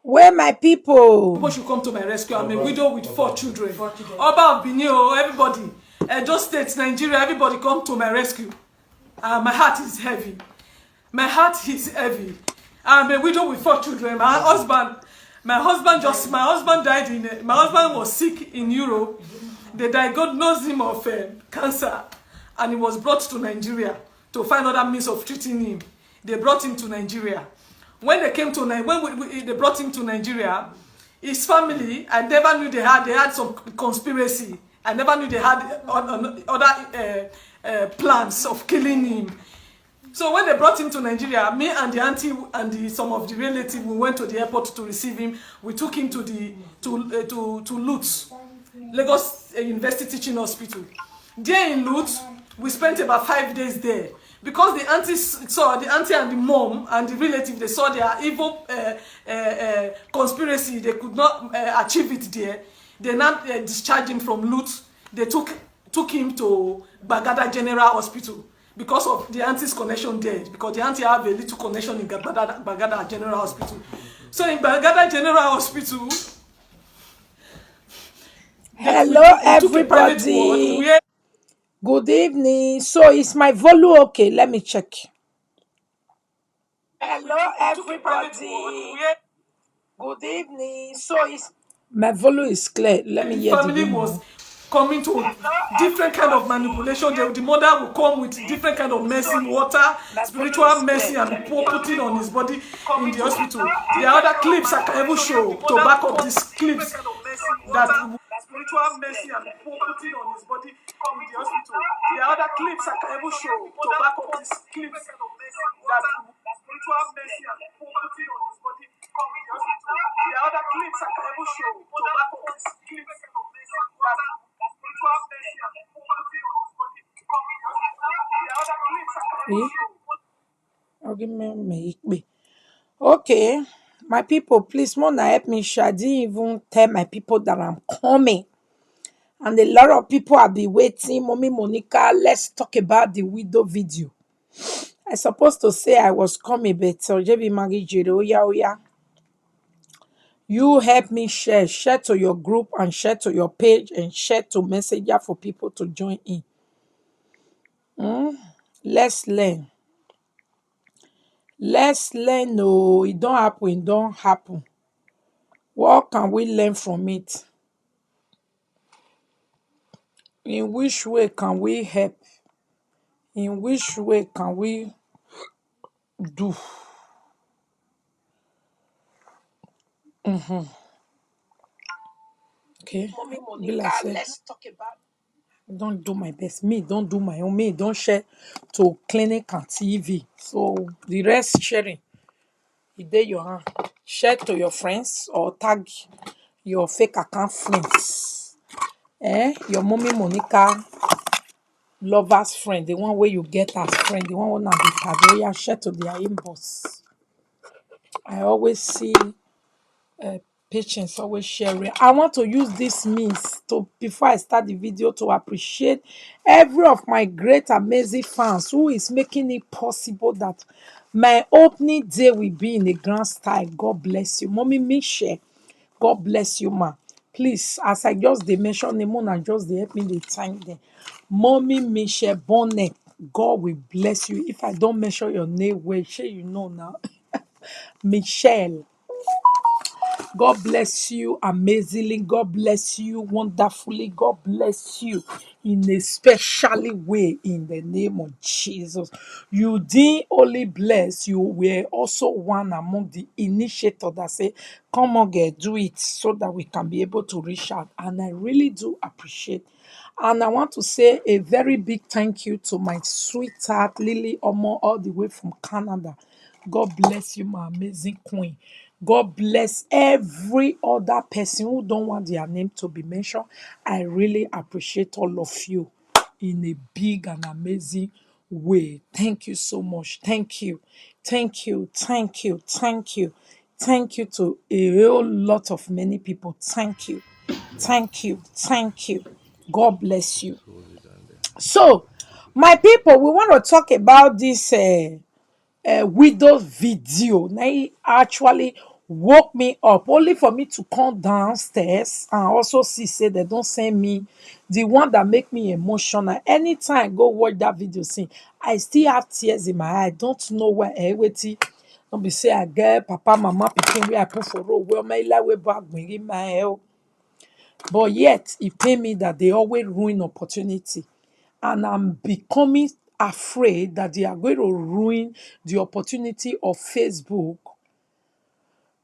Where my people? People should come to my rescue. I'm a widow with 4 children. Oba of Benin, everybody. Edo State, Nigeria, everybody come to my rescue. My heart is heavy. My heart is heavy. I'm a widow with 4 children. My husband died my husband was sick in Europe. They diagnosed him of cancer, and he was brought to Nigeria to find other means of treating him. They brought him to Nigeria. When they came to they brought him to Nigeria, his family, I never knew they had some conspiracy. I never knew they had other plans of killing him. So when they brought him to Nigeria, me and the auntie and some of the relatives, we went to the airport to receive him. We took him to Lutz, Lagos University Teaching Hospital. There in Lutz, we spent about 5 days there because the auntie and the mom and the relative, they saw their evil conspiracy. They could not achieve it there. They now discharged him from Lutz. They took him to Bagada General Hospital because of the auntie's connection there, because the auntie have a little connection in Bagada General Hospital. So in Bagada General Hospital, Hello, we took a private ward everybody. where Good evening. So is my volume okay? Let me check. Hello, we took a private ward everybody. where Good evening. So is my volume is clear. Let me the hear the family room was now. coming to different kind of manipulation. The mother will come with different kind of mercy, water, My volume spiritual is mercy, clear. and Let me hear putting the on room. his body in the hospital. There are other clips I can even show to back up these clips that My volume spiritual is mercy clear. and Let me hear the putting room. on his body in the hospital. There are other clips I can even show to back up these clips that spiritual mercy and putting on his body in the hospital. There are other clips I can even show to back up these clips that spiritual mercy and putting on his body in the hospital. There are other clips I can even Eh? show. Okay, my people, please, Mona, help me share. I didn't even tell my people that I'm coming. And a lot of people have been waiting. Mommy Monica, let's talk about the widow video. I supposed to say I was coming, but JB Maggie Jiro, yeah, oh yeah. You help me share to your group and share to your page and share to Messenger for people to join in. Let's learn. Let's learn. No, it don't happen. It don't happen. What can we learn from it? In which way can we help? In which way can we do? Okay. Mommy Be Monica, like say, let's talk about don't do my best. Me, don't do my own. Me, don't share to clinic and TV. So the rest sharing, it dey your hand. Share to your friends or tag your fake account friends. Your mommy Monica lover's friend, the one where you get as friend, the one who na be Tagoya, share to their inbox. I always see patients always sharing. I want to use this means to before I start the video to appreciate every of my great amazing fans who is making it possible that my opening day will be in a grand style. God bless you. Mommy Michelle, God bless you, ma. Please, as I just they mention the moon and just they help me the time there. Mommy Michelle Bonnet, God will bless you. If I don't mention your name, well, sure you know now. Michelle, God bless you amazingly. God bless you wonderfully. God bless you in a specially way in the name of Jesus. You didn't only bless, you were also one among the initiators that say, come on, girl, do it so that we can be able to reach out. And I really do appreciate. And I want to say a very big thank you to my sweetheart Lily Omo, all the way from Canada. God bless you, my amazing queen. God bless every other person who don't want their name to be mentioned. I really appreciate all of you in a big and amazing way. Thank you so much. Thank you. Thank you. Thank you. Thank you. Thank you to a whole lot of many people. Thank you. Thank you. Thank you. God bless you. So, My people, we want to talk about this widow video. Now it actually woke me up only for me to come downstairs and also see say they don't send me the one that make me emotional. Anytime I go watch that video scene, I still have tears in my eye. I don't know why. Wait, don't be say I get papa, mama, pikin where I put for road. Well, my life way back in my head. But yet, it pain me that they always ruin opportunity. And I'm becoming afraid that they are going to ruin the opportunity of Facebook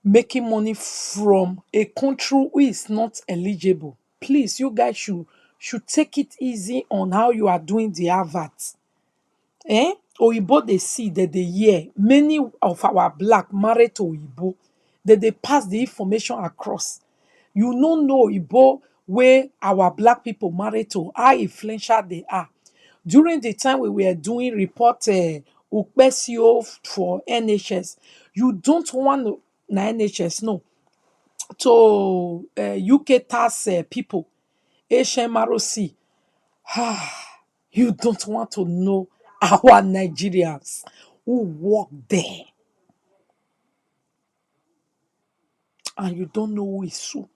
making money from a country who is not eligible. Please, you guys should take it easy on how you are doing the adverts. Oyibo they see that they hear many of our black married to Oyibo, that they pass the information across. You no know Oyibo where our black people married to, how influential they are. During the time we were doing report Ukpesio for NHS, you don't want na NHS, no, to UK tax people, HMRC. You don't want to know our Nigerians who work there, and you don't know who is who.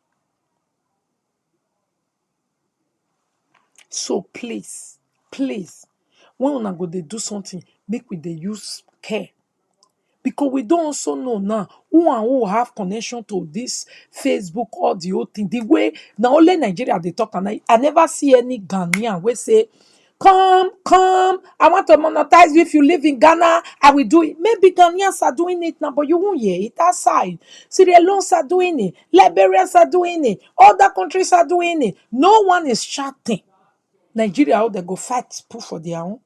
So please, please, when una go dey do something, make we dey use care. Because we don't also know now who have connection to this Facebook or the whole thing. The way now only Nigeria they talk, and I never see any Ghanaian where say, come, I want to monetize you. If you live in Ghana, I will do it. Maybe Ghanaians are doing it now, but you won't hear it outside. Sierra Leone's are doing it, Liberians are doing it, other countries are doing it. No one is shouting. Nigeria, how they go fight put for their own.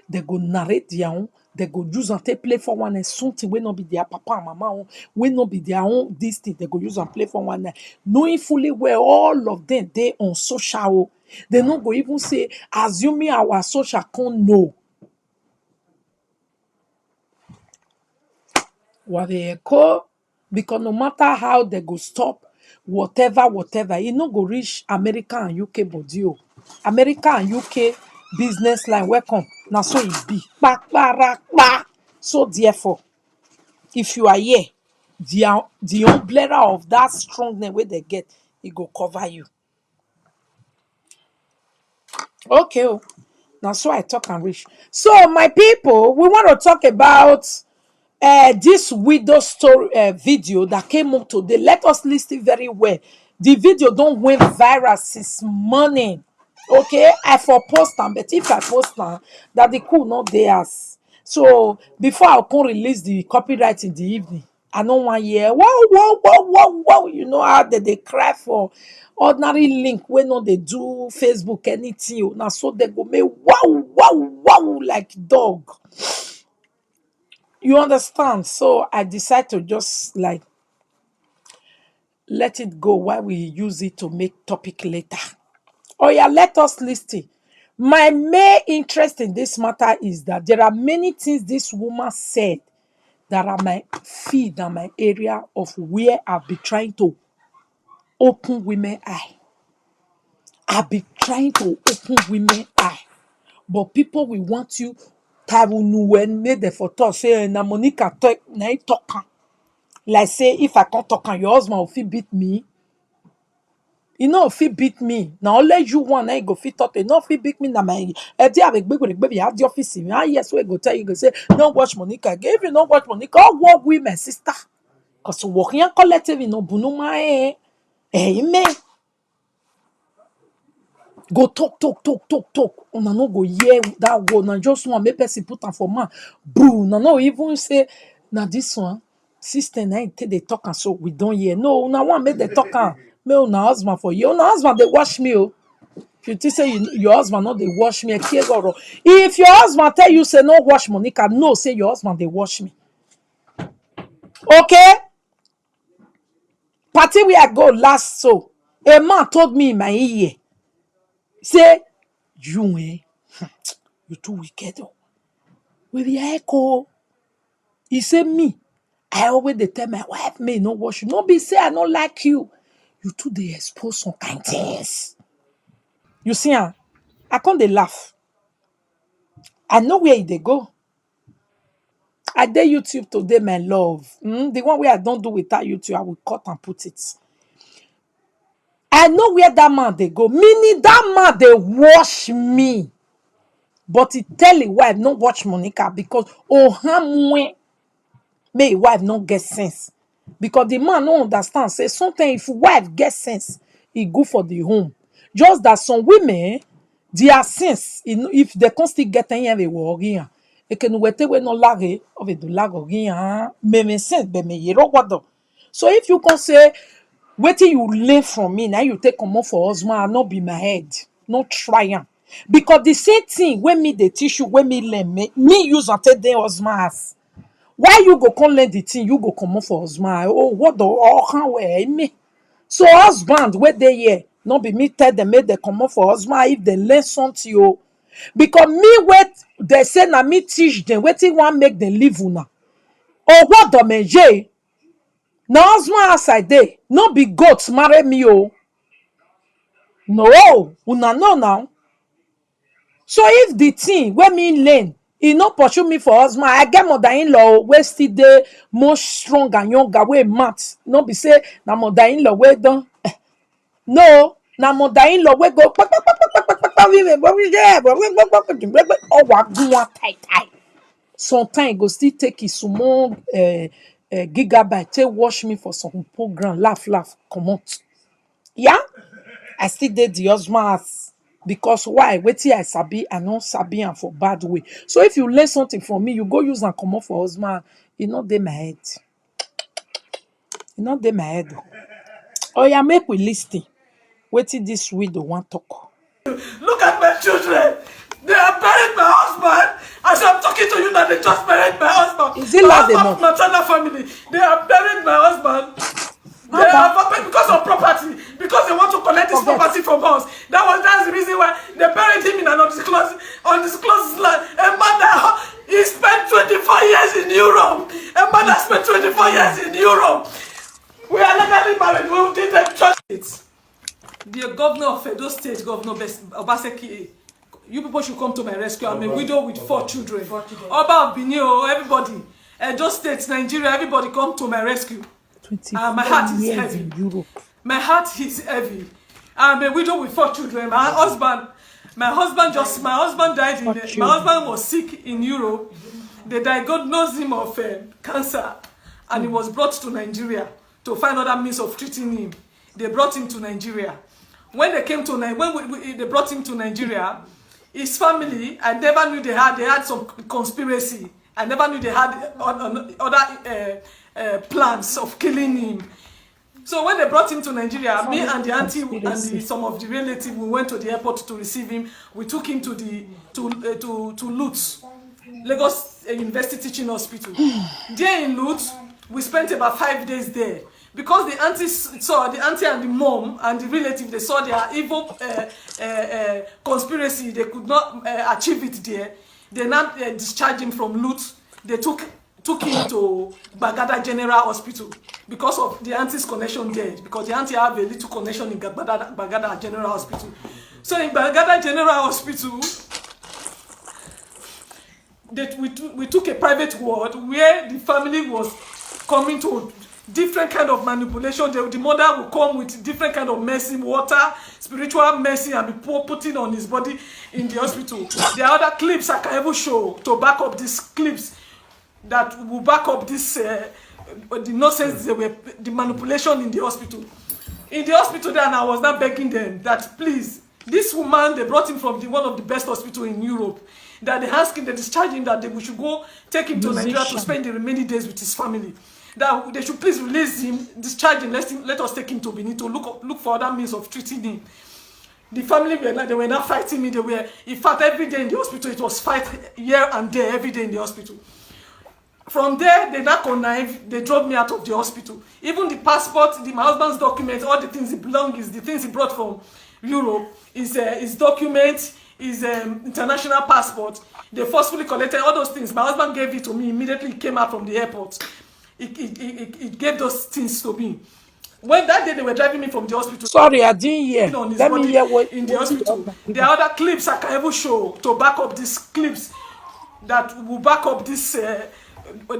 They go narrate their own. They go use and take play for one and something will not be their papa and mama own, will not be their own this thing. They go use and play for one night. Knowing fully where all of them they on social. They not go even say, assuming our social can't know. What they call, because no matter how they go stop, whatever, it no go reach America and UK body. America and UK business line, welcome. Now so it be. Ba. So therefore, if you are here, the umbrella of that strongness where they get, it go cover you. Okay. Now so I talk and reach. So my people, we want to talk about this widow story video that came up today. Let us listen very well. The video don't went viral since morning. Okay, I for post am, but if I post am, that the cool not theirs. So before I can release the copyright in the evening, I know one year. Wow. You know how they cry for ordinary link when no they do Facebook anything. Now so they go make wow like dog. You understand? So I decide to just like let it go while we use it to make topic later. Oh yeah, let us listen. My main interest in this matter is that there are many things this woman said that are my feed and my area of where I've been trying to open women eye. I've been trying to open women eye. But people will want you to when made the photo say na Monica talk na him talk am. Like say if I can't talk and your husband will fit beat me. You know fit beat me. Now only you one I go fit talk. You know fit beat me na my avec baby at the office. Ah yes, we go tell you go say no watch Monica again. If you don't watch Monica, all work with my sister. Cause working collective no bunu ma amen. Go talk. Una no go hear that word. Now just one make person put am for man. Boo. No even say now this one. Sister na take they talk and so we don't hear. No, una one make they talk am. Me una husband for you. Una husband they wash me. Oh. If you think say your husband not they wash me, if your husband tell you say no wash Monica, no say your husband they wash me. Okay? Party where I go last so a man told me in my ear, say you you too wicked. Oh. We be echo. He said me. I always dey tell my wife, may no wash you. No be say I don't like you. You too they expose some kind things. You see, I can't they laugh. I know where they go. I did YouTube today, my love. The one where I don't do without YouTube, I will cut and put it. I know where that man they go. Meaning that man they wash me. But he tell his wife, not watch Monica because oh ham may his wife not get sense. Because the man don't understand. Say sometimes if wife get sense, it good for the home. Just that some women, their sense, if they can't still get any they worry. Et que nous wete we no lage of it do lago me sense be me yero wado. So if you can say wetin you learn from me, now you take comot for husband, I not be my head. No try am. Because the same thing when me dey teach you, when me learn, me use and take the husband as. Why you go come learn the thing, you go comot for husband? Oh, what the oh can we me? So husband, where they here, not be me tell them make they comot for husband if they learn something you. Because me wait, they say na me teach them, wetin wan make them live una. Oh, what the meje? Na husband as I dey, no be goat marry me oh. No, una know now. So if the thing wey me learn, e no pursue me for husband, I get mother-in-law wey still dey more strong and younger, wey mat. No be say na mother-in-law wey don. No, na mother-in-law wey go ọwà gún wọn tight. Sometimes e go still take e small gigabyte take watch me for some program, laugh, comot. Yeah, I still dey the husband house. Because why? Wetin I sabi, I no sabi am for bad way. So if you learn something from me, you go use am comot for husband, e no dey my head. E no dey my head. Oya, make we lis ten. Wetin dis widow wan talk. Look at my children. They have buried my husband. As I'm talking to you now, they just buried my husband. Is it loud enough? My maternal family. They have buried my husband. They have because of property. Because they want to collect this property from us. That's the reason why they buried him in an undisclosed land. A man that he spent 24 years in Europe. A man that spent 24 years in Europe. We are legally married. We didn't trust it. The governor of Edo State, Governor Obaseki, you people should come to my rescue. I'm a widow with 4 children. Oba of Benin, everybody. Edo State, Nigeria, everybody come to my rescue. My heart is heavy. In Europe. My heart is heavy. I'm a widow with 4 children. My husband died my husband was sick in Europe. They diagnosed him of cancer, and he was brought to Nigeria to find other means of treating him. They brought him to Nigeria. When they came to they brought him to Nigeria, his family, I never knew they had some conspiracy. I never knew they had other plans of killing him. So when they brought him to Nigeria, me and the auntie and some of the relatives, we went to the airport to receive him. We took him to Lutz, Lagos University Teaching Hospital. There in Lutz, we spent about 5 days there. Because the auntie and the mom and the relative, they saw their evil conspiracy, they could not achieve it there. They now discharged him from Lutz. They took him to Bagada General Hospital because of the auntie's connection there. Because the auntie have a little connection in Bagada General Hospital. So in Bagada General Hospital, we took a private ward where the family was coming to different kind of manipulation. The mother will come with different kind of medicine, water, spiritual medicine, and be putting on his body in the hospital. There are other clips I can even show to back up these clips that will back up this the nonsense, the manipulation in the hospital. In the hospital there, and I was not begging them that please, this woman, they brought him from one of the best hospitals in Europe, that they asked him, they discharged him, that we should go take him to Nigeria to spend the remaining days with his family. That they should please release him, discharge him, let us take him to Benin to look for other means of treating him. The family they were not fighting me. In fact, every day in the hospital, it was fight here and there, every day in the hospital. From there, they now connived, they drove me out of the hospital. Even the passport, my husband's documents, all the things he belongs, the things he brought from Europe, his documents, his international passport, they forcefully collected all those things. My husband gave it to me immediately he came out from the airport. It gave those things to me. When that day they were driving me from the hospital. Sorry, I didn't hear. On his Let body me hear what in the hospital. There are other clips I can even show to back up these clips that will back up this the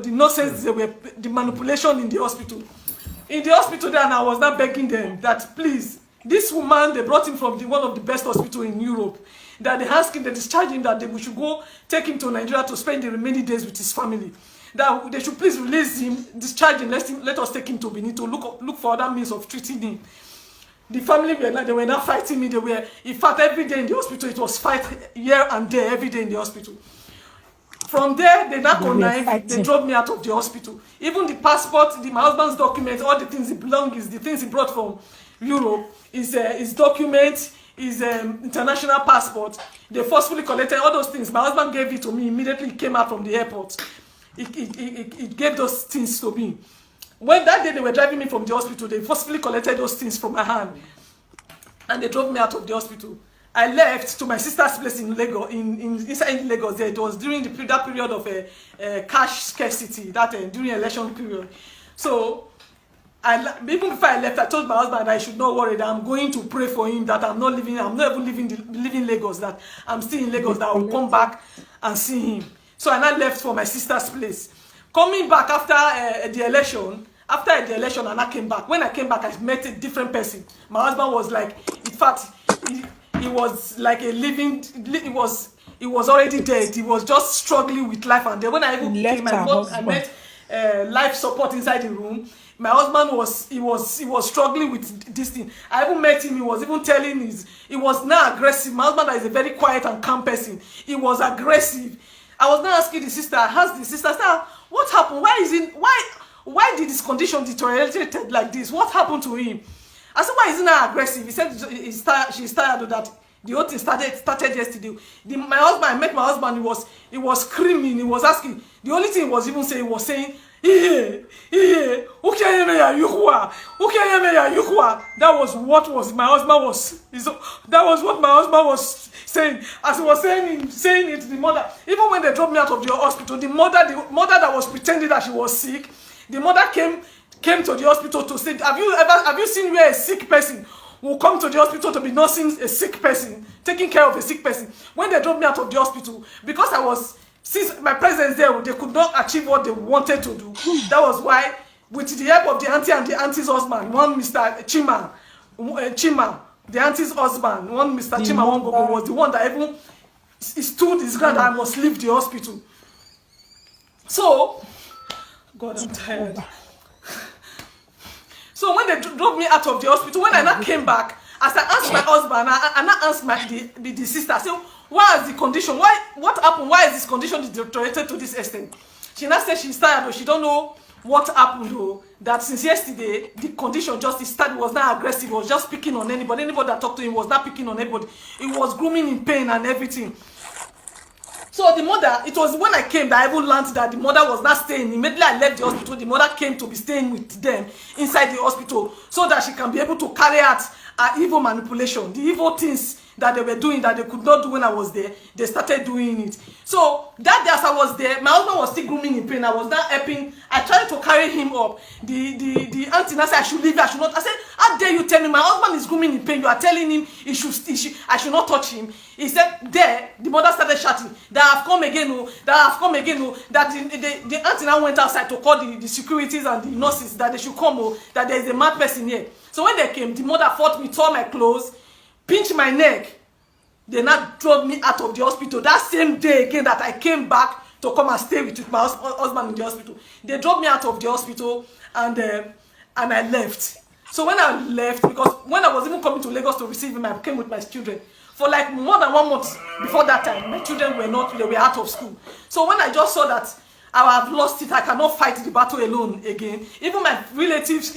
nonsense, the manipulation in the hospital. In the hospital, then I was not begging them that please, this woman, they brought him from one of the best hospitals in Europe, that they asked him, they discharged him, that we should go take him to Nigeria to spend the remaining days with his family. That they should please release him, discharge him, let us take him to Benin to look for other means of treating him. The family they were not fighting me. They were, in fact, every day in the hospital, it was fight here and there, every day in the hospital. From there, they now connived, they drove me out of the hospital. Even the passport, my husband's documents, all the things he belongs, the things he brought from Europe, his documents, his international passport, they forcefully collected all those things. My husband gave it to me immediately he came out from the airport. It gave those things to me. When that day they were driving me from the hospital, they forcefully collected those things from my hand. And they drove me out of the hospital. I left to my sister's place in Lagos, inside Lagos. There, it was during that period of cash scarcity, during election period. So, even before I left, I told my husband I should not worry, that I'm going to pray for him, that I'm not even leaving Lagos, that I'm still in Lagos, that I will come back and see him. So I now left for my sister's place. Coming back after the election, and I came back. When I came back, I met a different person. My husband was like, in fact, he was like a living, he was already dead. He was just struggling with life. And then when I even came, I met life support inside the room. My husband was struggling with this thing. I even met him. He was even telling he was not aggressive. My husband is a very quiet and calm person. He was aggressive. I was not asking the sister. I asked the sister, what happened? Why did his condition deteriorated like this? What happened to him? I said, why is he not aggressive? He said she's tired that the whole thing started yesterday. I met my husband, he was screaming, he was asking. The only thing he was even saying, that was what my husband was saying. As he was saying it to the mother, even when they dropped me out of the hospital, the mother that was pretending that she was sick, the mother came to the hospital to say, have you seen where a sick person will come to the hospital to be nursing a sick person, taking care of a sick person? When they dropped me out of the hospital, because since my presence there, they could not achieve what they wanted to do. That was why, with the help of the auntie and the auntie's husband, one Mr. Chima, the auntie's husband, one Mr. Chima Wangogo, was the one that even stood his ground that I must leave the hospital. So, God, I'm tired. So when they drove me out of the hospital, when I now came back, as I asked my husband, I now asked the sister, I said, why is the condition? What happened? Why is this condition deteriorated to this extent? She now said she's tired, but she don't know what happened though. That since yesterday, the condition was not aggressive, was just picking on anybody. Anybody that talked to him was not picking on anybody. It was grooming in pain and everything. So the mother, it was when I came that I even learned that the mother was not staying. Immediately I left the hospital, the mother came to be staying with them inside the hospital so that she can be able to carry out her evil manipulation. The evil things that they were doing that they could not do when I was there, they started doing it. So that day as I was there, my husband was still grooming in pain. I was not helping. I tried to carry him up. The auntie said I should leave, I should not. I said, how dare you tell me my husband is grooming in pain? You are telling him I should not touch him. He said, there, the mother started shouting, that I have come again, that the auntie now went outside to call the securities and the nurses that they should come, that there is a mad person here. So when they came, the mother fought me, tore my clothes, pinched my neck. They now drove me out of the hospital. That same day again that I came back to come and stay with my husband in the hospital, they drove me out of the hospital and I left. So when I left, because when I was even coming to Lagos to receive him, I came with my children. For like more than 1 month before that time, my children they were out of school. So when I just saw that I have lost it, I cannot fight the battle alone again. Even my relatives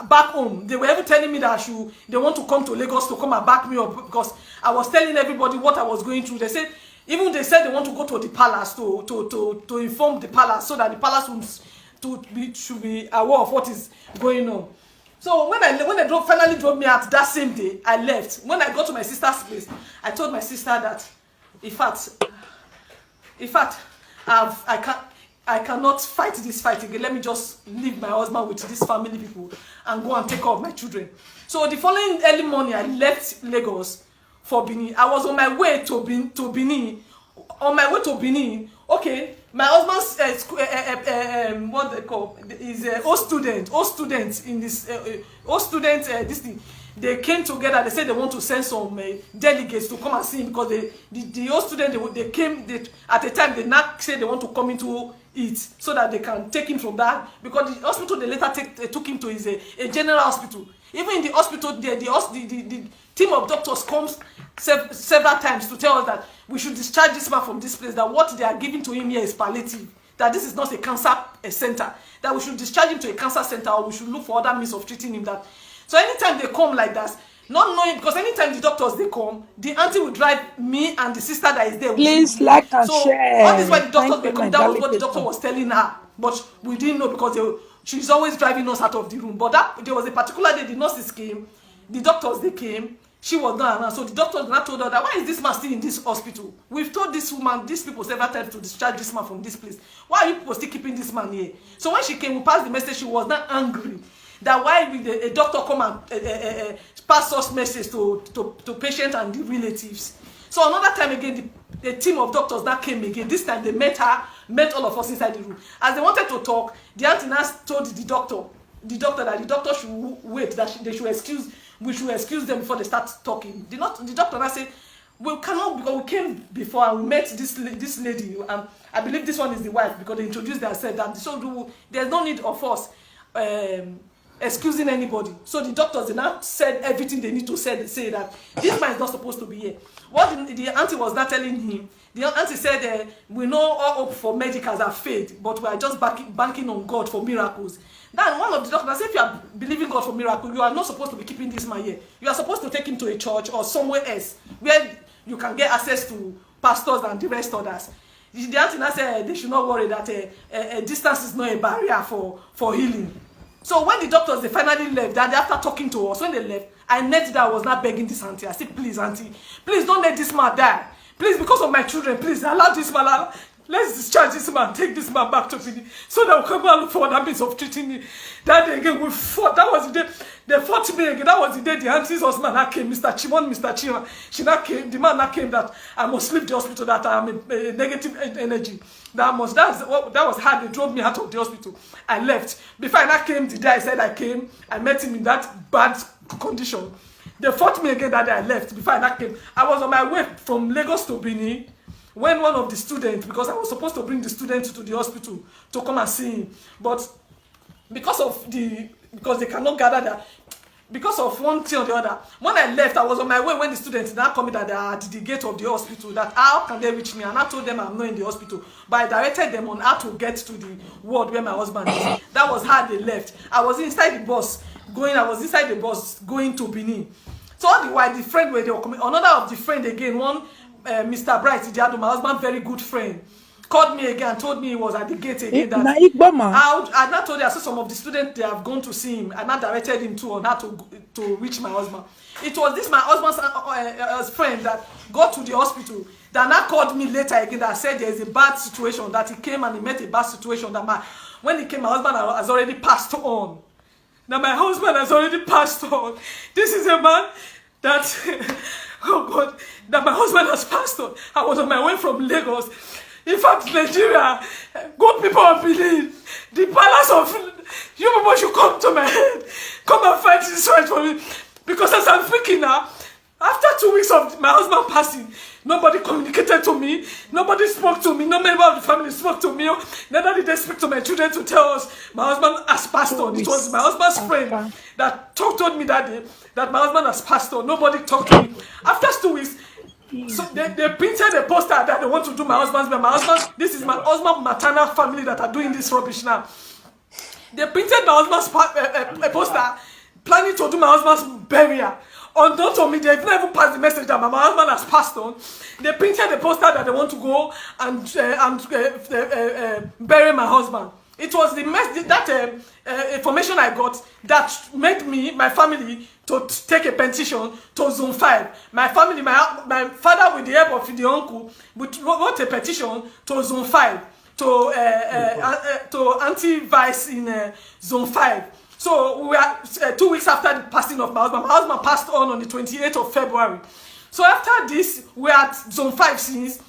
back home, they were even telling me that they want to come to Lagos to come and back me up, because I was telling everybody what I was going through. They said they want to go to the palace to inform the palace so that the palace should be aware of what is going on. So when they finally drove me out that same day, I left. When I got to my sister's place, I told my sister that, in fact, I cannot fight this fight again. Let me just leave my husband with these family people and go and take care of my children. So the following early morning, I left Lagos for Benin. I was on my way to Benin. On my way to Benin, okay, my husband's what they call is old student in this old student this thing. They came together. They said they want to send some delegates to come and see him because the old student they came at the time they now said they want to come into it so that they can take him from that, because the hospital they later took him to is a general hospital. Even in the hospital there, the team of doctors comes several times to tell us that we should discharge this man from this place, that what they are giving to him here is palliative, that this is not a cancer center, that we should discharge him to a cancer center, or we should look for other means of treating him. That so anytime they come like that, not knowing, because anytime the doctors they come, the auntie will drive me and the sister that is there. Please like and So share. all this why the doctors Thank they you, come. my That was what the delegate. doctor was telling her, but we didn't know because she's always driving us out of the room. But there was a particular day the nurses came, the doctors they came. She was not around, so the doctors now told her that why is this man still in this hospital? We've told this woman, these people several times to discharge this man from this place. Why are you people still keeping this man here? So when she came, we passed the message. She was not angry that why will a doctor come and pass us message to patients and the relatives. So another time again, the team of doctors that came again. This time they met all of us inside the room. As they wanted to talk, the auntie now told the doctor that the doctor should wait, that we should excuse them before they start talking. The doctor now said, we cannot, because we came before and we met this lady, and I believe this one is the wife, because they introduced themselves, and so there's no need of us excusing anybody. So the doctors, they now said everything they need to say that this man is not supposed to be here. What the auntie was not telling him, the auntie said, we know all hope for medicals are failed, but we are just banking on God for miracles. Then one of the doctors said, if you are believing God for miracle, you are not supposed to be keeping this man here. You are supposed to take him to a church or somewhere else where you can get access to pastors and the rest others. The auntie now said they should not worry that distance is not a barrier for healing. So when the doctors they finally left, that after talking to us, when they left, I knelt that I was not begging this auntie. I said, please auntie, please don't let this man die. Please, because of my children, please allow this man. Let's discharge this man, take this man back to Benin, so that we come out for other means of treating him. That day again, we fought. That was the day, they fought me again. That was the day the auntie's husband that came, Mr. Chimon, Mr. Chima. She not came, the man that came that I must leave the hospital, that I am a negative energy. That was how they drove me out of the hospital. I left. Before I not came, the day I said I came, I met him in that bad condition. They fought me again that day I left. Before I not came, I was on my way from Lagos to Benin, when one of the students, because I was supposed to bring the student to the hospital to come and see him, but because they cannot gather that, because of one thing or the other, when I left, I was on my way when the students now coming that they are at the gate of the hospital, that how can they reach me? And I told them I'm not in the hospital, but I directed them on how to get to the ward where my husband is. That was how they left. I was inside the bus going to Benin. So all the while, the friend where they were coming, another of the friend again, one Mr. Bright, my husband, very good friend, called me again and told me he was at the gate again. That I now told you, I saw some of the students, they have gone to see him, and I directed him on how to reach my husband. It was this my husband's friend that got to the hospital that now called me later again that said there is a bad situation, that he came and he met a bad situation, that when he came, my husband has already passed on. Now my husband has already passed on. This is a man that oh God, that my husband has passed on. I was on my way from Lagos. In fact, Nigeria, good people of Benin, the palace of you people should come to my head. Come and fight this fight for me. Because as I'm speaking now, after 2 weeks of my husband passing, nobody communicated to me. Nobody spoke to me. No member of the family spoke to me. Neither did they speak to my children to tell us my husband has passed on. It was my husband's friend that told me that day that my husband has passed on. Nobody talked to me. After 2 weeks, so they printed a poster that they want to do my husband's burial. This is my husband's maternal family that are doing this rubbish now. They printed my husband's poster planning to do my husband's burial. Unknown to me, they've not even passed the message that my husband has passed on. They printed a poster that they want to go and bury my husband. It was the information I got that made me, my family, to take a petition to Zone 5. My family, my father, with the help of the uncle, wrote a petition to Zone 5, to anti-vice in Zone 5. So we are 2 weeks after the passing of my husband. My husband passed on the 28th of February. So after this, we are at Zone 5 since.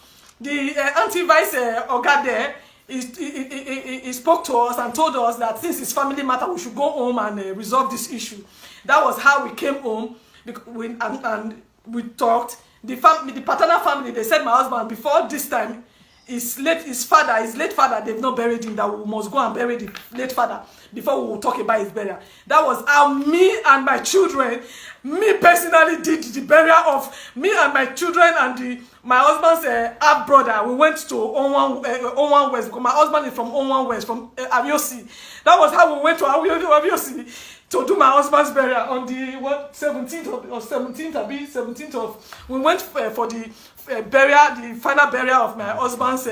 the anti-vice Oga there, he spoke to us and told us that since it's family matter, we should go home and resolve this issue. That was how we came home, and we talked. The paternal family, they said my husband before this time, his late father, they've not buried him, that we must go and bury the late father before we will talk about his burial. That was how me and my children, me personally did the burial of me and my children and my husband's half brother. We went to Onwan West, because my husband is from Onwan West, from Aviosi. That was how we went to Aviosi to do my husband's burial on the 17th of we went for the burial, the final burial of my husband's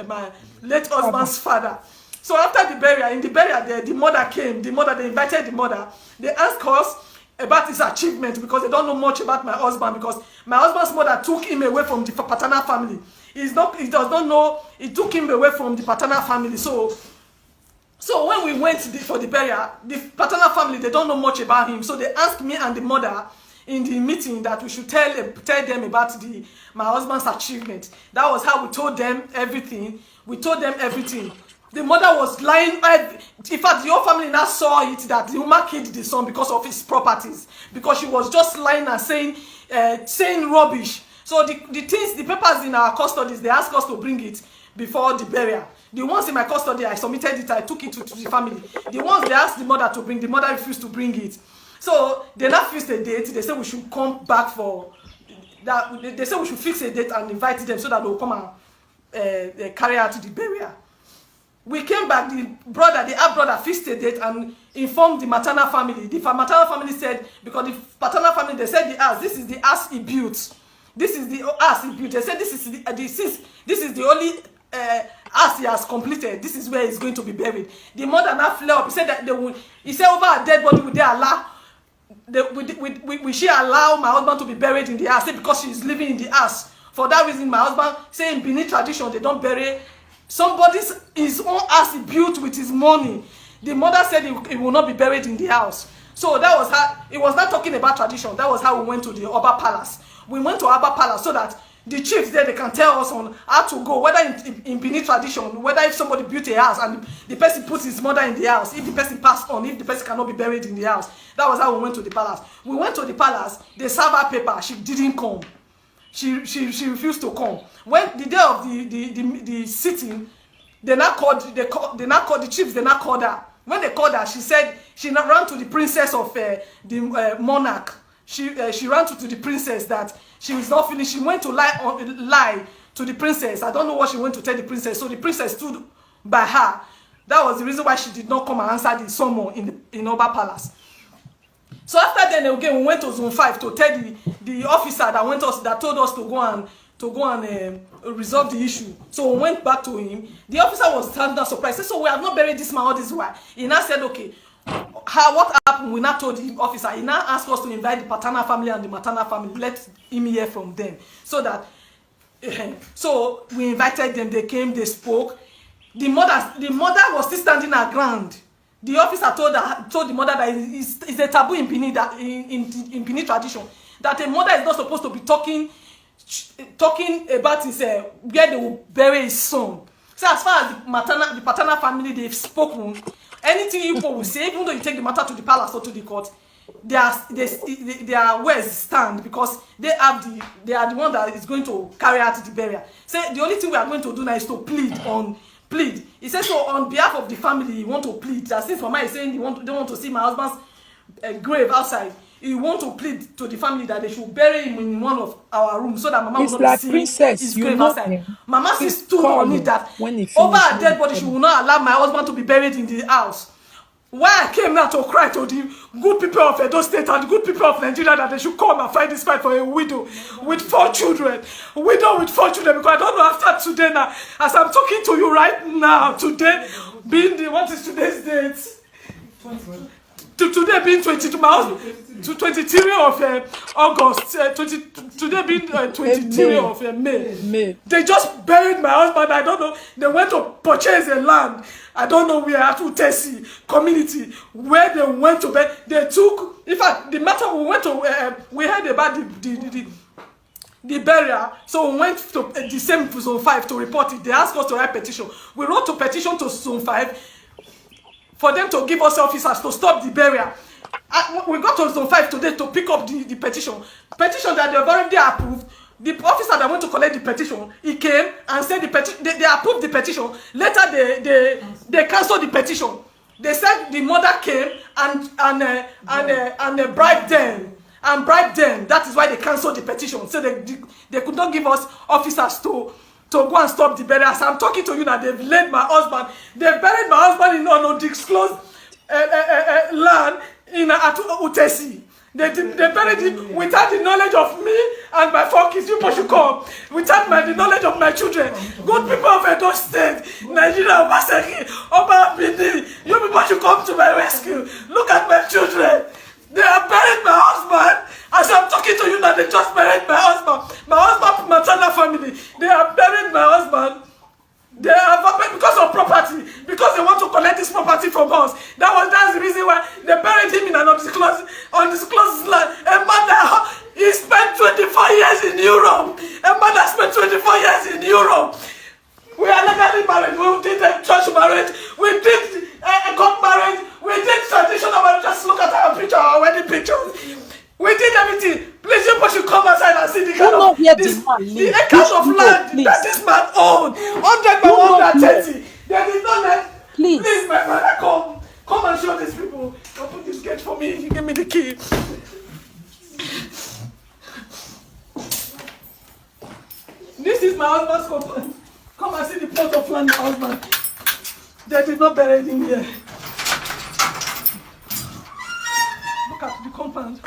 my late husband's father. So after the burial, in the burial the mother came. They invited the mother. They asked us about his achievement because they don't know much about my husband, because my husband's mother took him away from the paternal family. He does not know. He took him away from the paternal family. So when we went for the burial, the paternal family, they don't know much about him. So they asked me and the mother in the meeting that we should tell them about my husband's achievement. That was how we told them everything. We told them everything. The mother was lying. In fact, the whole family now saw it that the woman killed the son because of his properties, because she was just lying and saying rubbish. So the things, the papers in our custody, they asked us to bring it before the burial. The ones in my custody, I submitted it, I took it to the family. The ones they asked the mother to bring, the mother refused to bring it. So they now fixed a date. They said we should come back for that. They said we should fix a date and invite them so that they'll come and carry out the burial. We came back. The half brother fixed a date and informed the maternal family. The maternal family said, because the paternal family, they said the house, this is the house he built. This is the house he built. They said this is the only house he has completed. This is where he's going to be buried. The mother now fled up. He said that he said over a dead body, would they allow? We she allow my husband to be buried in the house? Because she's living in the house. For that reason, my husband say in Benin tradition they don't bury his own house he built with his money. The mother said he will not be buried in the house. So that was how it was not talking about tradition. That was how we went to the Oba Palace. We went to Oba Palace so that the chiefs there, they can tell us on how to go, whether in Benin tradition, whether if somebody built a house and the person puts his mother in the house, if the person passed on, if the person cannot be buried in the house. That was how we went to the palace. We went to the palace, they served her paper, she didn't come. She refused to come. When the day of the sitting, they now called the chiefs, they now called her. When they called her, she said she ran to the princess of the monarch. She ran to the princess that she was not finished. She went to lie to the princess. I don't know what she went to tell the princess. So the princess stood by her. That was the reason why she did not come and answer the summon in Oba Palace. So after then again, we went to Zone 5 to tell the officer that told us to go and resolve the issue. So we went back to him. The officer was standing surprised. He said, so we have not buried this man all this while. He now said, okay, what happened? We now told the officer. He now asked us to invite the paternal family and the maternal family. Let him hear from them. So that, so we invited them. They came. They spoke. The mother was still standing her ground. The officer told the mother that it's a taboo in Benin, that in Benin tradition, that a mother is not supposed to be talking about his where they will bury his son. So as far as the paternal family, they've spoken. Anything people will say, even though you take the matter to the palace or to the court, their words stand, because they are the one that is going to carry out the burial. Say the only thing we are going to do now is to plead. He says, so on behalf of the family, you want to plead that since Mama is saying they want to see my husband's grave outside, you want to plead to the family that they should bury him in one of our rooms so that Mama will not see his grave outside. Mama stood on it that over a dead body, she will not allow my husband to be buried in the house. Why I came now to cry to the good people of Edo State and the good people of Nigeria that they should come and fight this fight for a widow with 4 children. Widow with 4 children, because I don't know after today now, as I'm talking to you right now, today being what is today's date? Today being 22, my husband, to 23 of August, today being 23 of May. They just buried my husband. I don't know. They went to purchase a land. I don't know where, at Utesi community, where they went to bed. They took, in fact, the matter we went to, we heard about the burial. So we went to the same zone 5 to report it. They asked us to write petition. We wrote to petition to zone 5 for them to give us officers to stop the burial. We got to zone 5 today to pick up the petition. Petition that they've already approved. The officer that went to collect the petition, he came and said they approved the petition. Later they canceled the petition. They said the mother came and bribed them. And bribed them. That is why they cancelled the petition. So they could not give us officers to go and stop the burial. As I'm talking to you now, they've laid my husband. They've buried my husband in an undisclosed land in Utesi. They buried him without the knowledge of me and my 4 kids. You should come. Without the knowledge of my children. Good people of Edo State, Nigeria, Obaseki, Oba Bidi. You people should come to my rescue. Look at my children. They have buried my husband. As I'm talking to you now, they just buried my husband. My husband, maternal family. They have buried my husband. They have because of property, because they want to collect this property from us. That's the reason why they buried him in an undisclosed land. A man that he spent 24 years in Europe. A man that spent 24 years in Europe. We are legally married. We did a church marriage. We did a court marriage. We did traditional marriage. Just look at our picture, our wedding pictures. We did everything. Please, you should come outside and see the kind of the acres of land that this man owned. 100 by 130. They did not let. Please, my brother, come and show these people. Open this gate for me. You give me the key. This is my husband's compound. Come and see the plot of land, my husband. They did not bury him here. Look at the compound.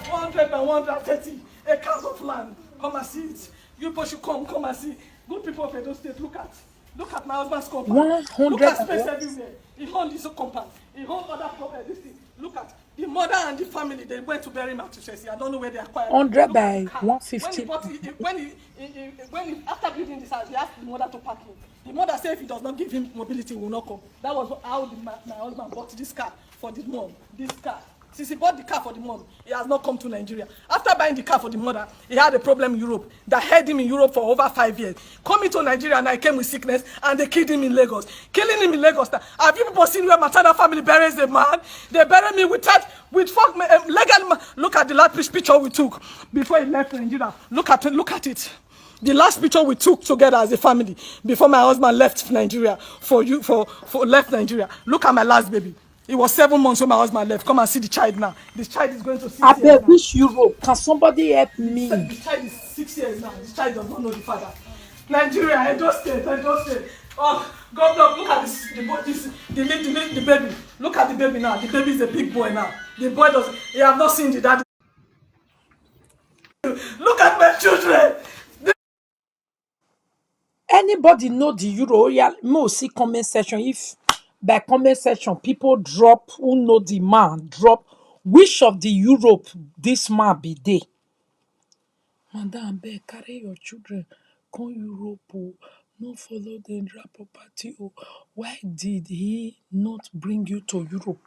100 by 130 acres of land. Come and see it. You people should come and see. Good people of Edo State, look at my husband's compound. Look at space everywhere. He owned his own compound. He owned other property. Look at the mother and the family. They went to bury him at Chelsea. I don't know where they acquired. 100 by 150. When he after building this house, he asked the mother to park him. The mother said if he does not give him mobility, he will not come. That was how my husband bought this car for the mom. This car. Since he bought the car for the mom, he has not come to Nigeria. After buying the car for the mother, he had a problem in Europe that held him in Europe for over 5 years. Coming to Nigeria and I came with sickness and they killed him in Lagos. Killing him in Lagos. Have you people seen where maternal family buries a man? They bury me with legal. Look at the last picture we took before he left Nigeria. Look at it. The last picture we took together as a family before my husband left Nigeria left Nigeria. Look at my last baby. It was 7 months when my husband left. Come and see the child now. This child is going to 6 years now. Which Europe? Can somebody help me? The child is 6 years now. This child does not know the father. Nigeria, Edo State. Oh, God, look at this. The baby. Look at the baby now. The baby is a big boy now. The boy he have not seen the daddy. Look at my children. Anybody know the Euro? Yeah, me see comment section. If by comment section people drop who know the man, drop which of the Europe this man be there. Madam, carry your children, come Europe, oh, no follow the drop property. Oh. Why did he not bring you to Europe?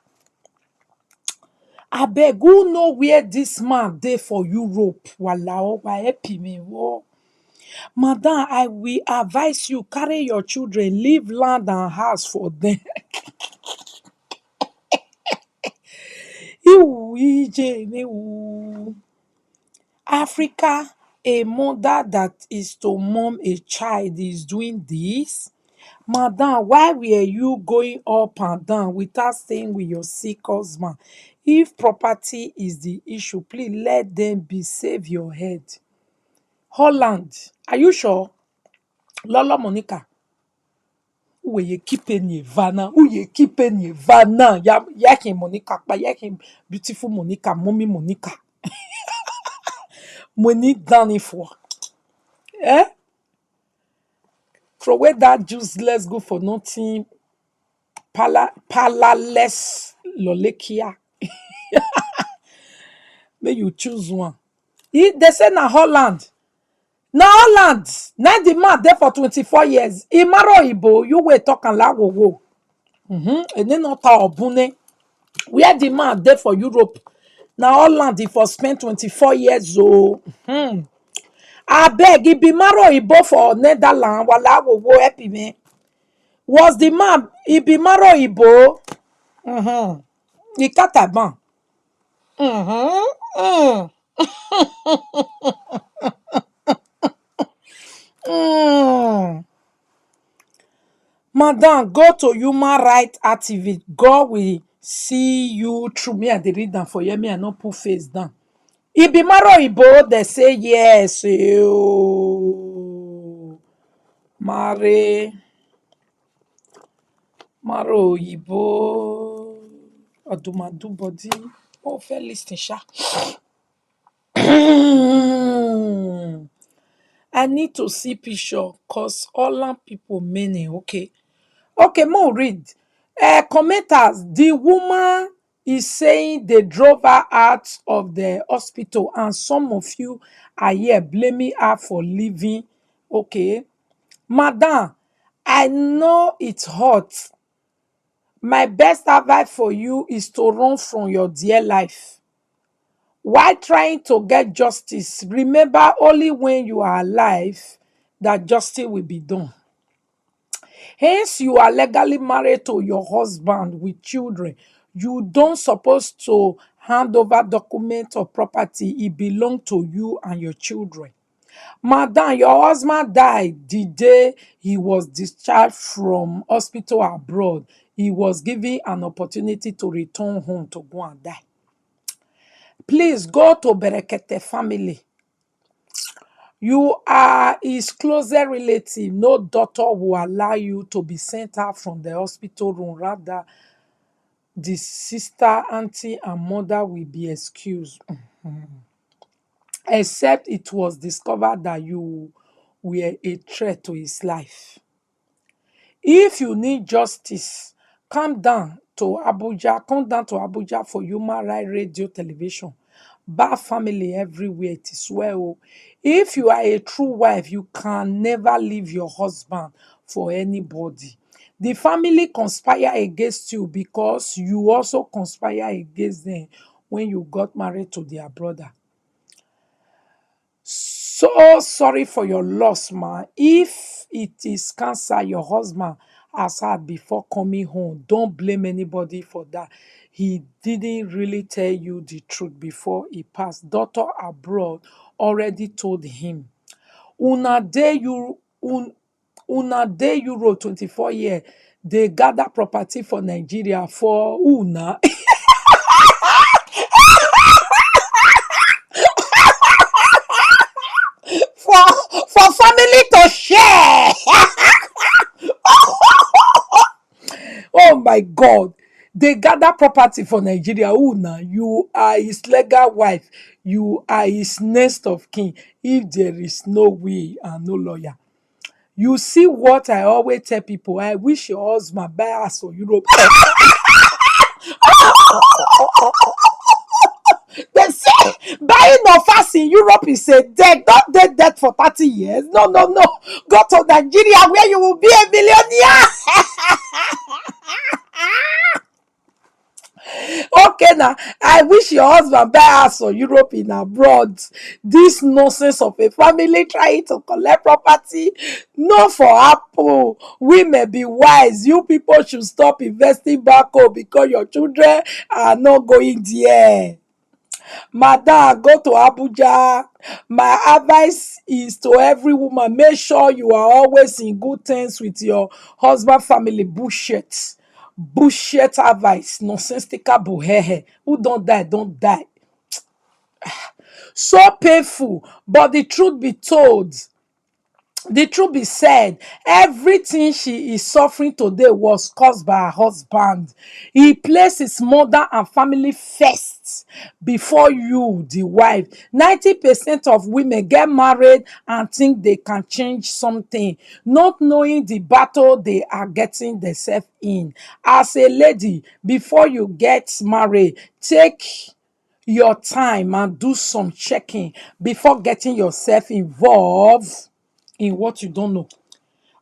I beg, who know where this man dey for Europe? Walao, why help me? Whoa. Madam, I will advise you, carry your children, leave land and house for them. Africa, a mother that is to mom a child is doing this. Madam, why were you going up and down without staying with your sick husband? If property is the issue, please let them be. Save your head. Holland, are you sure? Lola Monica. Who you keeping ye vana? Who you keeping ye vana? Yakin Monica, but yakin beautiful Monica, mommy Monica. Monique down for. Eh? Throw away that juice, let's go for nothing. Palaless lolekia. May you choose one. They say na Holland. Na Holland. Na the man there for 24 years. Imaro Ibo, you were talking la wo wo. And then not obune. Where the man there for Europe. Na Holland, he for spent 24 years. Oh. Abeg, he be marry Oyibo for Netherlands. Wala wowo help me. Was the man he be marry Oyibo? He kataban. Mm. Mm. Madam, go to human rights activist. God will see you through. Me, I dey read am for you. Me, I no put face down. He be marry Oyibo. They say yes. You marry Oyibo. Odumadu body. Oh, fair listen, sha. I need to see picture cause all people meaning. Okay. Okay, more read. Commenters, the woman is saying they drove her out of the hospital, and some of you are here blaming her for leaving. Okay. Madam, I know it's hot. My best advice for you is to run from your dear life. While trying to get justice, remember only when you are alive that justice will be done. Hence, you are legally married to your husband with children. You don't supposed to hand over documents or property. It belongs to you and your children. Madam, your husband died the day he was discharged from hospital abroad. He was given an opportunity to return home to go and die. Please go to Berekete family. You are his closer relative. No doctor will allow you to be sent out from the hospital room. Rather, the sister, auntie, and mother will be excused. Except it was discovered that you were a threat to his life. If you need justice, come down to Abuja. Come down to Abuja for Human Rights Radio Television. Bad family everywhere. It is well. If you are a true wife, you can never leave your husband for anybody. The family conspire against you because you also conspire against them when you got married to their brother. So sorry for your loss, man. If it is cancer your husband has had before coming home, don't blame anybody for that. He didn't really tell you the truth before he passed. Doctor abroad already told him. Una dey Euro 24 year. They gather property for Nigeria for una. for family to share. Oh my God. They gather property for Nigeria. Una, you are his legal wife. You are his next of kin. If there is no will and no lawyer. You see what I always tell people. I wish your husband buy us for Europe. They say buying of us in Europe is a debt. Not debt for 30 years. No, no, no. Go to Nigeria where you will be a millionaire. Okay, now I wish your husband buy house for Europe in abroad. This nonsense of a family trying to collect property, no for Apple. We may be wise. You people should stop investing back home because your children are not going there. Madam, go to Abuja. My advice is to every woman: make sure you are always in good terms with your husband family. Bullshit advice, nonsensical buhehe. Who don't die, don't die. So painful, but the truth be told, the truth be said, everything she is suffering today was caused by her husband. He placed his mother and family first before you, the wife. 90% of women get married and think they can change something, not knowing the battle they are getting themselves in. As a lady, before you get married, take your time and do some checking before getting yourself involved in what you don't know.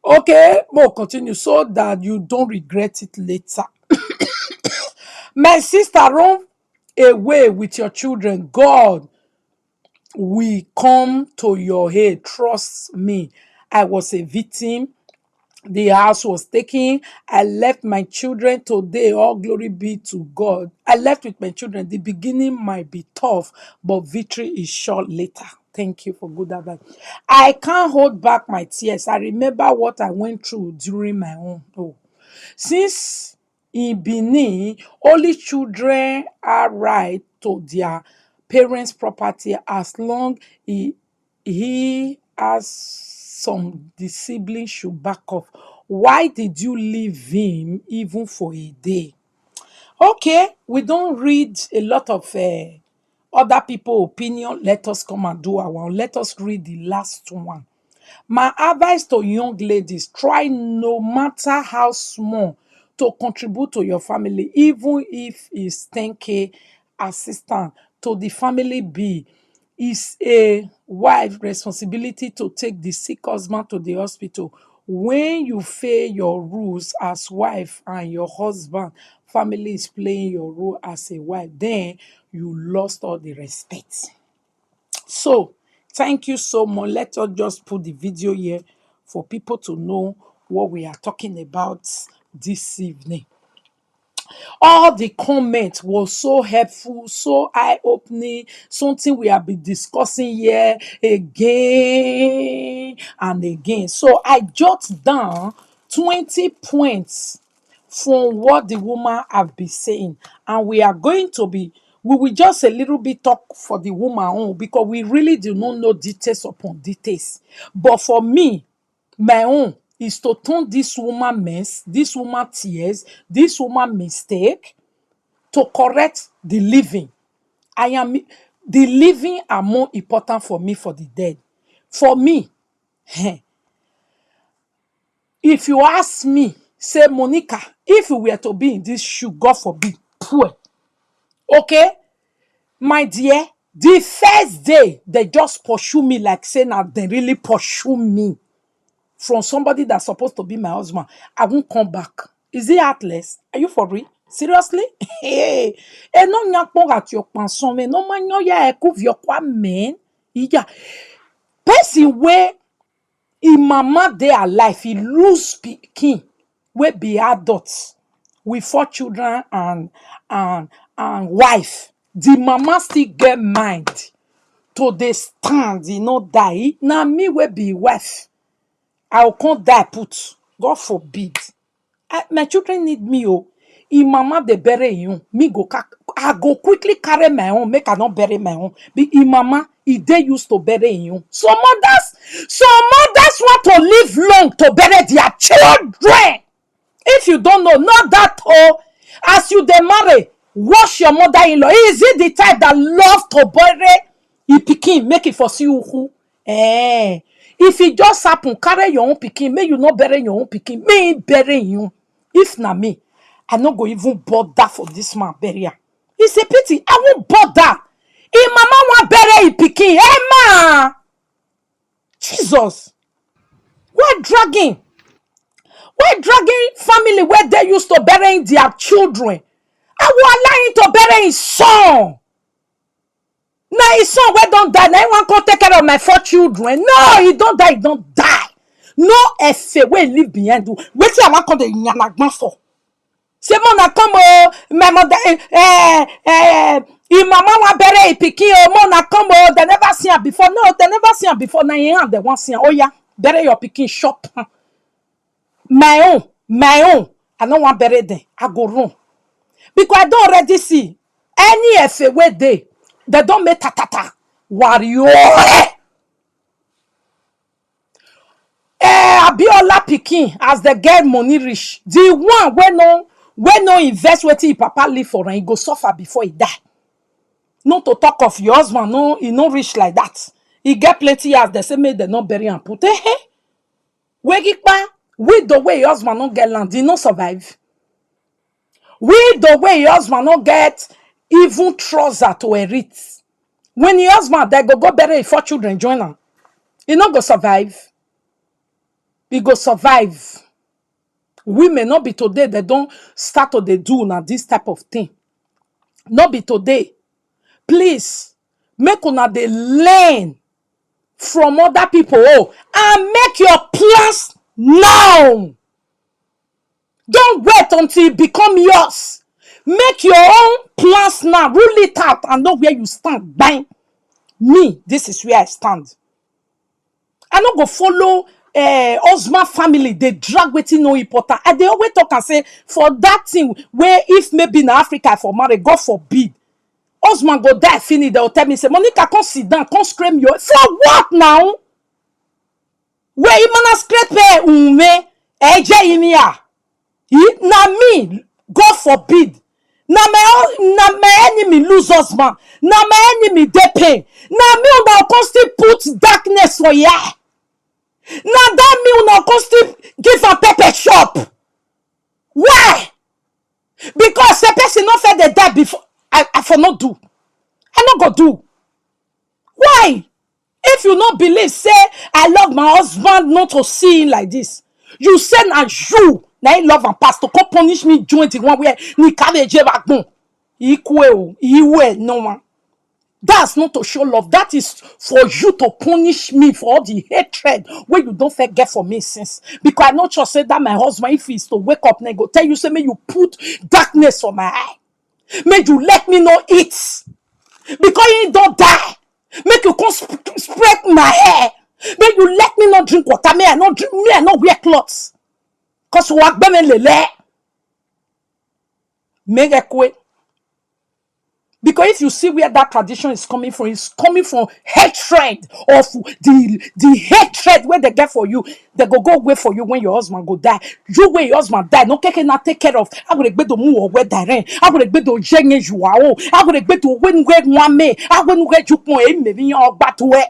Okay, more continue so that you don't regret it later. My sister, run away with your children. God will come to your aid. Trust me, I was a victim. The house was taken. I left my children today. All glory be to God. I left with my children. The beginning might be tough, but victory is short later. Thank you for good advice. I can't hold back my tears. I remember what I went through during my own. Oh. Since in Benin, only children are right to their parents' property as long he has some the siblings should back off. Why did you leave him even for a day? Okay, we don't read a lot of other people opinion. Let us come and do our own. Let us read the last one. My advice to young ladies, try no matter how small to contribute to your family, even if it's 10K assistant to the family be. It's a wife responsibility to take the sick husband to the hospital. When you fail your rules as wife and your husband family is playing your role as a wife, then you lost all the respect. So, thank you so much. Let us just put the video here for people to know what we are talking about this evening. All the comments was so helpful, so eye-opening, something we have been discussing here again and again. So I jot down 20 points from what the woman have been saying, and we will just a little bit talk for the woman own, because we really do not know details upon details. But for me, my own is to turn this woman mess, this woman tears, this woman mistake to correct the living. The living are more important for me for the dead. For me, if you ask me, say, Monica, if we were to be in this shoe, God forbid, poor, okay, my dear, the first day they just pursue me like saying that they really pursue me from somebody that's supposed to be my husband, I won't come back. Is it heartless? Are you for real? Seriously? Hey, and no nyakpong at your pension, me no man no ya ekuv your kwa men. Yeah, person where in mama they alive, he lose pikin, we be adults with 4 children and wife. The mama still get mind to dey stand, die. Now me we be wife, I will come die put. God forbid. My children need me. Oh, if mama they bury you, me go. I go quickly carry my own. Make I not bury my own. Be if mama, if they used to bury you. Some mothers want to live long to bury their children. If you don't know, not that oh, as you dey marry, wash your mother-in-law. Is it the type that love to bury e pikin make it for see who? If it just happen, carry your own pikin, make you not bury your own pikin, may him bury you. If na me, I no go even bother for this man burial. It's a pity. I won't bother. If mama want bury e pikin, ma, Jesus, why dragging? Why dragging family where they used to bury their children? I will allow him to bury his son. Now his son wey don die, now he wan come take care of my 4 children. No, he don't die, he don't die. No essay wey leave behind. Wetin I wan come dey yanagban for? Say mona come oh, my mother if mama wan bury e pikin oh, mona come oh, they never see am before. No, they never see am before. Now in hand they wan see am. Oh yeah, bury your pikin shop. My own. I no wan bury them. I go run. Because I don already see any essay wey dey, they don make tatata. Wario. Abiola pikin, as they get money reach, the one wey no invest wetin papa leave for am, he go suffer before he die. Not to talk of your husband, no, he no rich like that. He get plenty as they say make them not bury am put. Wegikpa, with the way your husband no get land, he no survive. With the way your husband no get even trouser to inherit. When your husband they go bury 4 children join am, he no go survive. He go survive. Women not be today, they don't start to they do now this type of thing. Not be today. Please Make una dey learn from other people, and make your plans now. Don't wait until it become yours. Make your own plans now. Rule it out and know where you stand. Bang. Me, this is where I stand. I no go follow husband family. They drag wetin no important. And they always talk and say, for that thing where if maybe in Africa for marriage, God forbid, husband go die finish. They will tell me, say, Monica, come sit down, come scream you. For what now? Where you mana scrape ume eje imia? Na me, God forbid. Na my enemy lose husband. Na my enemy dey pain. Na me una come still put darkness for ya. Na that me una come still give a pepper shop. Why? Because the person not fed the die before. I for not do. I not go do. Why? If you not believe, say I love my husband not to see him like this. You say na you. Now he love and pastor come punish me joint in one way. Ni carry back bon. Equal, no man. That's not to show love. That is for you to punish me for all the hatred where you don't forget for me since. Because I not just say that my husband, if he's to wake up and go tell you, say, may you put darkness on my eye. May you let me know it. Because he don't die. Make you come spread my hair. May you let me not drink water. May I not drink, may I not wear clothes. Because what be lele. Make a quick. Because if you see where that tradition is coming from, it's coming from hatred of the hatred where they get for you. They go away for you when your husband go die. You when your husband die, no can not take care of. I would be to move away direct. I would be to change you are. I would be to win one me. I wouldn't get you point maybe your back to it.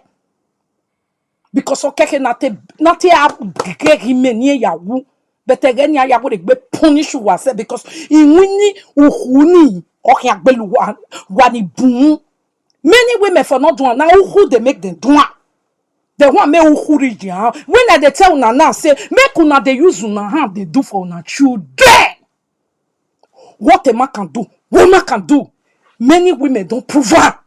Because okay not get him near Yahoo. But again, ya would be punish you because in winning uhuni. Okay, boom. Many women for not doing now who they make them do. They want me who region. When they tell now say make una they use una hand they do for una children. What a man can do, woman can do. Many women don't prove that.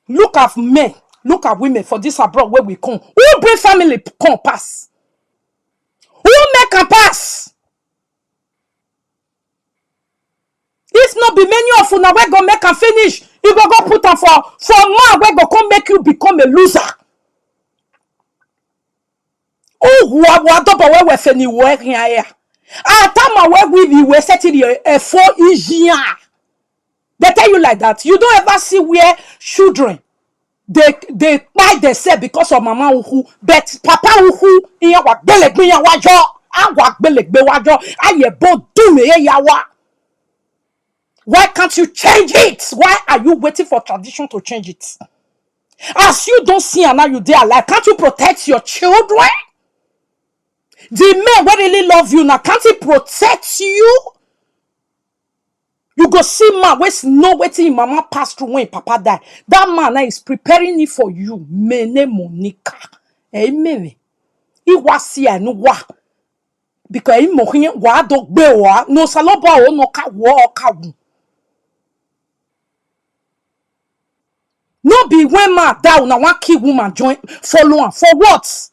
Look at men, look at women for this abroad where we come. Who bring family come pass? Who make a pass? If not be many of una we go make and finish, you go put am for man we go come make you become a loser. Oh, what double we feni work here. Time we were setting a 4 year. They tell you like that. You don't ever see where children they buy themselves because of mama uhu, but papa uhu in your belegbe ya wajo, agwa belegbe wajo, aye bo do me yawa. Why can't you change it? Why are you waiting for tradition to change it? As you don't see and now you there alive, can't you protect your children? The men who really love you now, can't he protect you? You go see man, where's no waiting mama passed through when papa died. That man now is preparing it for you. Mene Monica. Amen. He was here no wa. Because he mohin wa dog be wa no saloba o no ka wa ka. No be when man die now one key woman join follow on for what?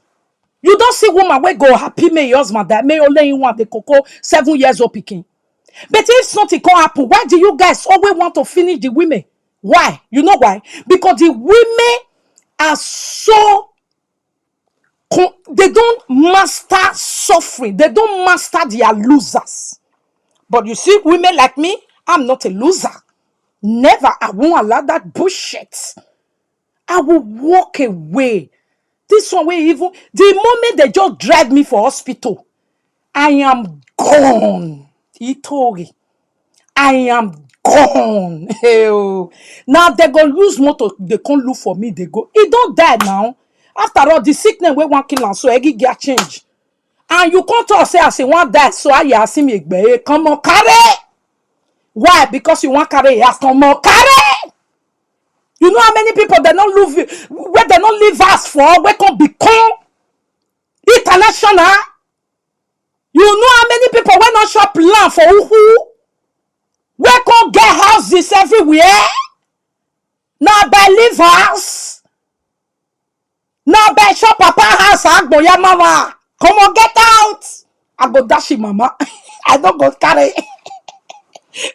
You don't see woman where go happy may your husband die may only one the cocoa 7 years old picking. But if something can happen, why do you guys always want to finish the women? Why? You know why? Because the women are so they don't master suffering. They don't master their losers. But you see, women like me, I'm not a loser. Never. I won't allow that bullshit. I will walk away. This one way even the moment they just drive me for hospital, I am gone. Itori. I am gone. Hell. Now they go use motor. They can't look for me. They go. He don't die now. After all, the sickness we want kill and so he get change. And you can't talk say I say one die so I ask him come on carry. Why? Because you want carry yes come on carry. You know how many people they don't live where they don't leave us for where can become international. You know how many people when not shop land for who? Where can get houses everywhere? Now by leave house. Now by shop papa house. I go ya mama. Come on, get out. I go dash him, mama. I don't go carry.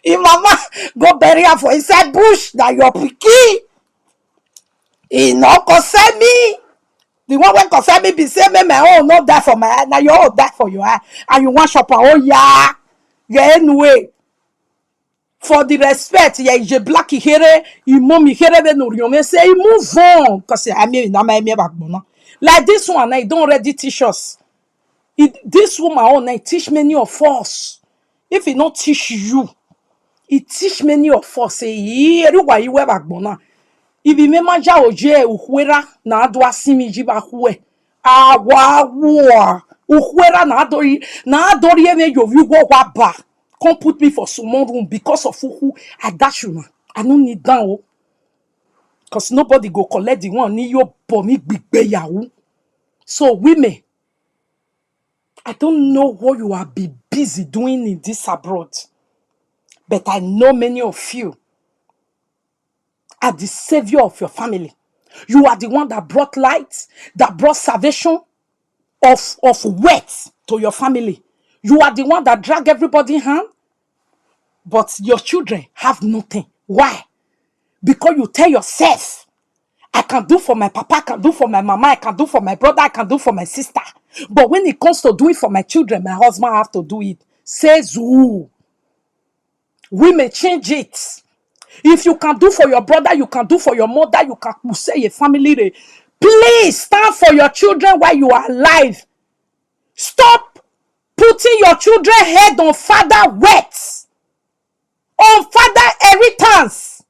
If mama go bury her for inside bush, that your pikin. He no concern me. The one when concern me be say me my own no die for my eye. Now your own die for your eye. And you want shop oh yeah. Yeah, anyway. For the respect, yeah, je black here, you mom here, then you say move on. Because I mean, like this one, I don't already teach us. This woman, oh, I teach many of us. If it not teach you, it teach many of us. Say, yeah, you ever gbona. If you remember, Jaoje, Uhuera, na adwa simi jiba hue. Wa. Uhuera na adori eme you go waba. Come put me for someone room because of who I dash you. I don't need down. Because nobody go collect the one ni yo bomi big yahu. So women, I don't know what you are be busy doing in this abroad. But I know many of you are the savior of your family. You are the one that brought light, that brought salvation of wealth to your family. You are the one that drag everybody hand. But your children have nothing. Why? Because you tell yourself, I can do for my papa, I can do for my mama, I can do for my brother, I can do for my sister. But when it comes to doing for my children, my husband have to do it. Says who? We may change it. If you can do for your brother, you can do for your mother, you can say a family. Please stand for your children while you are alive. Stop putting your children head on father wet. On father inheritance.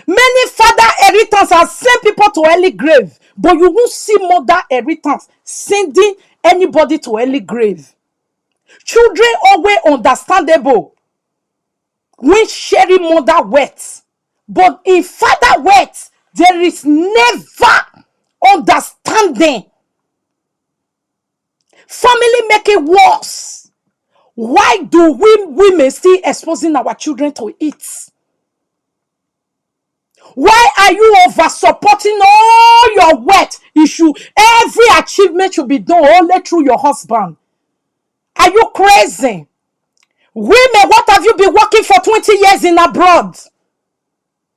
Many father inheritance are send people to early grave, but you won't see mother inheritance sending anybody to early grave. Children always understandable when sharing mother wealth, but in father wealth there is never understanding. Family make it worse. Why do we women still exposing our children to it? Why are you over supporting all your wealth? Every achievement should be done only through your husband. Are you crazy? Women, what have you been working for 20 years in abroad?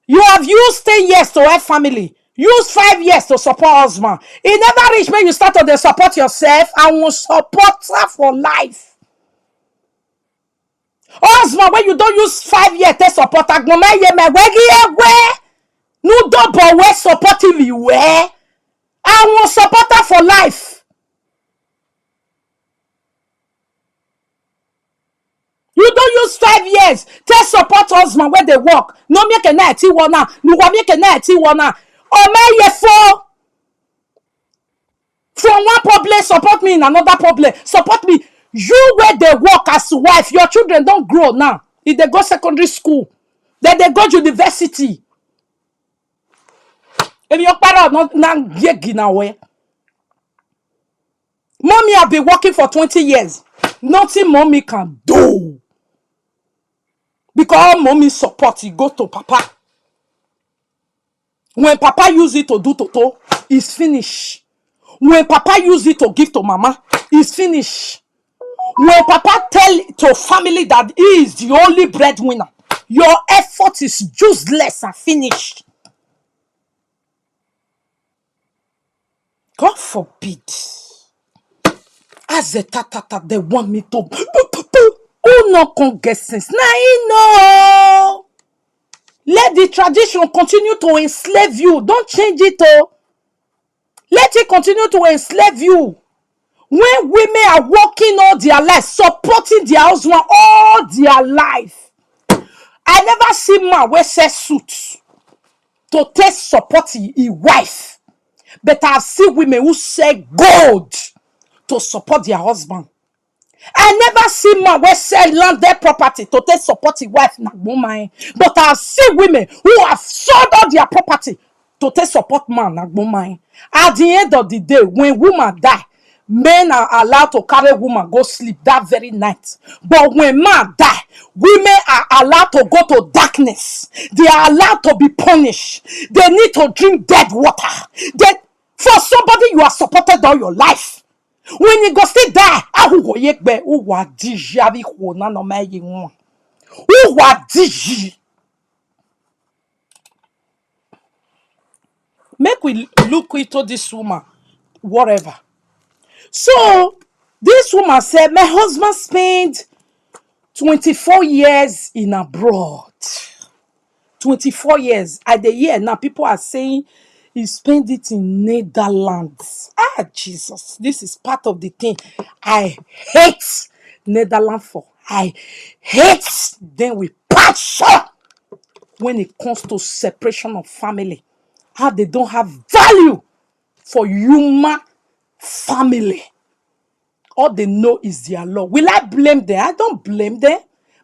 You have used 10 years to have family. Use 5 years to support husband. It never reach when you start to support yourself and will support her for life. Husband, when you don't use 5 years to support her, no double way supportive you were. I will support her for life. You don't use 5 years to support husband when they work. No make a night wana. No make a night wana. Oh my for from one problem support me in another problem. Support me. You where they work as wife. Your children don't grow now. If they go secondary school, then they go university. And your parents not yegi now way. Mommy have been working for 20 years. Nothing mommy can do. Because mommy support, you go to papa. When papa use it to do toto, it's finished. When papa use it to give to mama, it's finished. When papa tell to family that he is the only breadwinner, your effort is useless and finished. God forbid. As a tata, they want me to. Who no can get sense? No. Let the tradition continue to enslave you. Don't change it, oh. Let it continue to enslave you. When women are working all their life, supporting their husband all their life. I never see man wear suits to take support his wife. But I see women who say gold to support their husband. I never see man who sell landed property to take support his wife. But I see women who have sold all their property to take support man. At the end of the day, when woman die, Men are allowed to carry woman go sleep that very night. But when man die, women are allowed to go to darkness. They are allowed to be punished. They need to drink dead water. That for somebody you are supported all your life. When you go still die, who wa dijavi who na no ma yi won. Who wa diji. Make we look into this woman, whatever. So this woman said, my husband spent 24 years in abroad. 24 years. At the year now, people are saying he spent it in Netherlands. Ah, Jesus. This is part of the thing. I hate Netherlands for. I hate them with passion when it comes to separation of family. How they don't have value for human family. All they know is their law. Will I blame them? I don't blame them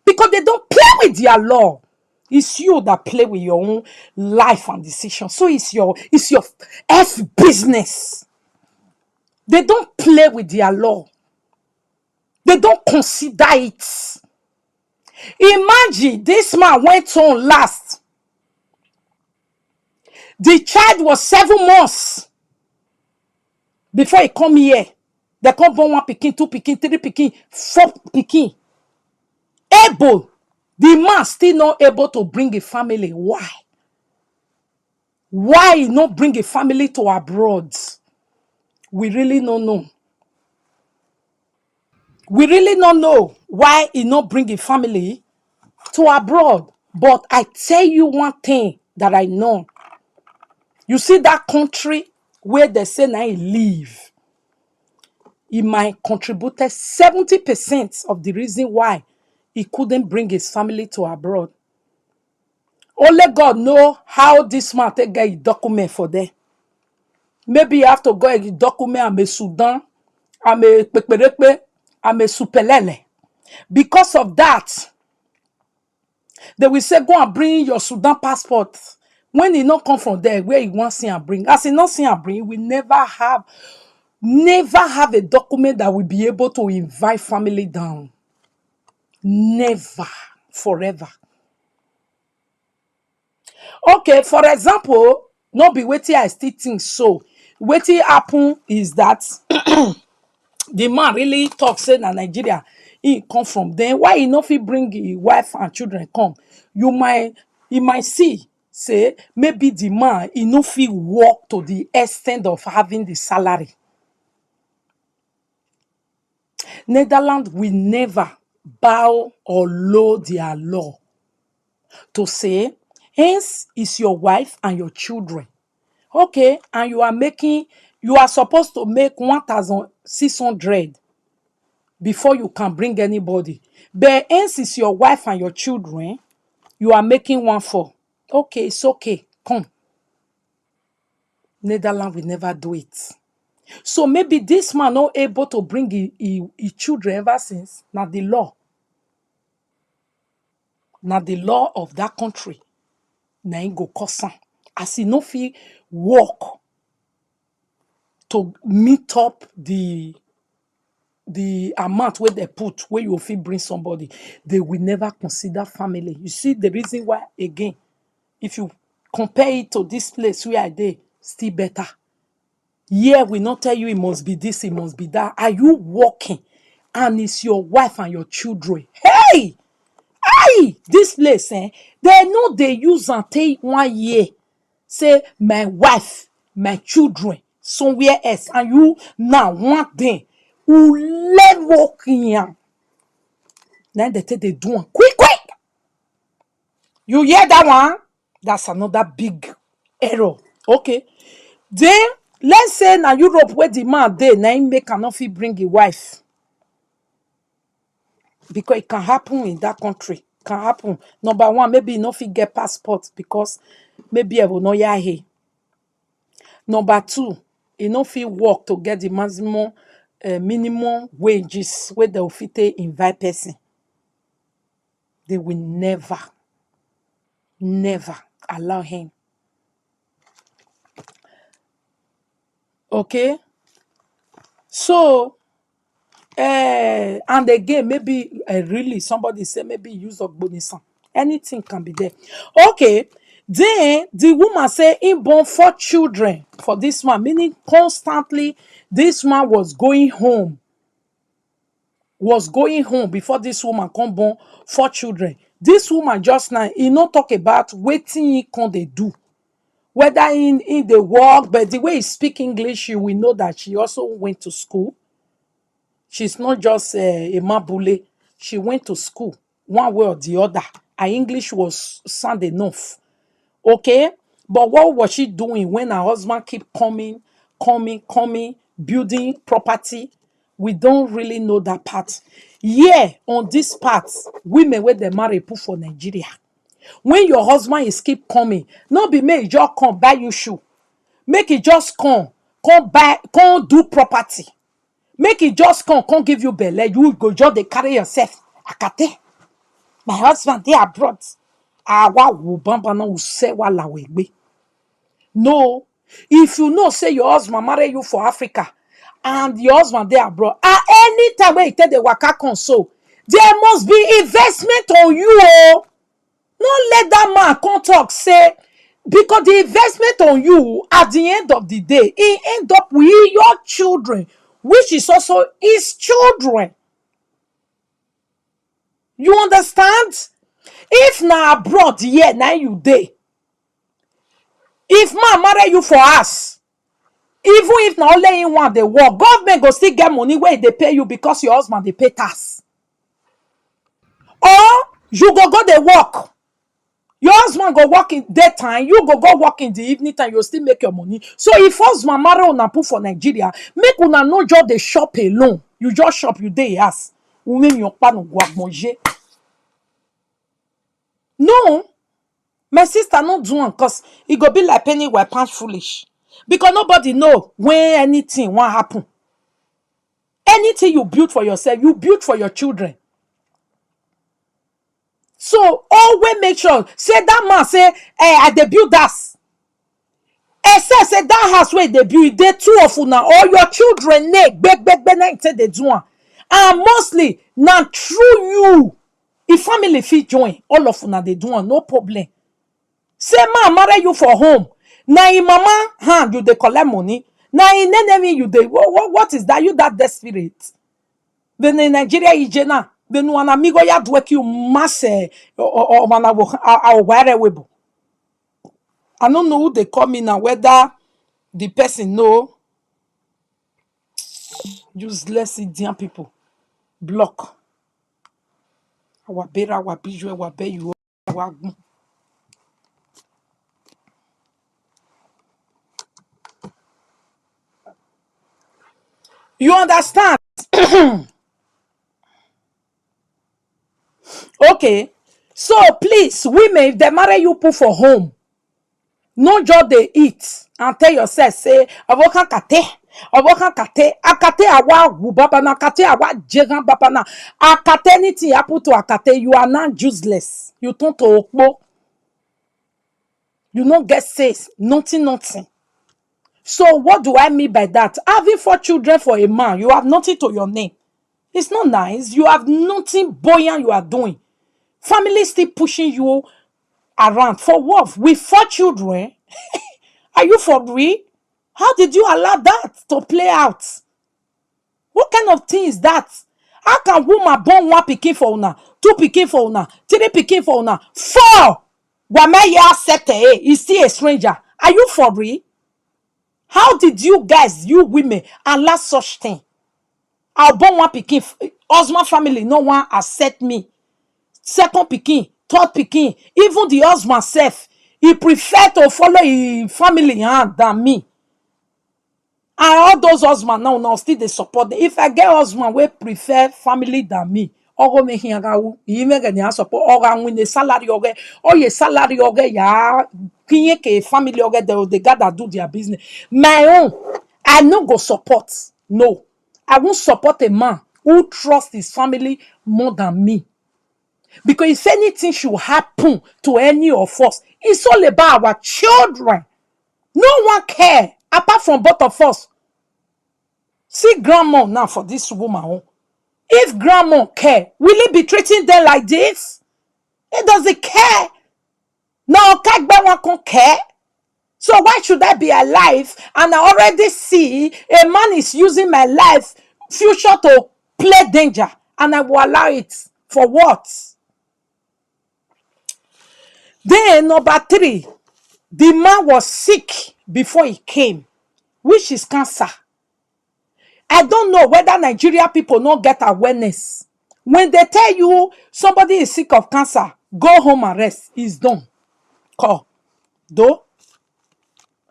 because they don't play with their law. It's you that play with your own life and decision. So it's your F business. They don't play with their law. They don't consider it. Imagine this man went on last. The child was 7 months before he come here. They come born 1 pikin, 2 pikin, 3 pikin, 4 pikin. Able. The man still not able to bring a family. Why? Why he not bring a family to abroad? We really don't know. We really don't know why he not bring a family to abroad. But I tell you one thing that I know. You see that country where they say now he live, he might contributed 70% of the reason why he couldn't bring his family to abroad. Only God know how this man take get a document for them. Maybe you have to go and document I'm a Sudan, I'm a Peperepe, I'm a Supelele. Because of that, they will say, go and bring your Sudan passport. When he not come from there, where he want see and bring. As he not see and bring, we never have a document that will be able to invite family down. Never. Forever. Okay, for example, not be waiting I still think so. Waiting happen is that the man really talk say na Nigeria he come from. Then why he no fit bring his wife and children come? You might see say maybe the man he no fit work to the extent of having the salary. Netherlands will never bow or lower their law to say, hence is your wife and your children. Okay, and you are supposed to make 1,600 before you can bring anybody. But hence is your wife and your children, you are making 1,400. Okay, it's okay. Come. Netherlands will never do it. So maybe this man not able to bring his children ever since. Now the law. Now the law of that country. Now he go cause am. As he no fit work to meet up the amount where they put where you fit bring somebody, they will never consider family. You see the reason why again, if you compare it to this place where I dey, still better. Here we not tell you it must be this, it must be that. Are you working? And it's your wife and your children. Hey! Hey! This place, they know they use and take 1 year. Say, my wife, my children, somewhere else. And you now want them who let working. Now they take they do one quick, quick. You hear that one? That's another big error. Okay. Then let's say now Europe where the man dey, now he make cannot fit bring a wife. Because it can happen in that country. Can happen. Number one, maybe he no fit get passport because maybe I will not hear here. Number two, he no fit work to get the maximum minimum wages where they will fit take invite person. They will never, never allow him. Okay? So and again, maybe really somebody say maybe use of Bonison. Anything can be there. Okay. Then the woman say he born 4 children for this man, meaning constantly this man was going home before this woman come born 4 children. This woman just now, he not talk about waiting he can they do. Whether in the work, but the way he speak English, you will know that she also went to school. She's not just a mabule. She went to school one way or the other. Her English was sound enough. Okay? But what was she doing when her husband keep coming, building property? We don't really know that part. Yeah, on this part, women where they marry put for Nigeria. When your husband is keep coming, not be make e just come buy you shoe. Make it just come buy, come do property. Make it just come give you belle. You go just dey carry yourself. Akate, my husband dey abroad. Awa wo bamba na use wa lawegbe. No, if you know say your husband marry you for Africa and your husband dey abroad, at any time when you take the waka come so, there must be investment on you. Oh, no let that man come talk say because the investment on you at the end of the day, it end up with your children, which is also his children. You understand? If na abroad, yeah, now you dey. If man marry you for us, even if na only in one dey work, government go still get money where they pay you because your husband dey pay tax. Or you go dey work. Your husband go work in daytime, you go work in the evening time, you still make your money. So if husband marry una put for Nigeria, make una no just dey shop alone. You just shop, you dey house. No, my sister no do one cause it go be like penny white pants foolish. Because nobody know when anything wan happen. Anything you build for yourself, you build for your children. So always make sure say that man say, I dey build house. Say that house where they build, they two of una or your children beg na say they do one. And mostly now through you, if family fit join, all of una they do one, no problem. Say man marry you for home. Now in mama hand you dey collect money. Now in enemy you dey what is that? You that desperate. Then in Nigeria ijena. Then one amigo ya dwek you mass or man where webo. I don't know who they call me now, whether the person know useless Indian people. Block. Our bera, our biju, our be you. You understand? Okay. So please, women, if they marry you put for home, no just they eat and tell yourself, say, avoka kate, akate awa wubabana, akate awa jegan babana, akate anything happen to akate, you are not useless. You turn to okpo. You don't get says, nothing. So what do I mean by that? Having 4 children for a man, you have nothing to your name. It's not nice. You have nothing buoyant you are doing. Family still pushing you around. For what? With 4 children? Are you for real? How did you allow that to play out? What kind of thing is that? How can woman born 1 pikin for una, 2 pikin for una, 3 pikin for una, 4? Is still a stranger. Are you for real? How did you guys, you women, allow such thing? I'll born 1 pikin. Husband family, no one accept me. Second pikin, third pikin, even the husband self, he prefer to follow his family hand than me. And all those husbands now still they support them. If I get husband wey prefer family than me, ogo me hiagawu, even get the support oga win the salary oge, or your salary oge ya kinye ke family oge they gather do their business. My own, I no go support. No, I won't support a man who trusts his family more than me. Because if anything should happen to any of us, it's all about our children. No one care apart from both of us. See grandma now for this woman. Oh. If grandma care, will he be treating them like this? He doesn't care. No, Kagbawa can't care. So why should I be alive? And I already see a man is using my life, future to play danger. And I will allow it. For what? Then number 3, the man was sick before he came, which is cancer. I don't know whether Nigeria people don't get awareness. When they tell you somebody is sick of cancer, go home and rest. It's done. Call. Though,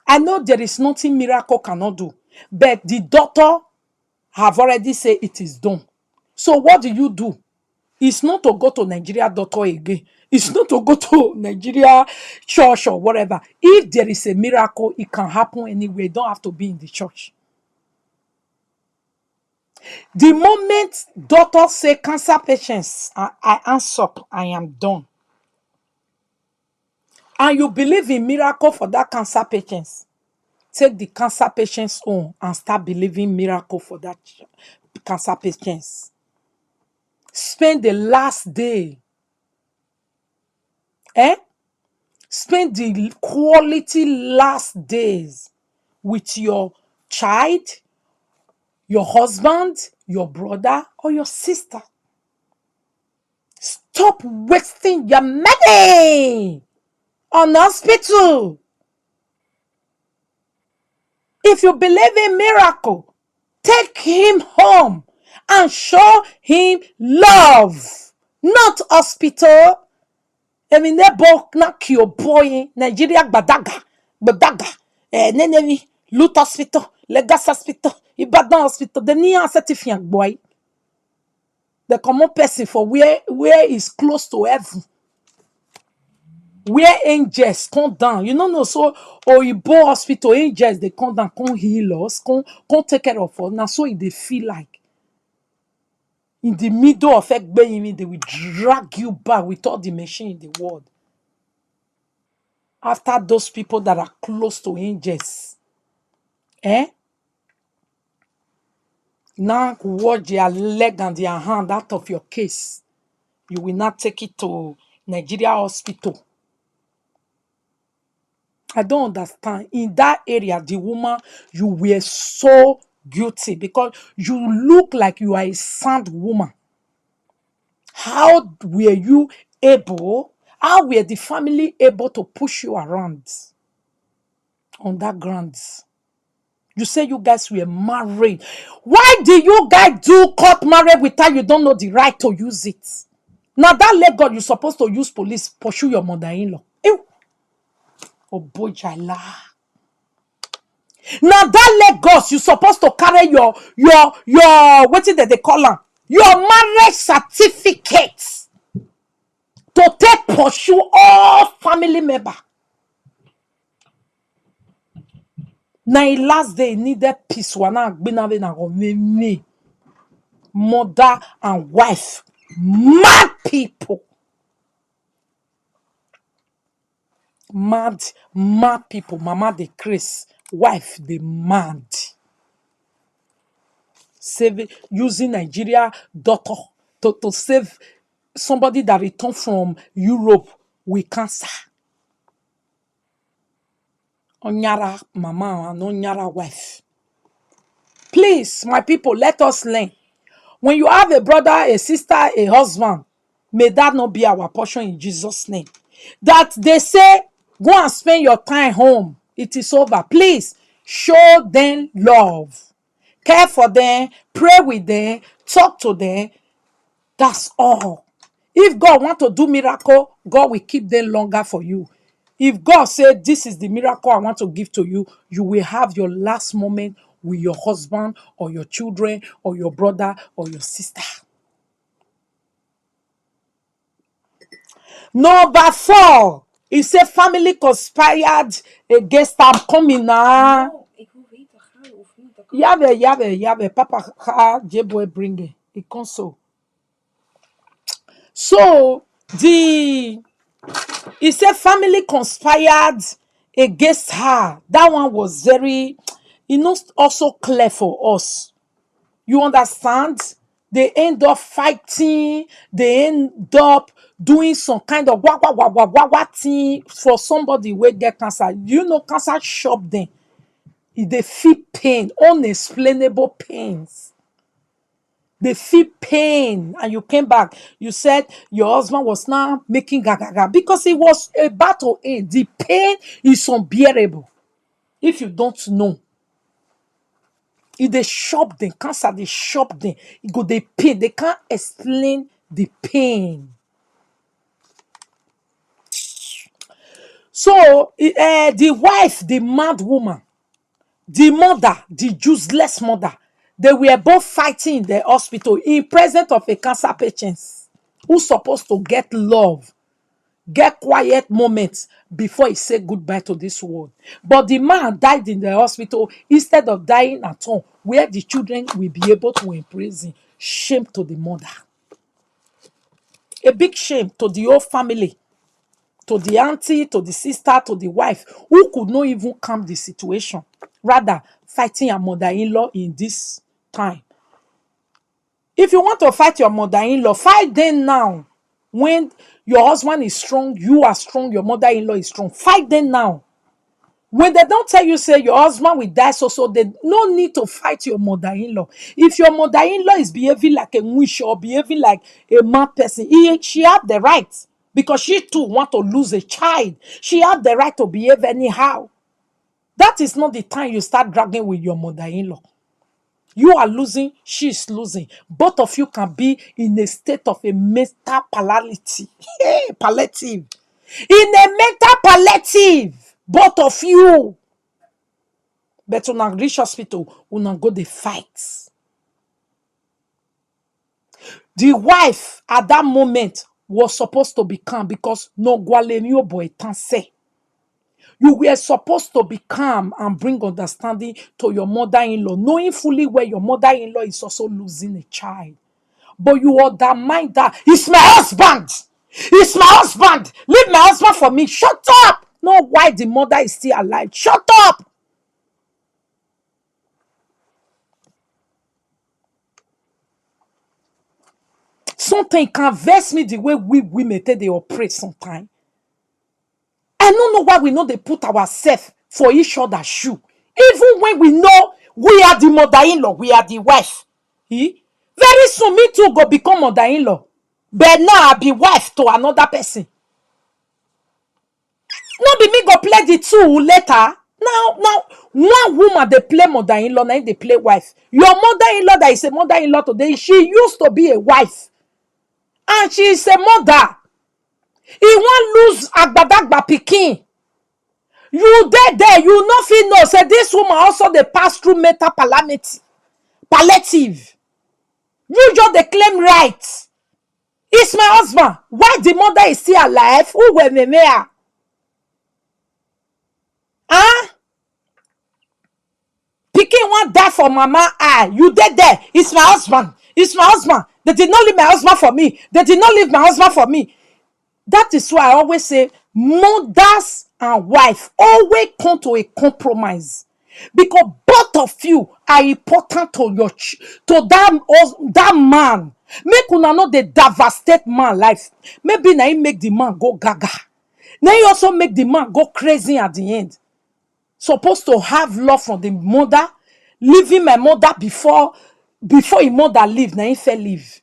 I know there is nothing miracle cannot do. But the doctor have already said it is done. So what do? It's not to go to Nigeria doctor again. It's not to go to Nigeria church or whatever. If there is a miracle, it can happen anywhere. You don't have to be in the church. The moment doctors say cancer patients, I answer, I am done. And you believe in miracle for that cancer patients, take the cancer patients home and start believing miracle for that cancer patients. Spend the last day. Spend the quality last days with your child, your husband, your brother, or your sister. Stop wasting your money on hospital. If you believe in miracle, take him home and show him love, not hospital. Nebo na kio boy Nigeria gbadaga nenemi Lut Hospital, Legas Hospital, Ibadan Hospital. The near certificate boy. The common person for where is close to heaven. Where angels come down. You know, so Oyibo Hospital, angels they come down, come heal us, come take care of us. Now so they feel like in the middle of Ekbenyimi, they will drag you back with all the machine in the world. After those people that are close to angels. Now watch their leg and their hand out of your case. You will not take it to Nigeria hospital. I don't understand. In that area, the woman, you were so guilty because you look like you are a sound woman. How were you able? How were the family able to push you around on that grounds? You say you guys were married. Why do you guys do court marriage without you don't know the right to use it? Now that Lagos, you're supposed to use police pursue your mother-in-law. Ew. Oh boy, Jala. Now that Lagos, you're supposed to carry your what is that they call them? Your marriage certificate to take pursue all family member. Now last day needed peace. Mother and wife, mad people. Mad people. Mama the Chris, wife the mad. Save using Nigeria doctor to save somebody that returned from Europe with cancer. Onyara mama and onyara wife. Please, my people, let us learn. When you have a brother, a sister, a husband, may that not be our portion in Jesus' name. That they say, go and spend your time home. It is over. Please, show them love. Care for them. Pray with them. Talk to them. That's all. If God want to do miracle, God will keep them longer for you. If God said, this is the miracle I want to give to you, you will have your last moment with your husband or your children or your brother or your sister. Number 4, he said family conspired against am. Coming now. Nou, ik wil weten, ga je of niet? Dat kan Yabe. Papa ga J-boy bring it. It comes so. So, he said family conspired against her. That one was very, also clear for us. You understand? They end up fighting. They end up doing some kind of wah thing for somebody who get cancer. You know, cancer shop them. They feel pain, unexplainable pains. They feel pain, and you came back. You said your husband was now making gaga because it was a battle. The pain is unbearable. If you don't know, if they shop them, cancer, they shop them. It go they pain. They can't explain the pain. So the wife, the mad woman, the mother, the useless mother, they were both fighting in the hospital in presence of a cancer patient who's supposed to get love, get quiet moments before he say goodbye to this world. But the man died in the hospital instead of dying at home, where the children will be able to embrace him. Shame to the mother. A big shame to the whole family, to the auntie, to the sister, to the wife, who could not even calm the situation. Rather, fighting her mother-in-law in this time. If you want to fight your mother-in-law, fight them now. When your husband is strong, you are strong, your mother-in-law is strong. Fight them now. When they don't tell you, say your husband will die, so they no need to fight your mother-in-law. If your mother-in-law is behaving like a wish or behaving like a mad person, she have the right, because she too want to lose a child. She have the right to behave anyhow. That is not the time you start dragging with your mother-in-law. You are losing, she is losing. Both of you can be in a state of a mental palliative. Palliative. In a mental palliative. Both of you. But when I reach hospital, when I go the fight. The wife at that moment was supposed to be calm because no gualenio boy say. You were supposed to be calm and bring understanding to your mother-in-law, knowing fully well your mother-in-law is also losing a child. But you undermine that. It's my husband. It's my husband. Leave my husband for me. Shut up. No, why the mother is still alive. Shut up. Something can vex me the way we women they operate sometimes. I don't know why we know they put ourselves for each other's shoe. Even when we know we are the mother-in-law, we are the wife. Very soon, me too go become mother-in-law. But now I be wife to another person. No be me go play the two later. Now, one woman they play mother-in-law, now they play wife. Your mother-in-law that is a mother-in-law today, she used to be a wife. And she is a mother. He won't lose agbadagba pikin. You there, you nothing know. Say this woman also they pass through mental palliative. You just they claim right. It's my husband. Why the mother is still alive? Who were me there? Huh? Pikin won't die for mama eye. You dead there. It's my husband. It's my husband. They did not leave my husband for me. They did not leave my husband for me. That is why I always say mothers and wife always come to a compromise. Because both of you are important to that man. Make una know the devastate man life. Maybe now he make the man go gaga. Now he also make the man go crazy at the end. Supposed to have love from the mother, leaving my mother before his mother leave. Now he fell leave.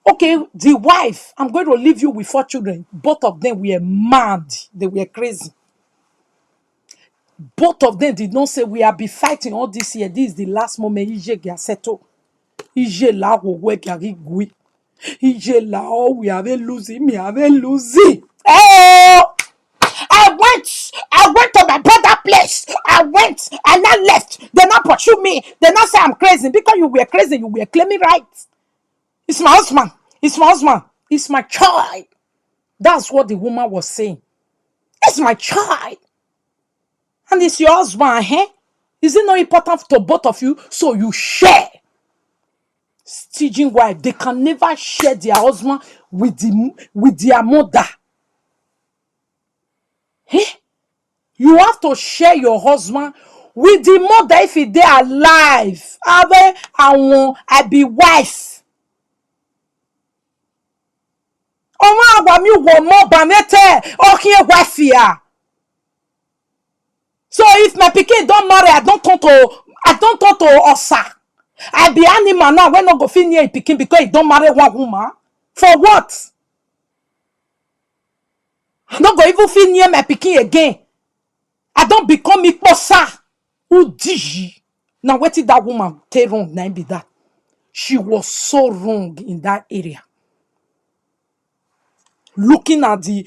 Okay, the wife, I'm going to leave you with 4 children. Both of them were mad. They were crazy. Both of them did not say we have been fighting all this year. This is the last moment. We have been losing. Oh, I went to my brother's place. I went and I left. They not pursue me. They not say I'm crazy. Because you were crazy, you were claiming rights. It's my husband. It's my husband. It's my child. That's what the woman was saying. It's my child. And it's your husband, eh? Is it not important to both of you? So you share. Staging wife, they can never share their husband with their mother. Eh? You have to share your husband with the mother if they alive. I be wife. So if my pikin don't marry, I don't turn to osa. I be animal now when not go fit near pikin because he don't marry one woman. For what? I don't go even fit near my pikin again. I don't become ikposa. Who digi? Now what did that woman take wrong? Now be that. She was so wrong in that area. Looking at the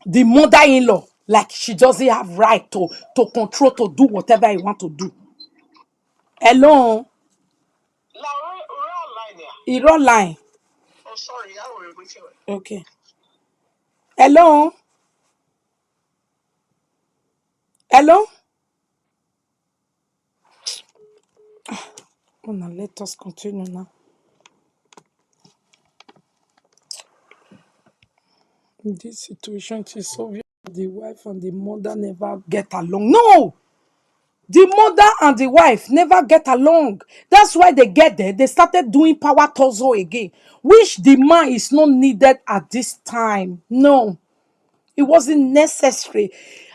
mother-in-law like she doesn't have right to control, to do whatever he want to do. Hello? Irọ́ line. Oh, sorry, I will with you. Okay. Hello? Hello? Oh, now let us continue now. In this situation, it is so obvious the wife and the mother never get along. No! The mother and the wife never get along. That's why they get there. They started doing power tussle again, which the man is not needed at this time. No, it wasn't necessary.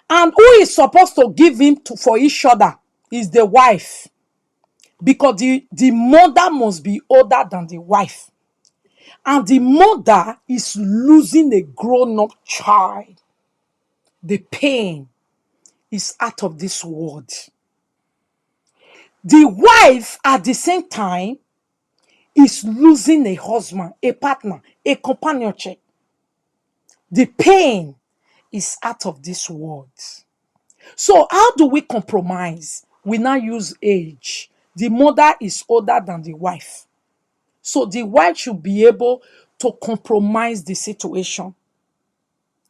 And who is supposed to give him for each other is the wife. Because the mother must be older than the wife. And the mother is losing a grown-up child. The pain is out of this world. The wife, at the same time, is losing a husband, a partner, a companionship. The pain is out of this world. So how do we compromise? We now use age. The mother is older than the wife. So the wife should be able to compromise the situation.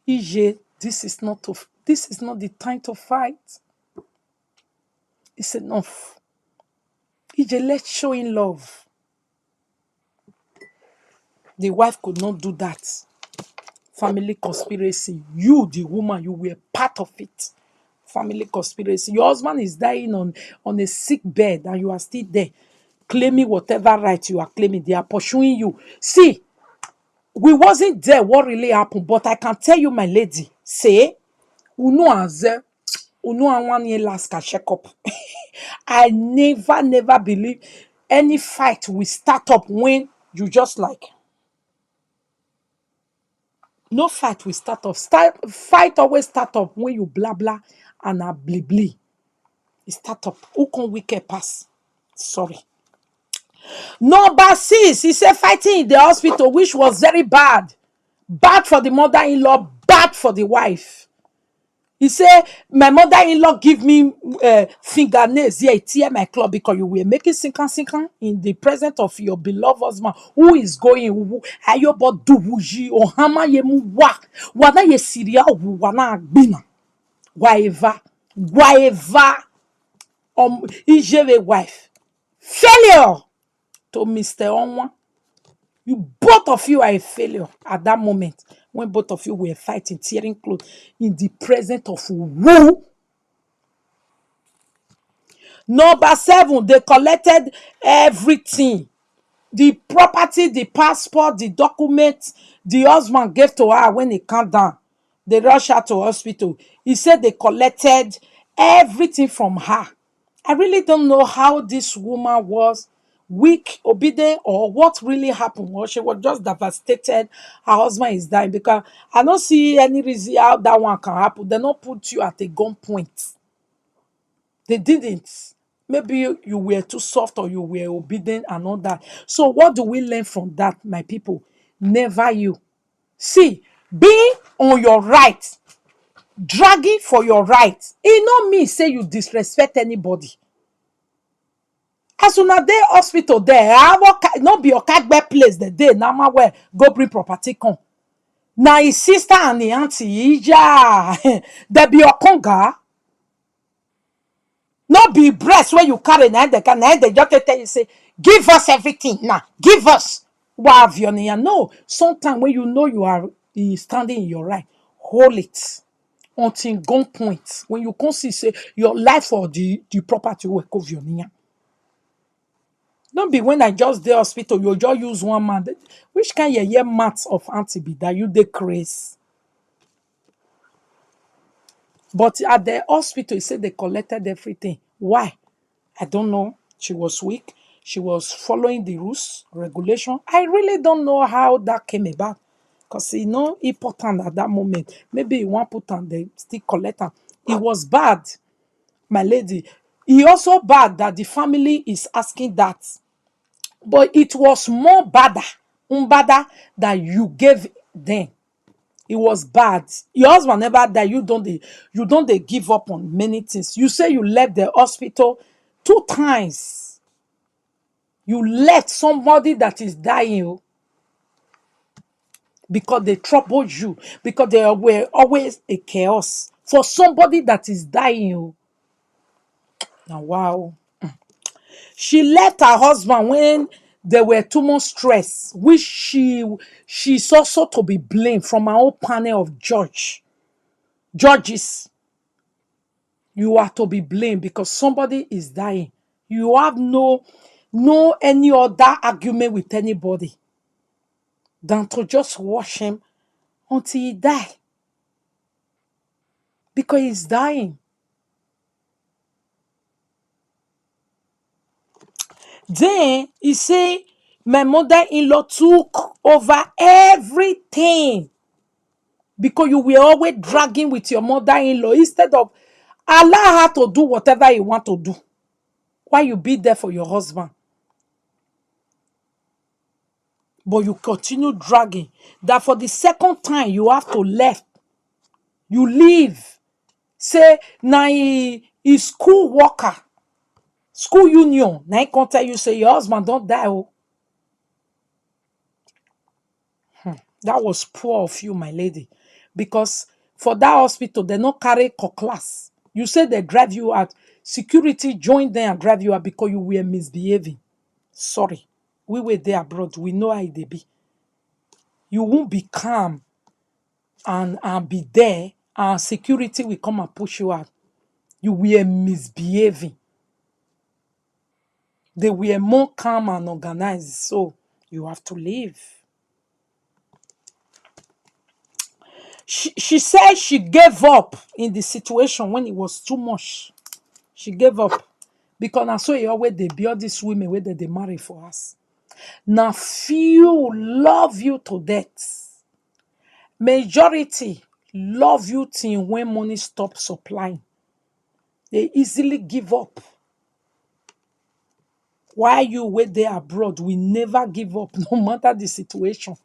EJ, this is not the time to fight. It's enough. EJ, let's show in love. The wife could not do that. Family conspiracy. You, the woman, you were part of it. Family conspiracy. Your husband is dying on a sick bed and you are still there, claiming whatever right you are claiming. They are pursuing you. See, we wasn't there what really happened, but I can tell you, my lady, say, last can check up. I never believe any fight will start up when you just like. No fight will start up. Fight always start up when you blah blah and a blee blee. It start up. Who can wicked pass? Sorry. Number 6, he said fighting in the hospital, which was very bad. Bad for the mother-in-law, bad for the wife. He said, my mother-in-law give me fingernails. Yeah, tear my club because you were making sinkan in the presence of your beloved husband who is going. Ayobo do wuji ohama yemu wa wana ye siria wana agbina. Whatever. Ijeve wife. Failure to Mr. Onwa. Both of you are a failure at that moment when both of you were fighting, tearing clothes in the presence of who? Number 7, they collected everything. The property, the passport, the documents the husband gave to her when he calmed down. They rushed her to hospital. He said they collected everything from her. I really don't know how this woman was weak, obedient, or what really happened. Or she was just devastated. Her husband is dying because I don't see any reason how that one can happen. They don't put you at a gunpoint. They didn't. Maybe you were too soft or you were obedient and all that. So what do we learn from that, my people? Never you. See, being on your right, dragging for your right, it not mean say you disrespect anybody. As soon as they hospital there, not be your kagbe place the day now where go bring property come. Now his sister and the auntie, yeah, they be your conga. Not be breast where you carry na they just tell you say, give us everything now. Give us. No, sometimes when you know you are standing in your right, hold it. until gunpoint. When you come see say your life or the property will cover your near. Don't be when I just the hospital, you just use one man. Which kind of year maths of auntie be that you decrease? But at the hospital, he said they collected everything. Why? I don't know. She was weak. She was following the rules, regulation. I really don't know how that came about. Because important at that moment. Maybe you want put on the still collect am. It was bad, my lady. It also bad that the family is asking that. But it was more badder that you gave them. It was bad. Your husband never died. You don't they give up on many things. You say you left the hospital 2 times. You left somebody that is dying because they troubled you, because they were always a chaos for somebody that is dying. Now, wow. She left her husband when there were too much stress, which she's also to be blamed from her own panel of judges. You are to be blamed because somebody is dying. You have no any other argument with anybody than to just watch him until he die because he's dying. Then he say my mother-in-law took over everything because you were always dragging with your mother-in-law instead of allow her to do whatever you want to do while you be there for your husband. But you continue dragging. That for the second time you have to left. You leave. Say na he school worker, school union. Now he come tell you say your husband don't die. Oh. That was poor of you, my lady. Because for that hospital, they no carry class. You say they drive you out. Security joined them and drive you out because you were misbehaving. Sorry. We were there abroad. We know how they be. You won't be calm and be there, and security will come and push you out. You were misbehaving. They were more calm and organized, so you have to leave. She said she gave up in the situation when it was too much. She gave up because now so you always they be all these women where they marry for us. Now few love you to death. Majority love you till when money stop supplying. They easily give up. While you wait there abroad, we never give up, no matter the situation.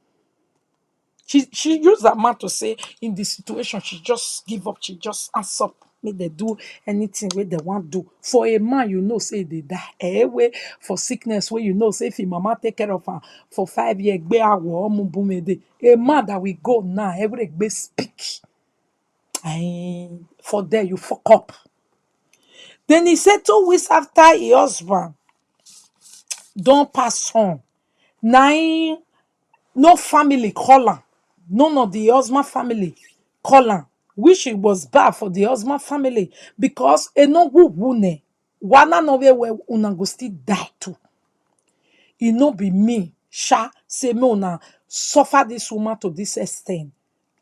She used that man to say in the situation, she just give up, she just answer up. Make they do anything where they want to do. For a man, say they die. Way for sickness, where say if your mama take care of her for 5 years, a man that we go now, every day speak. For there you fuck up. Then he said 2 weeks after his husband don't pass on. Now no family call am. None of the husband family call am. Which it was bad for the husband family because no wune. Wana no where una go still die too. It no be me, say me una suffer this woman to this extent.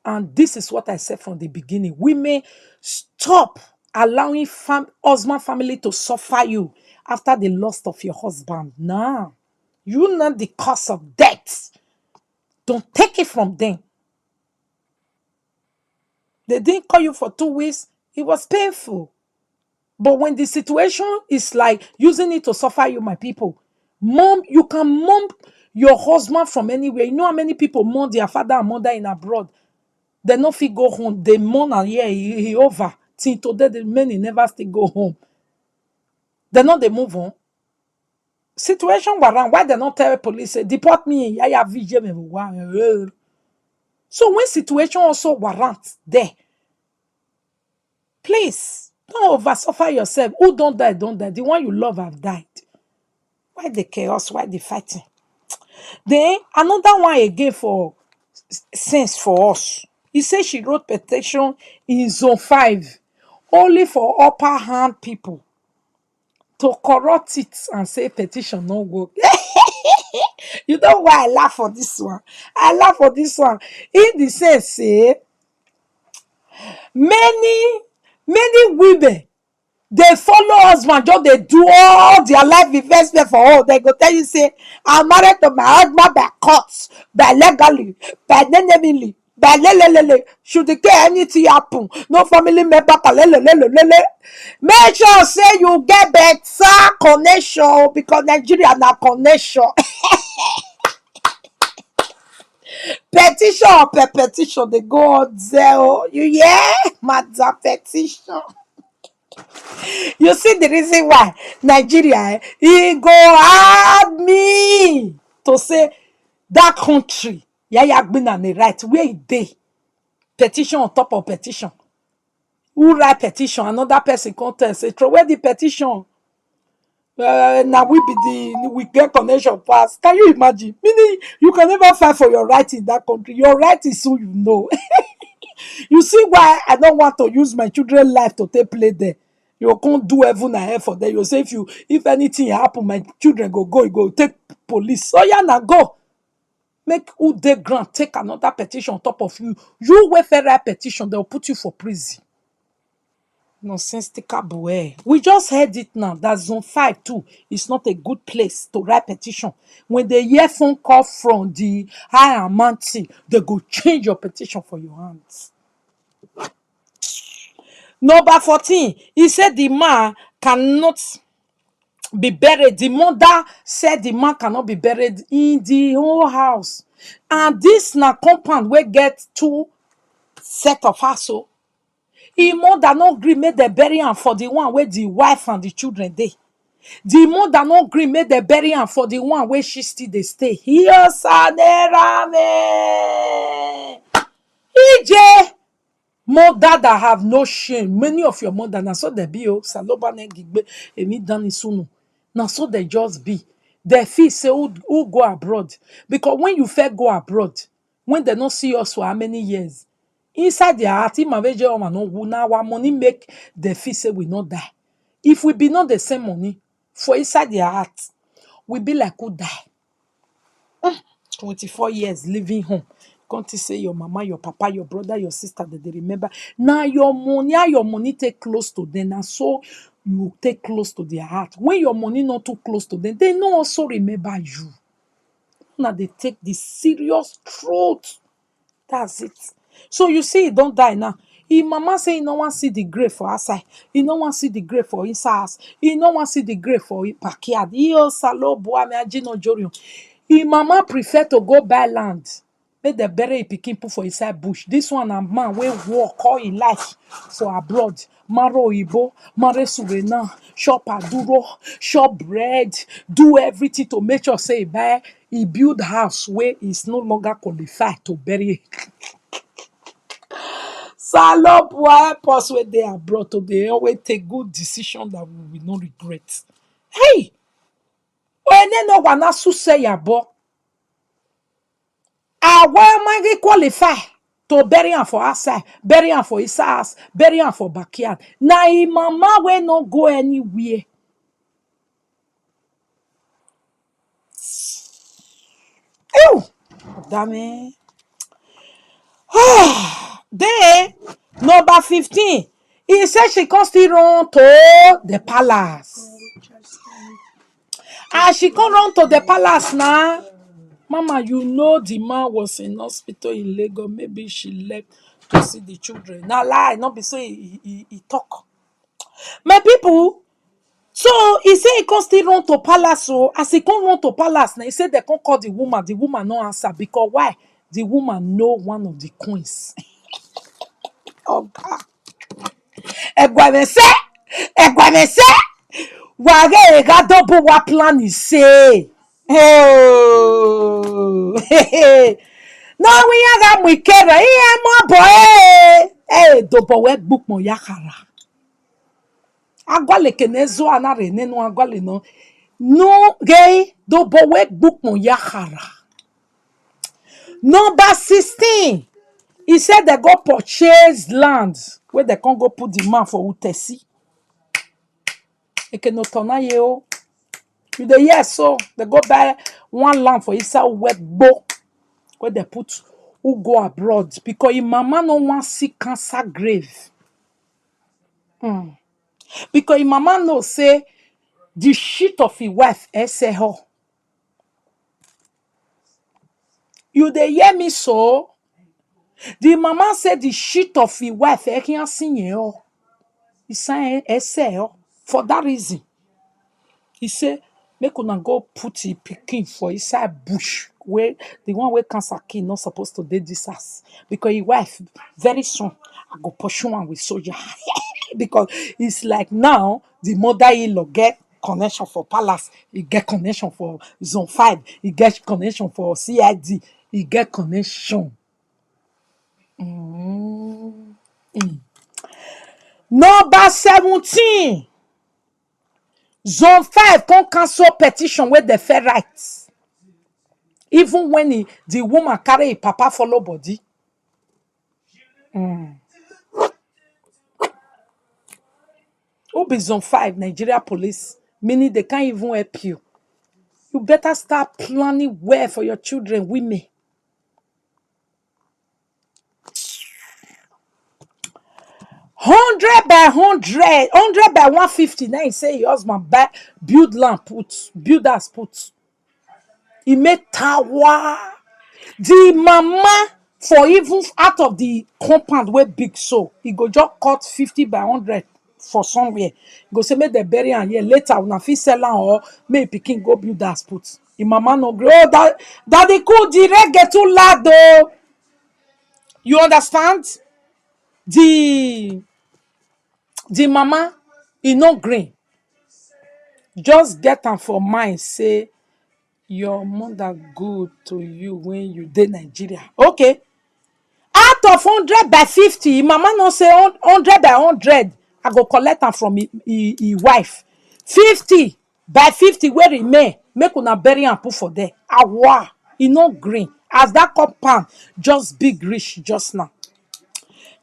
And this is what I said from the beginning. We may stop allowing husband family to suffer you after the loss of your husband. Nah. You not the cause of death. Don't take it from them. They didn't call you for 2 weeks. It was painful. But when the situation is like using it to suffer you, my people, you can mom your husband from anywhere. You know how many people mourn their father and mother in abroad? They no fit go home. They mourn and he over. Till today, the many never still go home. They they move on. Situation warrant. Why they not tell police say deport me? So when situation also warrant there, please don't over suffer yourself. Who don't die, don't die. The one you love have died. Why the chaos? Why the fighting? Then another one again for sense for us. He said she wrote petition in zone 5 only for upper hand people to corrupt it and say petition no work. You know why I laugh for this one? I laugh for this one. In the sense, say, many women, they follow husband, just they do all their life investment for all. They go tell you, say, I'm married to my husband by courts, by legally, by nenemily, by lelelele. Should the care anything happen? No family member can lelelele. Make sure say you get better connection because Nigeria na connection. Petition per petition, they go on there. Oh, you yeah, madam petition. You see the reason why Nigeria, he go add me to say that country, yeah, been on the right where it dey. Petition on top of petition. Who write petition? Another person contest. Say, throw away the petition. Now we get connection fast. Can you imagine? Meaning you can never fight for your right in that country. Your right is who you know. You see why I don't want to use my children's life to take play there. You can't do heaven and hell for them. You say if anything happen, my children go, you go take police. So yeah, now go. Make who they grant take another petition on top of you. You welfare right petition, they'll put you for prison. Nonsensical boy. We just heard it now. That zone 5 too is not a good place to write petition. When they hear phone call from the high amounting, they go change your petition for your hands. Number 14, he said the man cannot be buried. The mother said the man cannot be buried in the whole house. And this na compound where get 2 set of house. So the mother no gree make the bury am for the one where the wife and the children dey. The mother no gree make the bury am for the one where she still dey stay. Here sanerame. EJ. Mother that have no shame. Many of your mother, na so they be, oh, saloba ne gigbe, emi dani sunu. Na so they just be. They feel say who go abroad. Because when you first go abroad, when they don't see us for how many years, inside their heart, now our money make the feel say we not die. If we be not the same money, for inside their heart, we be like who die. 24 years living home. Can't you say your mama, your papa, your brother, your sister that they remember? Now your money take close to them. And so you take close to their heart. When your money not too close to them, they no also remember you. Now they take the serious truth. That's it. So you see, he don't die now. If mama say he no want see the grave for outside, he no want see the grave for inside house, he no want see the grave for backyard. If mama prefer to go buy land, make the bury pikin put for inside bush. This one a man wey work all in life for abroad. Maro Ibo, Mare Surena, shop aduro, shop bread, do everything to make sure say he build house where is no longer qualified to bury. Salop help us where they are brought to they always take good decision that we will not regret. Hey, when they no wanna say yabo. Why am I qualify to bury am for outside, bury am for his house, bury am for backyard? Now him mama will not go anywhere. Ew, damn it. Then number 15. He said she can still run to the palace. As she can run to the palace now. Mama, you know the man was in hospital in Lagos. Maybe she left to see the children. Now lie, not be say he talk. My people, so he say he can still run to palace. So as he can run to palace, now he said they can call the woman. The woman no answer because why? The woman know one of the queens. Oh God. Egwamese, wage ega double wa plan is say. Oh, no, we are we care. Here, my boy. Hey, double we book mo yakara. Agwale kenezo anare nenu agwale no. No, gay double we book mo yakara. Number 16. He said they go purchase land where they can't go put the man for Utesi. Eke no tonaye o. You dey hear so they go buy one land for Isa Webo where they put who go abroad because his mama no want see cancer grave. Because his mama know say the shit of his wife say her. You dey hear me so? The mama said the shit of his wife can't see her. He say say her. For that reason, he say make una go put his pikin for inside bush where the one where cancer kill not supposed to dey this house because his wife very soon I go pursue am with soldier because it's like now the mother-in-law get connection for palace, he get connection for zone 5, he get connection for CID, he get connection. Number 17. Zone 5 can cancel petition where they fair rights. Even when the woman carry a papa follow body. Who be zone 5, Nigeria police, meaning they can't even help you. You better start planning well for your children, women. 100 by 100, 100 by 150. Now he say your husband build land build house put. He made tower. The mama for even out of the compound where big so he go just cut 50 by 100 for somewhere. He go say make the bury am here later una fit sell am or make pikin go build house put. The mama no gree. Oh, daddy cool the reggae too loud though. You understand? The mama e no gree. Just get am for mind say your mother good to you when you dey Nigeria. Okay. Out of 100 by 50, mama no say 100 by 100. I go collect am from his wife. 50 by 50 where remain. Make una bury am put for there. Awa, e no green. As that compound just big rich just now.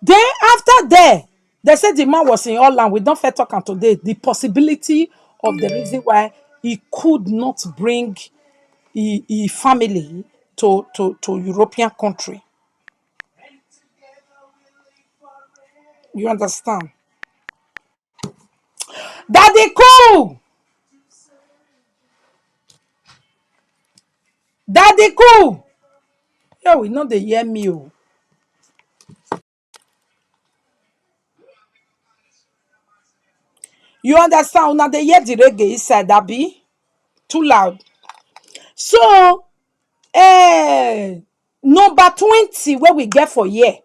Then after there, they said the man was in Holland. We don't fair talk am today. The possibility of the reason why he could not bring his family to European country. You understand? Daddy cool. Daddy cool. Yeah, we know they hear me. Oh. You understand? Now they hear the reggae inside that be too loud. So, number 20 where we get for here.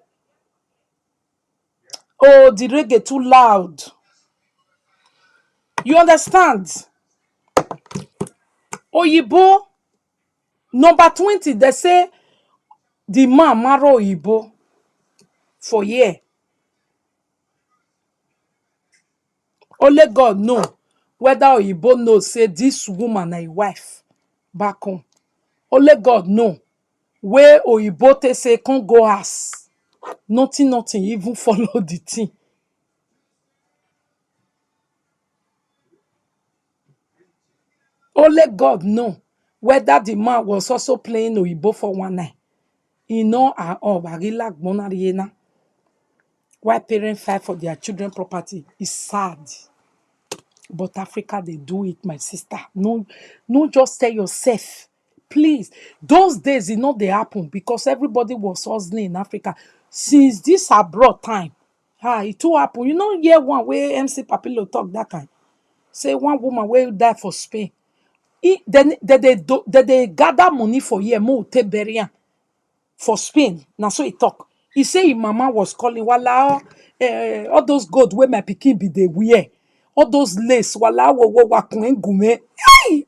Oh, the reggae too loud. You understand? Oyibo, number 20, they say the man marry Oyibo for here. Only God know whether Oyibo knows say this woman na wife back home. Only God know where Oyibo te say can't go ass. Nothing, even follow the thing. Only God know whether the man was also playing Oyibo for one night. You know, why parents fight for their children property is sad. But Africa, they do it, my sister. No, just tell yourself. Please. Those days, they happen because everybody was hustling in Africa. Since this abroad time, it too happen. You know, year one where MC Papilo talk that time. Say one woman will die for Spain. Then they gather money for year more te bury am for Spain. Now so he talk. He say his mama was calling wala all those gold where my pikin be they wear. All those lace wala wo kun gume. Hey!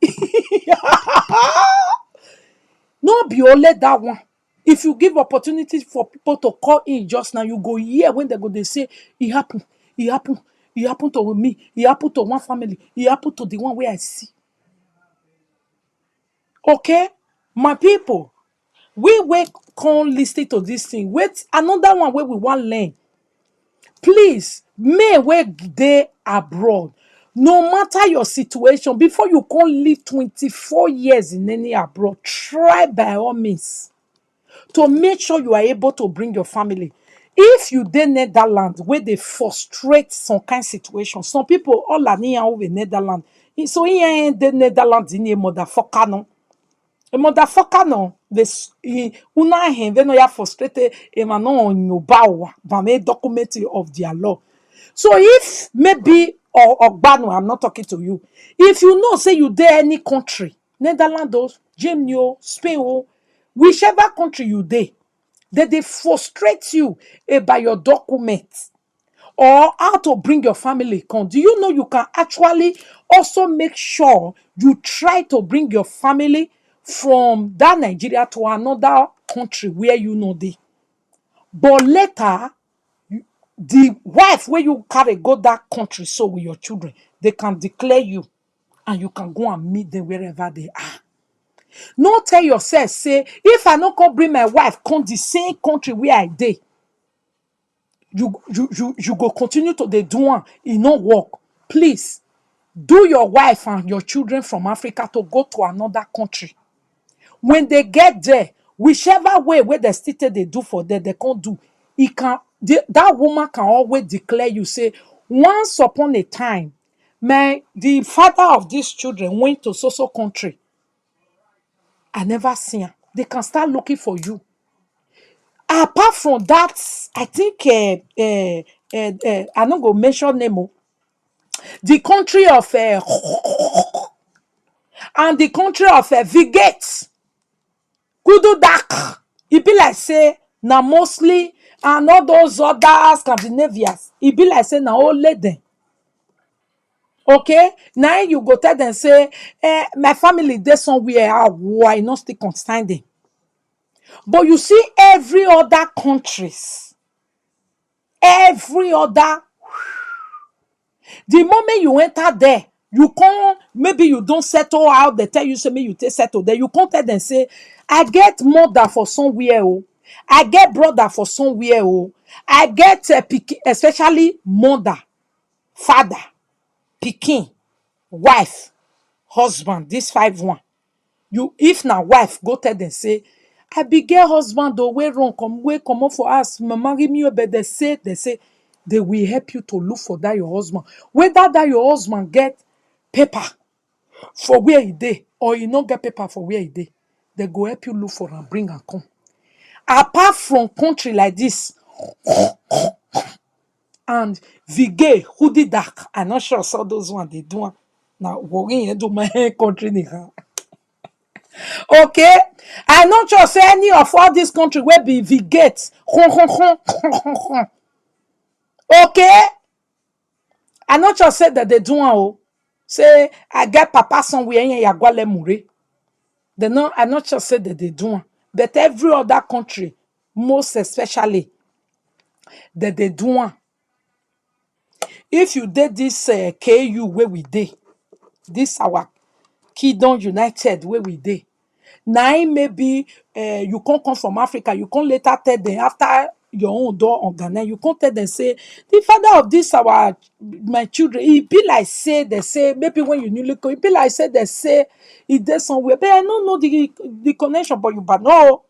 No be only that one. If you give opportunities for people to call in just now, you go hear when they go, they say, it happened, it happened, it happened to me, it happened to one family, it happened to the one where I see. Okay? My people, We can't listen to this thing. Wait, another one where we want learn. Please, may we dey abroad. No matter your situation, before you can live 24 years in any abroad, try by all means to make sure you are able to bring your family. If you dey Netherlands where they frustrate some kind situation, some people all are near over Netherlands. So here in the Netherlands in a motherfucker no. A motherfucker no. This una hen they no ya frustrated e ma no on bawa ba me document of their law. So if maybe or Ogbano, I'm not talking to you. If you know, say you there any country, Netherlands, oh, Germany, oh, Spain, oh, whichever country you there, that they frustrate you by your documents or how to bring your family come. Do you know you can actually also make sure you try to bring your family from that Nigeria to another country where you know they. But later, the wife where you carry go that country so with your children, they can declare you and you can go and meet them wherever they are. No tell yourself, say, if I not come bring my wife, come the same country where I dey, you go continue to the do one, it not work. Please, do your wife and your children from Africa to go to another country. When they get there, whichever way where the state they do for them, they can't do. That woman can always declare you, say, once upon a time, the father of these children went to so country. I never seen her. They can start looking for you. Apart from that, I think I not go mention name. The country of and the country of Vigate. Kudu Dak. It be like say now mostly and all those other Scandinavians. It be like say now all let them. Okay, now you go tell them say, my family there somewhere. Why not still concern them? But you see, every other, the moment you enter there, you can't, maybe you don't settle out, they tell you, say, maybe you take settle there, you can't tell them, say, I get mother for somewhere, oh, I get brother for somewhere, oh, I get especially mother, father, pikin, wife, husband, this 5-1. You, if na wife, go tell them, say, I be get husband though, where come up for us, marry me, but they say, they will help you to look for that your husband. Whether that your husband get paper for where he dey, or you not get paper for where he dey, they go help you look for and bring and come. Apart from country like this, and Vigay, Hoodie Dark, I'm not sure so those one they do. Now, worrying do my country nigga. Okay, I not sure say any of all this country where be Vigate. Okay, I not sure say that they do oh. Say I get papa somewhere in Yagwale Mure. They know I not sure say that they do, but every other country, most especially, that they do. If you did this KU where we did, this our Kingdom United where we did. Now maybe you can't come from Africa, you can't later tell them after your own door organize, you can't tell them say the father of this our my children, it be like say they say maybe when you newly come, it be like say they say it there somewhere, but I don't know the connection, but no.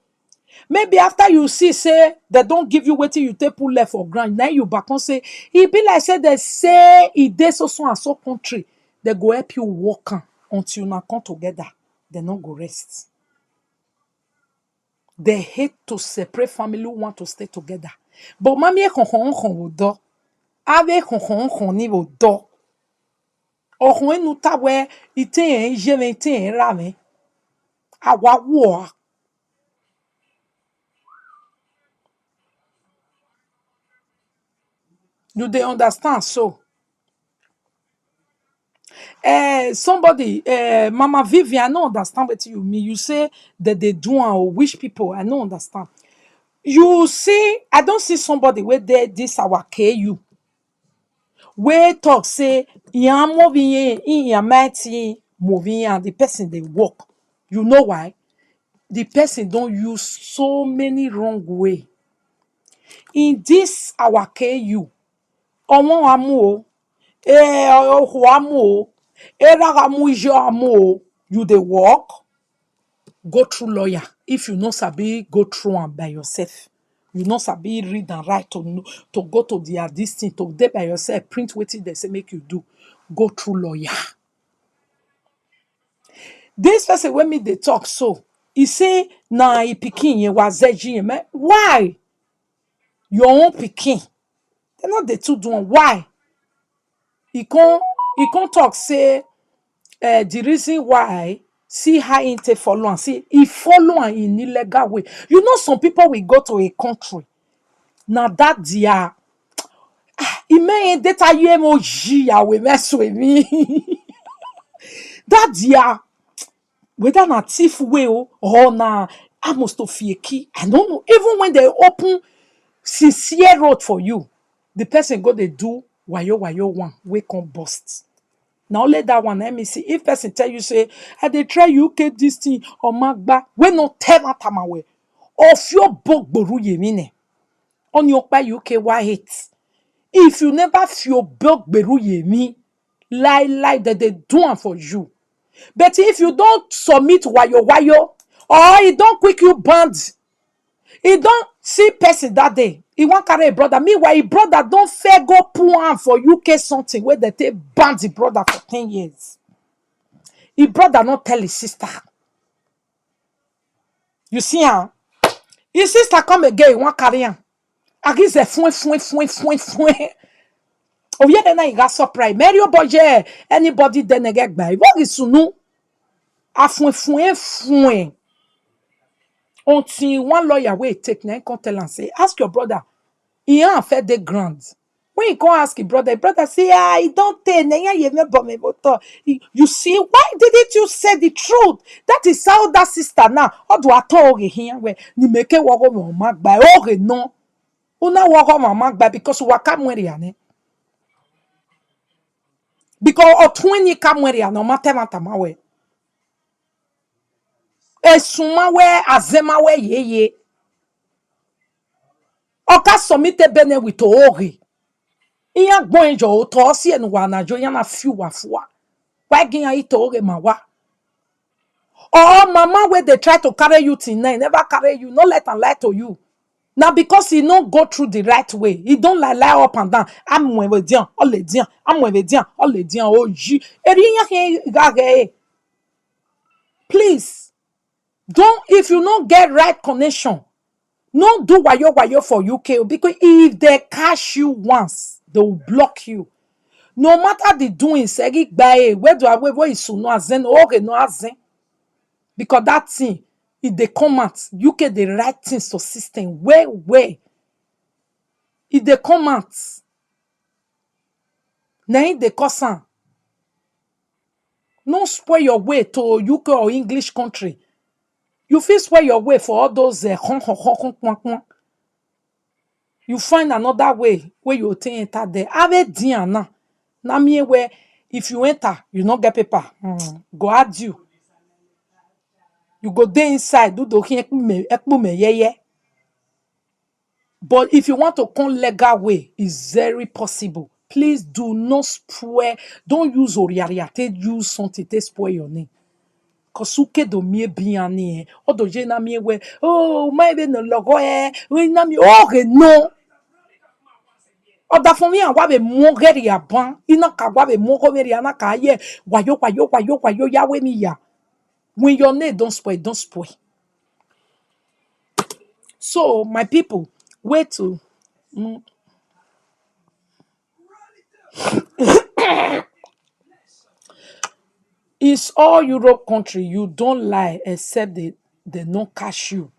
Maybe after you see say they don't give you wetin you take pull left for ground, now you back on say it be like say they say it dey so and so country, they go help you work am until una come together, they no go rest. They hate to separate family who want to stay together. But mami e khonkhon wo do. Ave khonkhon ni wo do. Ohun enu ta we ite je me ite ra me. Awa wo. Do they understand so? Somebody, Mama Vivian, I don't understand what you mean. You say that they do or which people, I don't understand. You see, I don't see somebody where they this our KU. Where talk say yeah moving in your mighty moving and the person they walk. You know why? the person don't use so many wrong way. In this our KU, ọmọ amu o, ọhụ amu o, era amu ijo amu o, you dey work, go through lawyer. If you no sabi go through am by yourself, you no sabi read and write to go to their this thing, to dey by yourself, print wetin they say make you do, go through lawyer. This person when me dey talk so, he say na e pikin yen was me. Why? Your own pikin. They not the two doing. Why? He can't talk say the reason why, see how he take follow and see he follow am in illegal way. You know some people will go to a country. Now that dia he may data emoji ya we mess with me. That dia whether na thief way or na almost to fake. I don't know. Even when they open sincere road for you, the person go they do wayo one we come bust. Now only that one, let me see. If person tell you say, I dey try UK this thing or magba, we no tell that time away. Of your book boru yemine. On your pa UK why hate. If you never feel book beru yemi, lie that they do am for you. But if you don't submit wayo, or you don't quick you band, he don't see person that day. He want carry a brother. Meanwhile, his brother don't fair go pull am for UK something where they take band the brother for 10 years. His brother not tell his sister. You see her? His sister come again, he want carry am. Against the fuen. Oh yeah, then I got surprise. Mario Boje, anybody then get by. What is sunu? A fuen. Until one lawyer will take na come tell and say, ask your brother. He ain't fed the ground. When you go ask your brother say, he don't tell. You see, why didn't you say the truth? That is how that sister now. How do I talk here? Where you make it walk over my by okay no. Una walk over my by because we come where you because or 20 come where you no matter matter. Esuma we azema we ye. Oka somite bene with ori. Iya gbenjo to si enu wa na jo yana fi wa fua. Why gin ayi to ori ma wa? Or mama where they try to carry you till nine, never carry you, no let and lie to you. Now because he don't go through the right way, he don't lie up and down. I'm dian, all le dian, all le dian, oh ji. Please, don't if you don't get right connection, don't do wayo for UK because if they catch you once, they will block you. No matter the doing, segi gbae, where do I where is no azen, no azen. Because that thing, if they come out, UK the right things to system. Where? If they come out, now they cause am. No spoil your way to UK or English country. You feel spoil your way for all those you find another way where you enter there. Ave diana. Na me where if you enter, you not get paper. Go add you. You go there inside, do the But if you want to come legal way, it's very possible. Please do not spoil. Don't use oriariate. Use something to spoil your name. Cause uke do mie biane. O do je na mie we. Oh, my be no logo We na mi. Oh, no. O da for me and wabe mongeri aban. Ina ka wabe mongeri anaka ye. Wayo ya we mi ya. When your name don't spoil, don't spoil. So, my people, wait to. It's all Europe country. You don't lie except they don't catch you.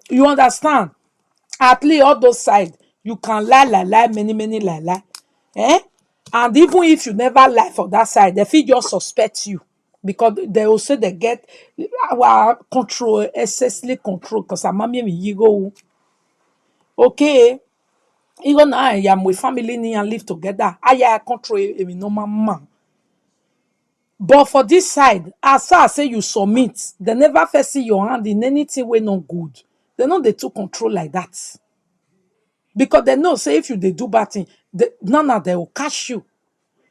You understand? At least all those sides, you can lie, many lie. Eh? And even if you never lie for that side, they feel just suspect you. Because they also they get our control, excessively control. Because I'm me you go. Okay. Even I am with family and live together. I control a normal man. But for this side, as far as say you submit, they never first see your hand in anything wey no good. They know they took control like that. Because they know, say, if you they do bad thing, none of they will catch you.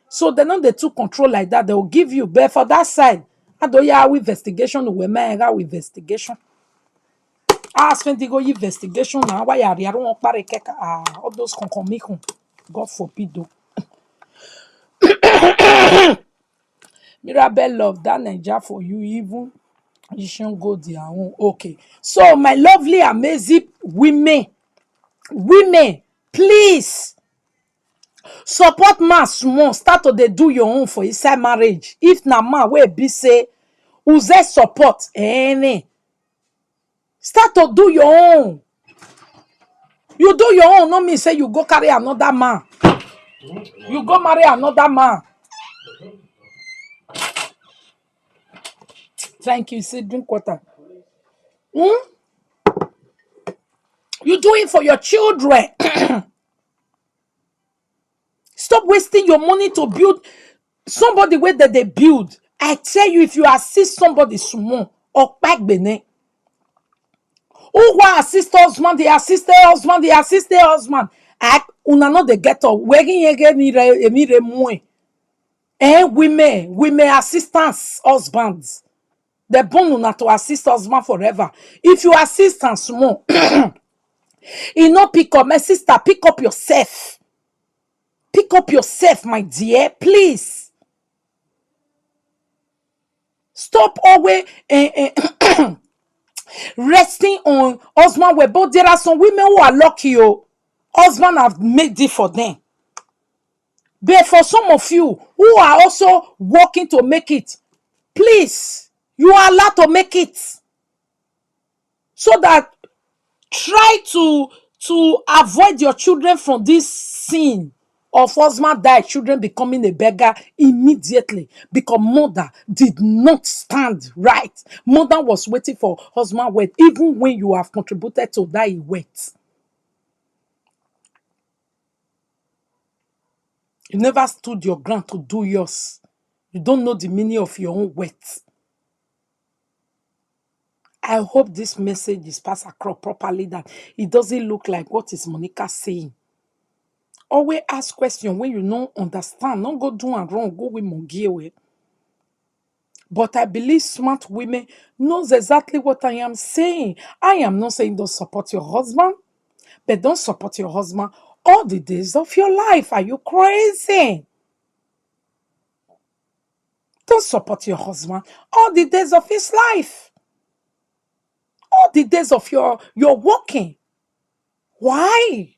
So they know they took control like that. They will give you. But for that side, I do ya with investigation, we may with investigation. I spent to go investigation now. Why are you don't pare keka all those concomitant? God forbid though. Mirabel love that Niger for you even. You shouldn't go their own. Okay. So my lovely, amazing women, please support man small. Start to dey do your own for inside marriage. If na man wey be say use support, start to do your own. You do your own, no mean say you go carry another man. You go marry another man. Thank you. See, drink water. You do it for your children. Stop wasting your money to build somebody where that they build. I tell you, if you assist somebody small or back bene, who want assist husband, they assist their husband, they assist their husband. I una no they get up. Working again me re more. Women assistance husbands. The bone una to assist husband forever. If you assist and small, you know pick up my sister, pick up yourself. Pick up yourself, my dear, please. Stop always resting on husband where but there are some women who are lucky. Husband have made it for them. But for some of you who are also working to make it, please, you are allowed to make it. So that try to avoid your children from this sin of husband died, children becoming a beggar immediately because mother did not stand right. Mother was waiting for husband wet, even when you have contributed to that wet. You never stood your ground to do yours. You don't know the meaning of your own wet. I hope this message is passed across properly, that it doesn't look like what is Monica saying. Always ask questions when you don't understand. Don't go do and wrong. Go with Mongie. But I believe smart women knows exactly what I am saying. I am not saying don't support your husband, but don't support your husband all the days of your life. Are you crazy? Don't support your husband all the days of his life. All the days of your working. Why?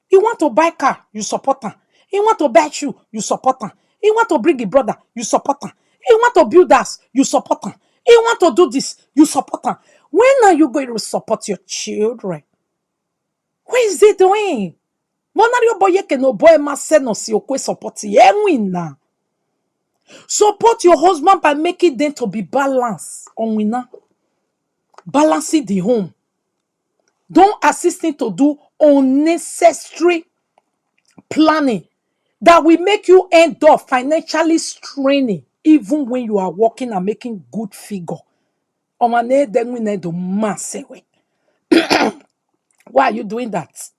He want to buy car, you support him. He want to buy shoe, you support him. He want to bring a brother, you support him. He want to build us, you support him. He want to do this, you support him. When are you going to support your children? What is he doing? Monario boye ke no boy ma se no si okwe support ye. Support your husband by making them to be balanced on winner. Balancing the home. Don't assist him to do unnecessary planning that will make you end up financially straining even when you are working and making good figure. Why are you doing that?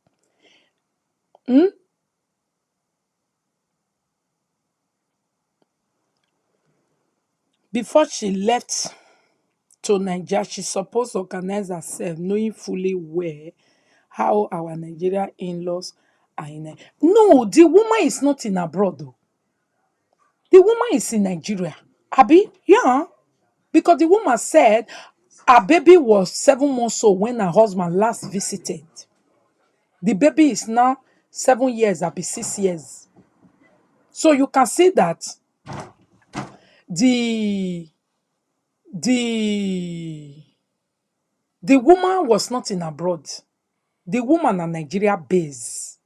Before she left to Nigeria, she supposed to organize herself, knowing fully well how our Nigeria in-laws are in. No, the woman is not in abroad though. The woman is in Nigeria. Abi, yeah. Because the woman said her baby was 7 months old when her husband last visited. The baby is now 7 years, Abi 6 years. So you can see that the woman was not in abroad. The woman are Nigeria based.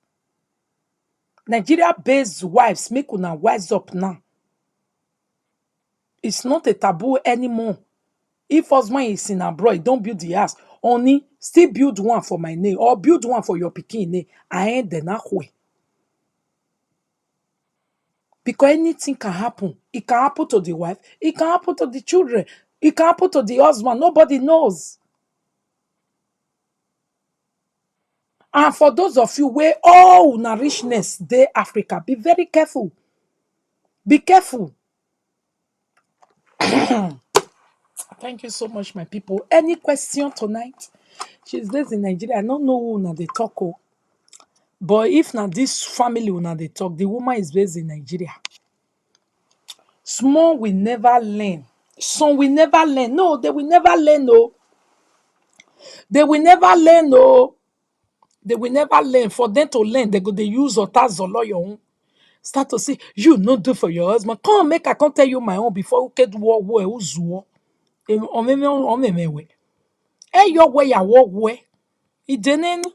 Nigeria based wives make una wise up now. It's not a taboo anymore. If husband is in abroad, don't build the house. Only still build one for my name or build one for your pikin name. I ain't the way. Because anything can happen. It can happen to the wife. It can happen to the children. It can happen to the husband. Nobody knows. And for those of you where all una richness dey Africa, be very careful. Be careful. Thank you so much, my people. Any question tonight? She's based in Nigeria. I don't know who una dey talk. Oh. But if na this family una dey talk, the woman is based in Nigeria. Small will never learn. Some will never learn. No, they will never learn. No, they will never learn. No, they will never learn. For them to learn, they go they use otazolo your own. Start to say, you no do for your husband. Come make I come tell you my own before you can walk where uzuo. Hey, your way ya walk where. It didn't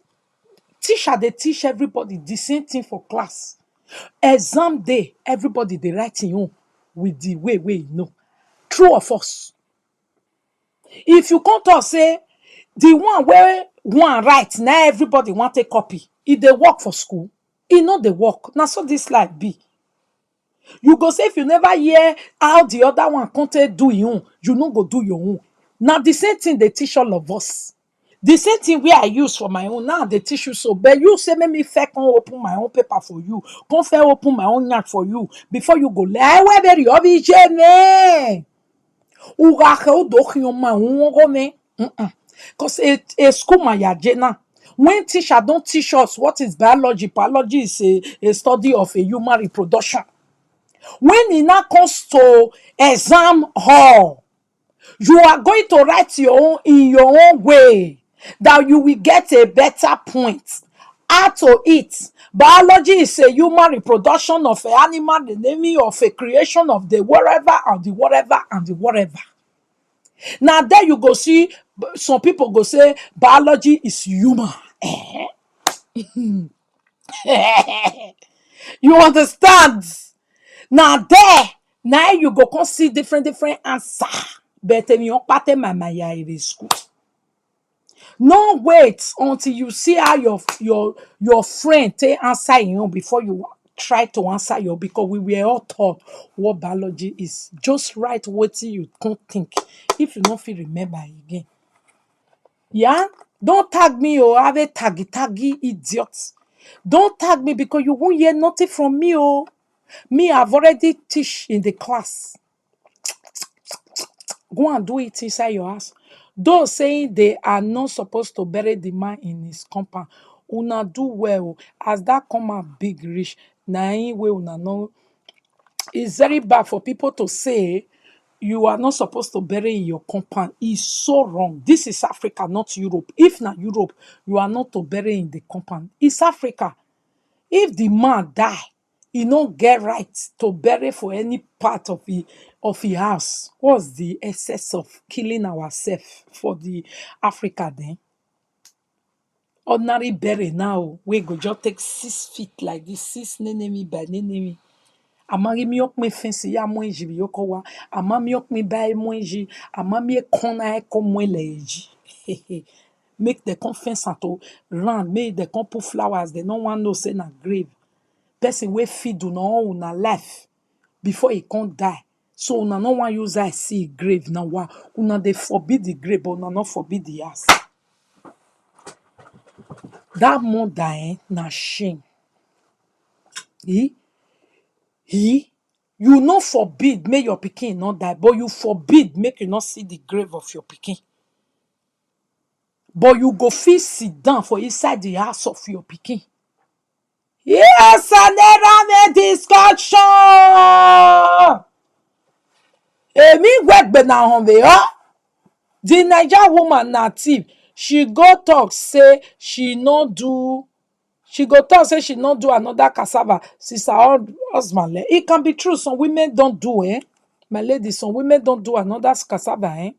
teacher they teach everybody the same thing for class. Exam day, everybody they writing you with the way you know. True or false? If you come to say the one where one write, now everybody want a copy. If they work for school, it not they work. Now so this life be. You go say if you never hear how the other one can't do your own, you no go do your own. Now the same thing they teach all of us. The same thing where I use for my own, now they teach you so. But you say, make me fair can open my own paper for you. Can fair open my own yard for you. Before you go, where you have me. Because a school my yajena. When teacher don't teach us what is biology, biology is a study of a human reproduction. When it now comes to exam hall, you are going to write your own in your own way that you will get a better point. Add to it, biology is a human reproduction of an animal, the naming of a creation of the whatever and the whatever and the whatever. Now there you go see some people go say biology is human. You understand? Now there, now you go come see different answer. But me on parte mama ya in school. No wait until you see how your friend take answer you before you try to answer you, because we were all taught what biology is. Just write what you can't think. If you don't feel remember again. Yeah? Don't tag me or have a taggy idiots. Don't tag me because you won't hear nothing from me. Oh. Me, I've already teach in the class. Go and do it inside your house. Those saying they are not supposed to bury the man in his compound. Una do well. As that come out big rich, na way una know. It's very bad for people to say you are not supposed to bury in your compound. It's so wrong. This is Africa, not Europe. If not Europe, you are not to bury in the compound. It's Africa. If the man die, he don't get right to bury for any part of his house. What's the excess of killing ourselves for the Africa then? Ordinary bury now, we go just take 6 feet like this, 6 nenemi by nenemi. Amari mi yok me fensi ya mwenji bi yokowa. Amami yok me bay mwenji. Amami e kona e kom mwen leji. Make the confess to run. Make the come put flowers. They don't want no say na grave. Person wey feed una life before he can't die. So una no want use I see grave now. Una they forbid the grave, but una not forbid the ass. That mother na shame. You not forbid make your pikin not die, but you forbid make you not see the grave of your pikin. But you go fit sit down for inside the house of your pikin. Yes, I never made discussion. Emi wegbe na honve ha. The Nigerian woman native, she go talk say she no do another cassava since her husband left. It can be true. Some women don't do, my lady, some women don't do another cassava,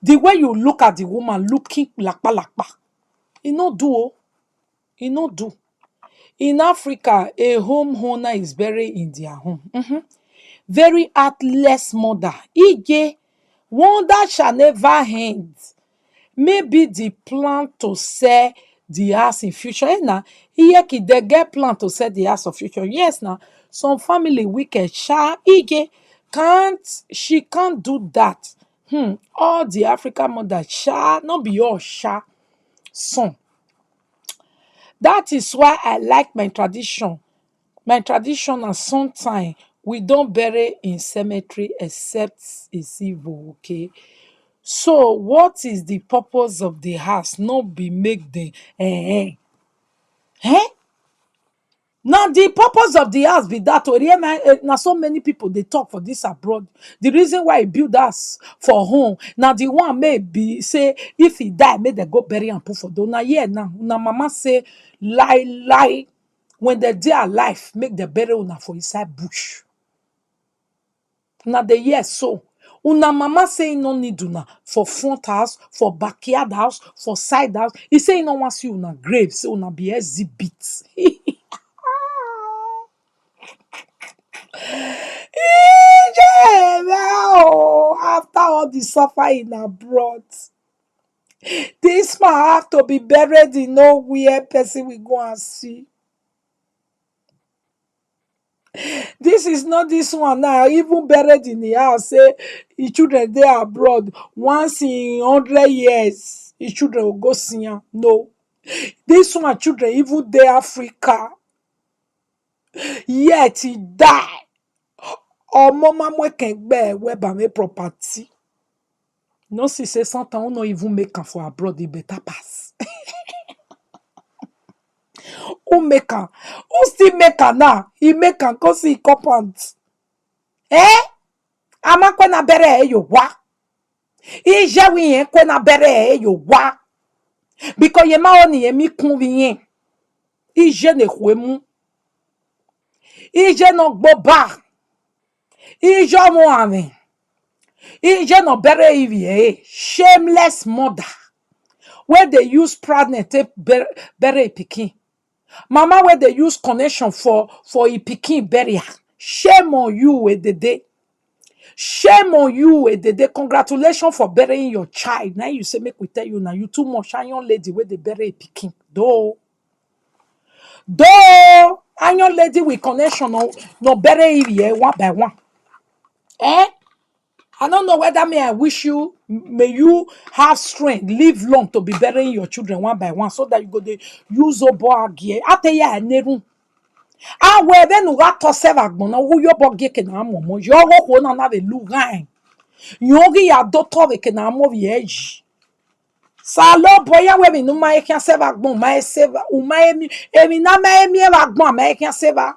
the way you look at the woman looking lakpa, it no do, it no do. In Africa, a homeowner is buried in their home. Very heartless mother. Ige, wonder shall never end. Maybe the plan to sell the house in future. Now, here they get plan to set the house of future. Yes, now some family wicked. Sha Ige she can't do that. All the African mothers not be all son. That is why I like my tradition. My tradition, and sometimes we don't bury in cemetery except it's evil. Okay. So, what is the purpose of the house? Not be make the eh? Now the purpose of the house be that now so many people they talk for this abroad. The reason why he build us for home. Now the one may be say if he die, may they go bury and put for door. Now yeah, now mama say lie when they dey alive, make the bury una for inside bush. Now the yes so. Una mama say no need una for front house, for backyard house, for side house. He say he no want see una grave, say una be exhibit. After all the suffering abroad, this man have to be buried in nowhere person we go and see. This is not this one now. Even buried in the house, say his children they abroad. Once in 100 years, his children will go see him. No. This one children even they Africa. Yet he die. Or mama mwe kengbe we ba me property. No see say sometimes no even make am for abroad, the better pass. Who make am? Who still make am now? He make am cause he compound. Eh? Ama kwe na bere yo wa. Ije wi kwe na bere yo wa. Because ye ma oni ye mi convient. Ije ne kwemu. Ije no gbo ba. Ije mo ame. Ije no bere ivi. Shameless mother. Where they use proudness to bury a pikin. Mama where they use connection for a pikin burial. Shame on you the day. Shame on you the day. Congratulations for burying your child. Now you say make we tell you now you too much iron lady where they bury a pikin. Though iron lady with connection no bury here one by one. Eh? I don't know whether I wish you, may you have strength, live long to be burying your children one by one so that you go to use obo agie. Ate ya neru. Ah, we then you got to serve agbon. Who your bogie can amo? Your work na have a lugain. Yogi ya doctor we can amo vieji. Salo boya we mi no ma can serve agbon. Ma serve. Uma emi na ma emi agbon. Ma can serve.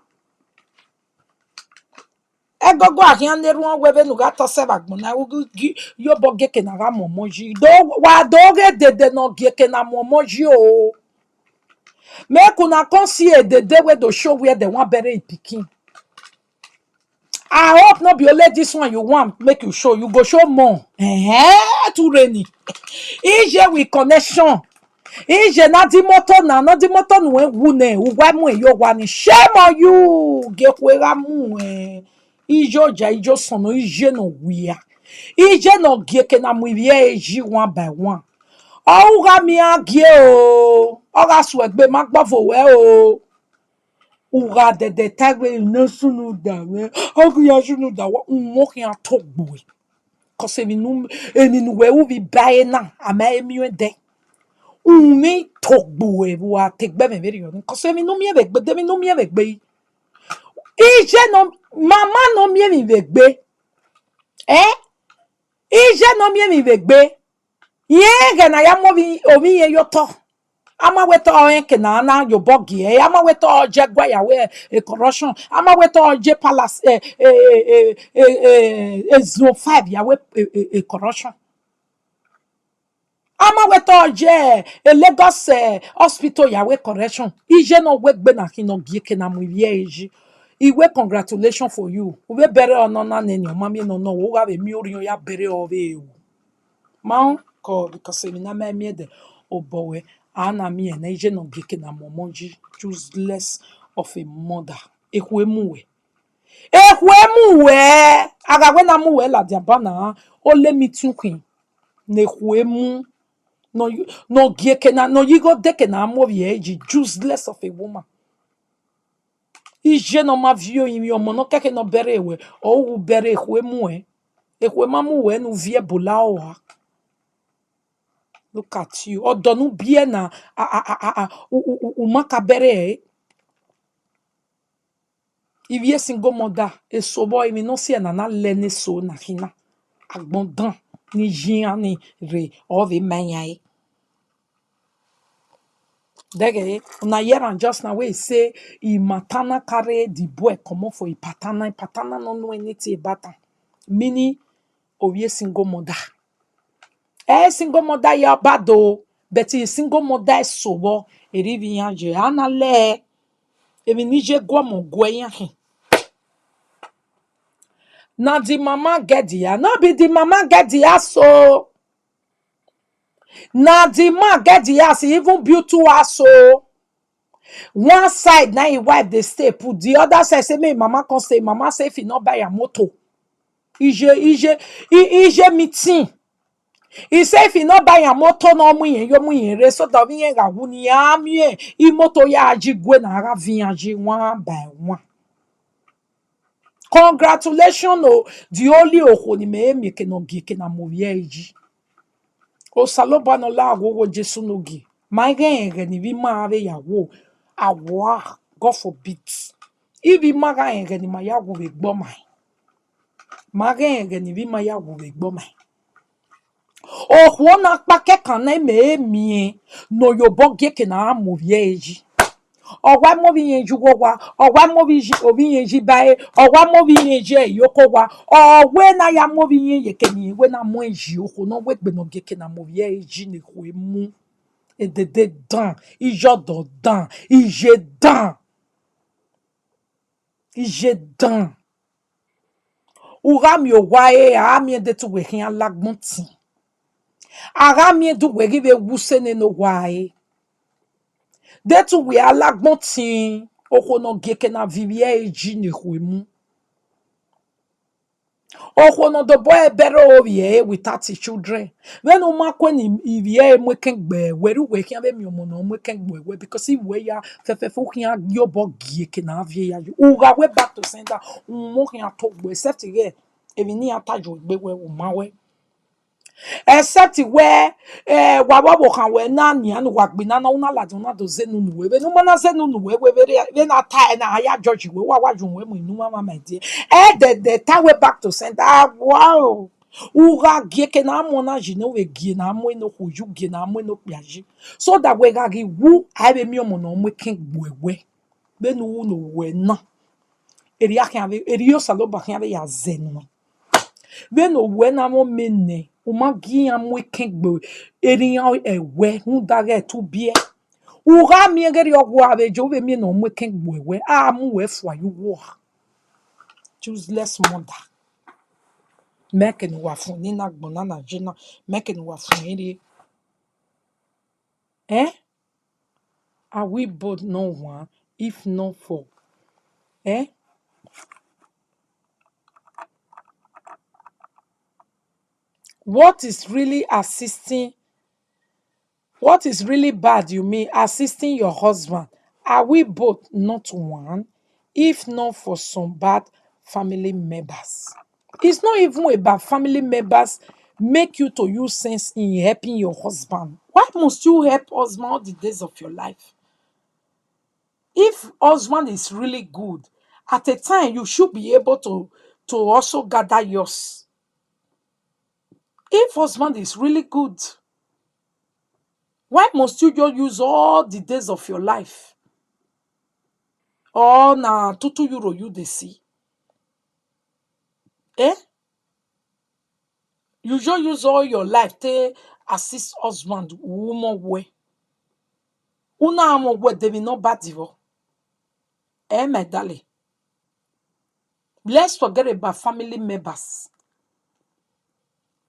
Egogo ahiande ruwan webe nuga to sevagbon na ugu yo boge ke na momoji do wa doge dede no geke na momoji o make una come see a dede we do show where they want bury pikin. I hope not be only this one you want make you show, you go show more too rainy. Ije with connection. Ije na di moto na di moto nu wune ugwa mu yo wa ni shame on you gekwera mu ijo ja ijo sono ije no wia ije no gieke na mu vie eji one by one o ga mi agie o ga su egbe ma gbafo we o uga de tagwe no sunu da we ogu ya sunu da wa mo ki an to gbo ko se mi nu eni nu we u bi bae na ama emi de umi to gbo e wa tegbe me veri yo ko se mi nu mi e gbe de mi nu mi e gbe ije no mama no mi e gbe ije no mi vegbe ye ga na ya mo bi omi ye yoto ama weto enke na yo bogi ama weto je gwa ya we corruption ama weto je palace zone 5 ya we corruption ama weto je Lagos hospital ya we correction ije no we gbe na kino gieke na mu ye eji iwe congratulations for you we bere onona neni o mami no wo ga be mi ori ya bere o be ma ko because mi na ma mi de obowe ana mi na ije no gike na momonji useless of a mother ekwemu aga we na mu we la dia bana o le mi tun queen na ekwemu No, you no giekena, no you go dekena movi eji, useless of a woman. Ije no ma vio imi omo no keke no bere ewe, o u bere ehwe mue. Ehwe mamu we nu vie bola oa. Look at you. Odonu bie na umaka bere. Ivie single mother e sobo imi no si na lene so na hina. Agbondan ni jian ni re ovi manya. Dege na yeran just na we say I matana carry the boy come for patana no know anything about am. Meaning ovie single mother. Single mother ya bado, but single mother sobo erivi yanje anale emi nije gomo gweyan hin. Na the mama get ya, no be the mama get ya so. Na the man get ya, even build two so. One side now him wife dey stay put, the other side say make mama come stay. Mama say if he not buy a motor, ije meeting. He say if he not buy a motor no mu yen yo mu yen re so that we yen ga hu ni amie I motor ya aji gwe na ara vi aji one by one. Congratulations o the only oho ni me emi ke no gi ke na mo ye eji. O saloba no la wo Jesu no gi. My gen ni vi ma ave ya wo awa God forbid. If he maga engeni ma ya wo be gbo mai. Maga engeni vi ma ya wo be gbo mai. O na pa ke kan na me emi no yo bo ge ke na mo vie eji. Owa mo vi yen ju wa, owa mo vi ovi yen ji bae, owa mo vi yen je yoko wa. O we na ya mo vi yen ye ke ni we na mo eji o no we gbe no ge ke na mo vie eji ni ko emu. E de dan, ijo do dan, ije dan. Ije dan. Ura mi o wae a mi de tu we hin alagbon tin. Ara mi du we give wuse ne no wae. De tu we alagbon tin. Oko no geke na vivie eji ni huemu. Oko no the boy better over here without his children. When o ma kwen ivie mwe ken gbe weru we kin be mi omo no mwe ken gbe we because if we ya fefefo kin yo bo gieke na vie ya. Ura we back to center. Mo kin to gbe except here. Even ni atajo gbe we o ma we. Except where wabo kan we na ni anu wagbe na una la do na do zenu nu we no mana zenu nu we we na tie na ya judge we wa waju we mu inu mama my dear the tie we back to center wow ura gieke na mo na jine we gie na mo no hoju gie na mo no piaji so that we ga gi wu ai be mi omo no mo ken gbewe be nu no we na eri akan eri yo salo ba kan be ya zenu when o we na mo mene o ma gi am we ken gbe eriyan ewe hu dage tu bie u ga mi egeri ogwo ave jo be mi no mo ken gbe we a mu we fo ayu wo useless mother make no wa fun ni na gbon na jina make no wa fun ere are we both no one if not for eh what is really assisting what is really bad, you mean, assisting your husband? Are we both not one, if not for some bad family members? It's not even about family members make you to use sense in helping your husband. Why must you help husband all the days of your life? If husband is really good, at a time you should be able to also gather yours. If husband is really good, why must you just use all the days of your life? Or na €2 you dey see? Eh? You just use all your life to assist husband woman way. Una amo we they will not bad divo. My darling. Let's forget about family members.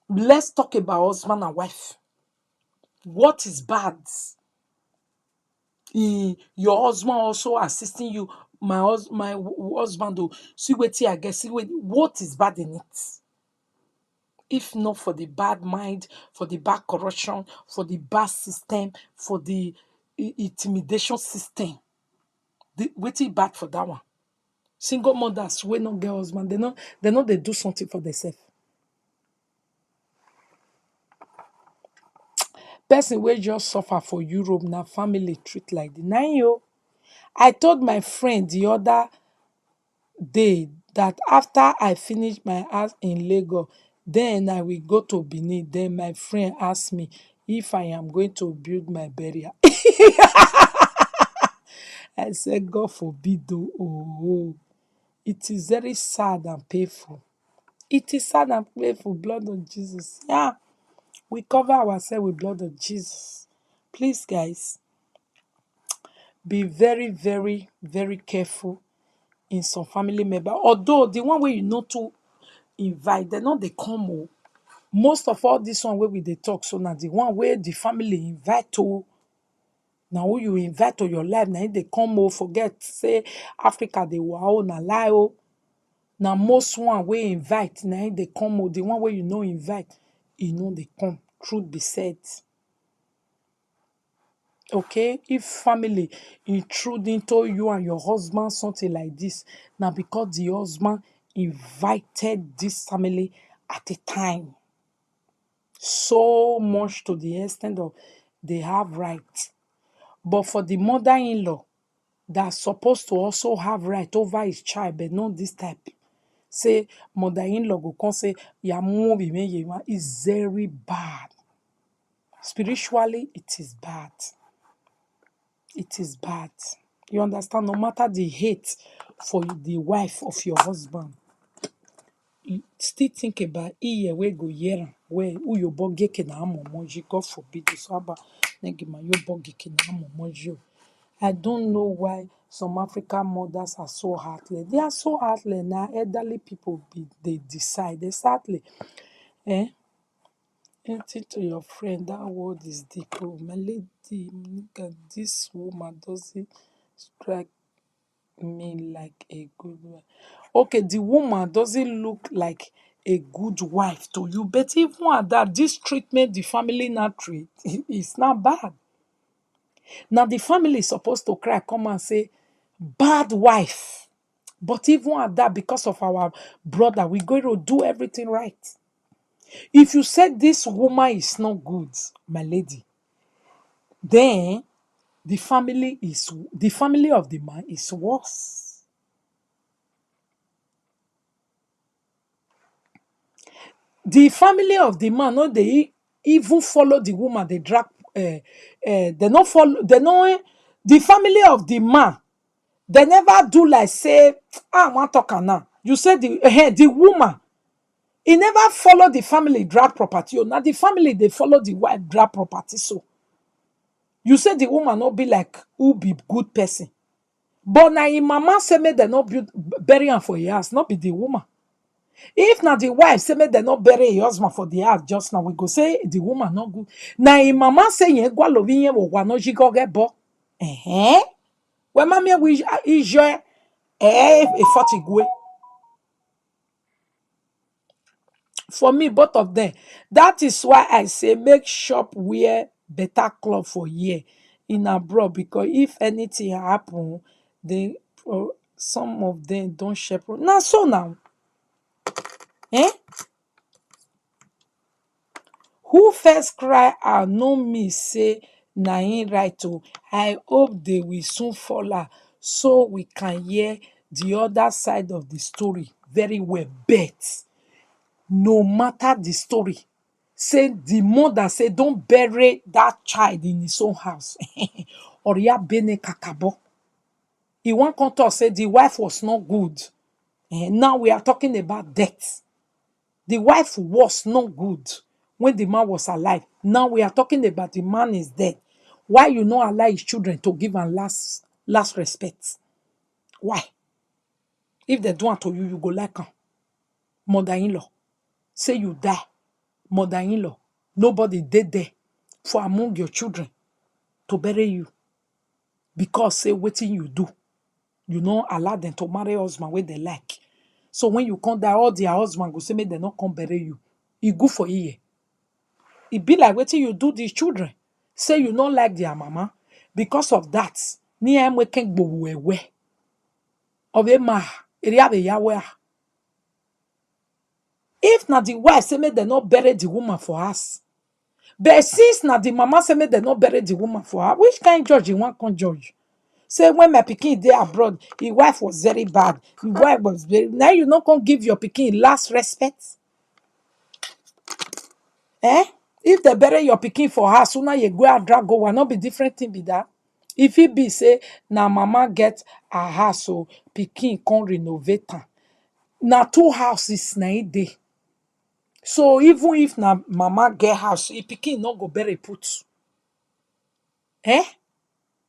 Let's talk about husband and wife. What is bad? Your husband also assisting you. My husband do see what I guess. See what is bad in it? If not for the bad mind, for the bad corruption, for the bad system, for the intimidation system, waiting bad for that one. Single mothers wey no get husband, they know they do something for themselves. Person wey just suffer for Europe na family treat like the nine yo. I told my friend the other day that after I finish my house in Lagos, then I will go to Benin. Then my friend asked me if I am going to build my burial. I said, God forbid, oh, oh. It is very sad and painful. It is sad and painful, blood of Jesus. Yeah, we cover ourselves with blood of Jesus. Please, guys, be very, very, very careful in some family member. Although the one way you know to invite, they know they come. Oh. Most of all this one where we they talk, so now the one where the family invite to. Now who you invite to your life, now they come. Oh, forget say Africa they were all na lie. Oh. Now most one we invite, now they come. Oh, the one where you know invite, you know they come. Truth be said. Okay, if family intrude into you and your husband something like this, now because the husband invited this family at a time, so much to the extent of they have right. But for the mother-in-law that's supposed to also have right over his child, but not this type. Say mother-in-law go come say, "Ya movie me is very bad." Spiritually, it is bad. It is bad. You understand? No matter the hate for the wife of your husband, you still think about iye we go yera where who your bogeke na amomoji. God forbid this aba negima your bogeke na amomoji. I don't know why some African mothers are so heartless. They are so heartless now. Elderly people they decide. They sadly, eh? Empty to your friend. That word is deep. Oh, my lady, look at this woman. Doesn't strike me like a good wife. Okay, the woman doesn't look like a good wife to you, but even at that, this treatment the family not treat is not bad. Now the family is supposed to cry, come and say, bad wife. But even at that, because of our brother, we're going to do everything right. If you said this woman is not good, my lady, then the family of the man is worse. The family of the man, no, they even follow the woman. They drag. They not follow. They know the family of the man. They never do like say, I want to talk now. You said the woman. He never follow the family drag property. Oh, now the family they follow the wife drag property. So you said the woman not be like who be good person. But now in mama say me they not bury am for years, not be the woman. If now the wife say me they not bury her husband for the house just now, we go say the woman not good. Now in mama say yen gwa lovi yen wo gwa no jigo get bo. When mama we ijo e foti gwe. For me, both of them. That is why I say make shop wear better cloth for year in abroad, because if anything happen, they some of them don't shepherd. Now so now, eh? Who first cry out no me say na him right o. I hope they will soon fall out so we can hear the other side of the story very well. Bet no matter the story, say the mother say don't bury that child in his own house. Or ya bene kakabo. He won't come to us say the wife was not good. Now we are talking about death. The wife was not good when the man was alive. Now we are talking about the man is dead. Why you not allow his children to give him last respect? Why? If they do it to you, you go like him. Mother-in-law. Say you die. Mother-in-law. Nobody dead there for among your children to bury you. Because say wetin you do. You don't allow them to marry husband where they like. So when you come die, all their husband go say make they not come bury you. it good for you. It be like wetin you do these children. Say you not like their mama. Because of that, ni em weken gbowewe. Ove ma, eri ave yawe. If na the wife say make they not bury the woman for us. But since na the mama say make they not bury the woman for her, which kind judge you want can judge? Say when my pikin dey abroad, his wife was very bad. His wife was very. Now you not gonna give your pikin last respect. Eh? If they bury your pikin for her, sooner you go and drag go, will not be different thing be that. If it be say na mama get a house, so pikin can renovate am. Na two houses na it dey. So even if na mama get house, if pikin no go bury put. Eh?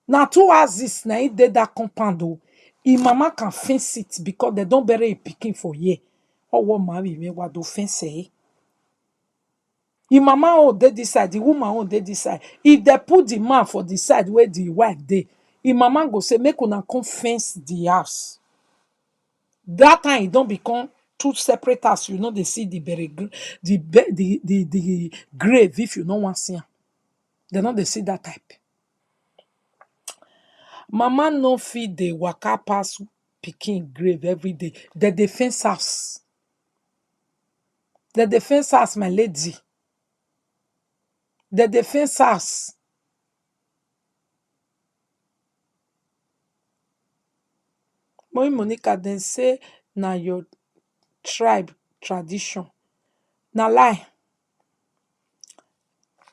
Na two houses na it dey that compound o. If mama can fence it because they don't bury a pikin for here. Or what marry me what do fence eh? If mama own dey this side, the woman own dey this side. If they put the man for the side where the wife dey, if mama go say make una come fence the house. That time it don't become two separate house. You know they see the the grave if you no want see am. They know they see that type. Mama no fit dey waka pass pikin grave every day. The defense house. The defense house, my lady. The defense house. Moi Monica then say na your tribe tradition. Na lie.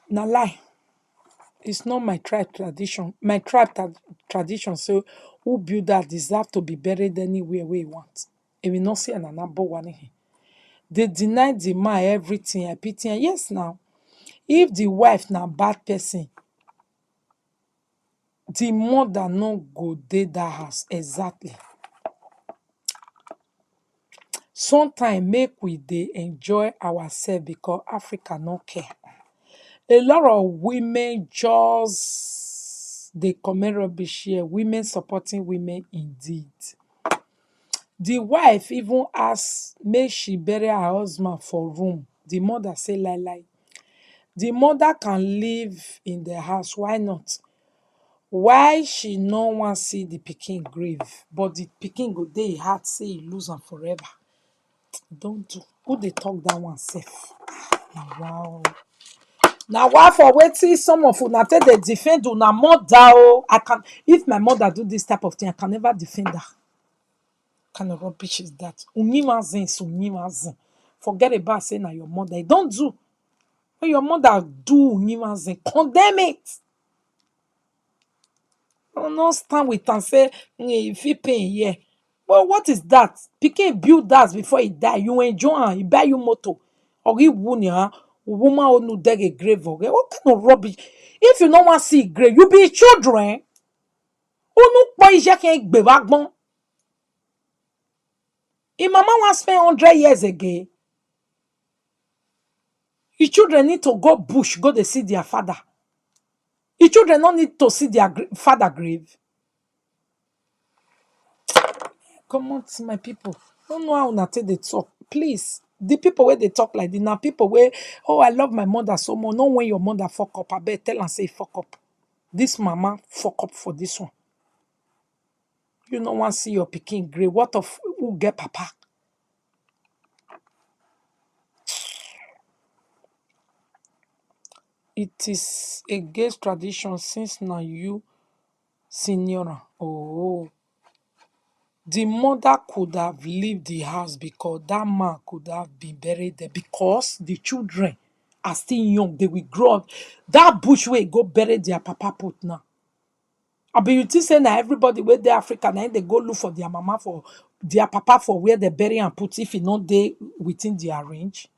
Na lie. It's not my tribe tradition. My tribe tradition. So who build that deserve to be buried anywhere where you want. If we not see an anabo one here. They deny the man everything. I pity. Yes, now. If the wife na bad person, the mother no go dey that house. Exactly. Sometimes make we dey enjoy ourselves because Africa no care. A lot of women just they comment rubbish here. Women supporting women indeed. The wife even ask make she bury her husband for room. The mother say lie. The mother can live in the house. Why not? Why she no want see the pikin grave, but the pikin go dey heart say he lose am forever. Don't do. Who they talk that one safe? Wow. Now why for waiting some of una take dey defend una mother oh. I can if my mother do this type of thing, I can never defend her. Kind of rubbish is that? Unimazen. Forget about saying na your mother. Don't do. When your mother do unimazen, condemn it. Don't stand with and say if you pay here. Well, what is that? Pikin build that before he die. You enjoy him, he buy you motor. Or he wound ya. Woman will no dig a grave. Okay? What kind of rubbish? If you don't want to see grave, you be children. Who no boy can be wagbon. If mama want spend 100 years again, your children need to go bush, go to see their father. Your children don't need to see their father grave. Come on, my people. Don't know how una take they talk. Please. The people where they talk like this, now people where, oh, I love my mother so much. Not when your mother fuck up. I better tell and say fuck up. This mama fuck up for this one. You don't want to see your pikin grey. What of who get papa? It is against tradition since now you senior. Oh. The mother could have left the house because that man could have been buried there because the children are still young. They will grow up. That bush way go bury their papa put now. I be you think say now everybody where they Africa now they go look for their mama for their papa for where they bury and put if it not they within their range.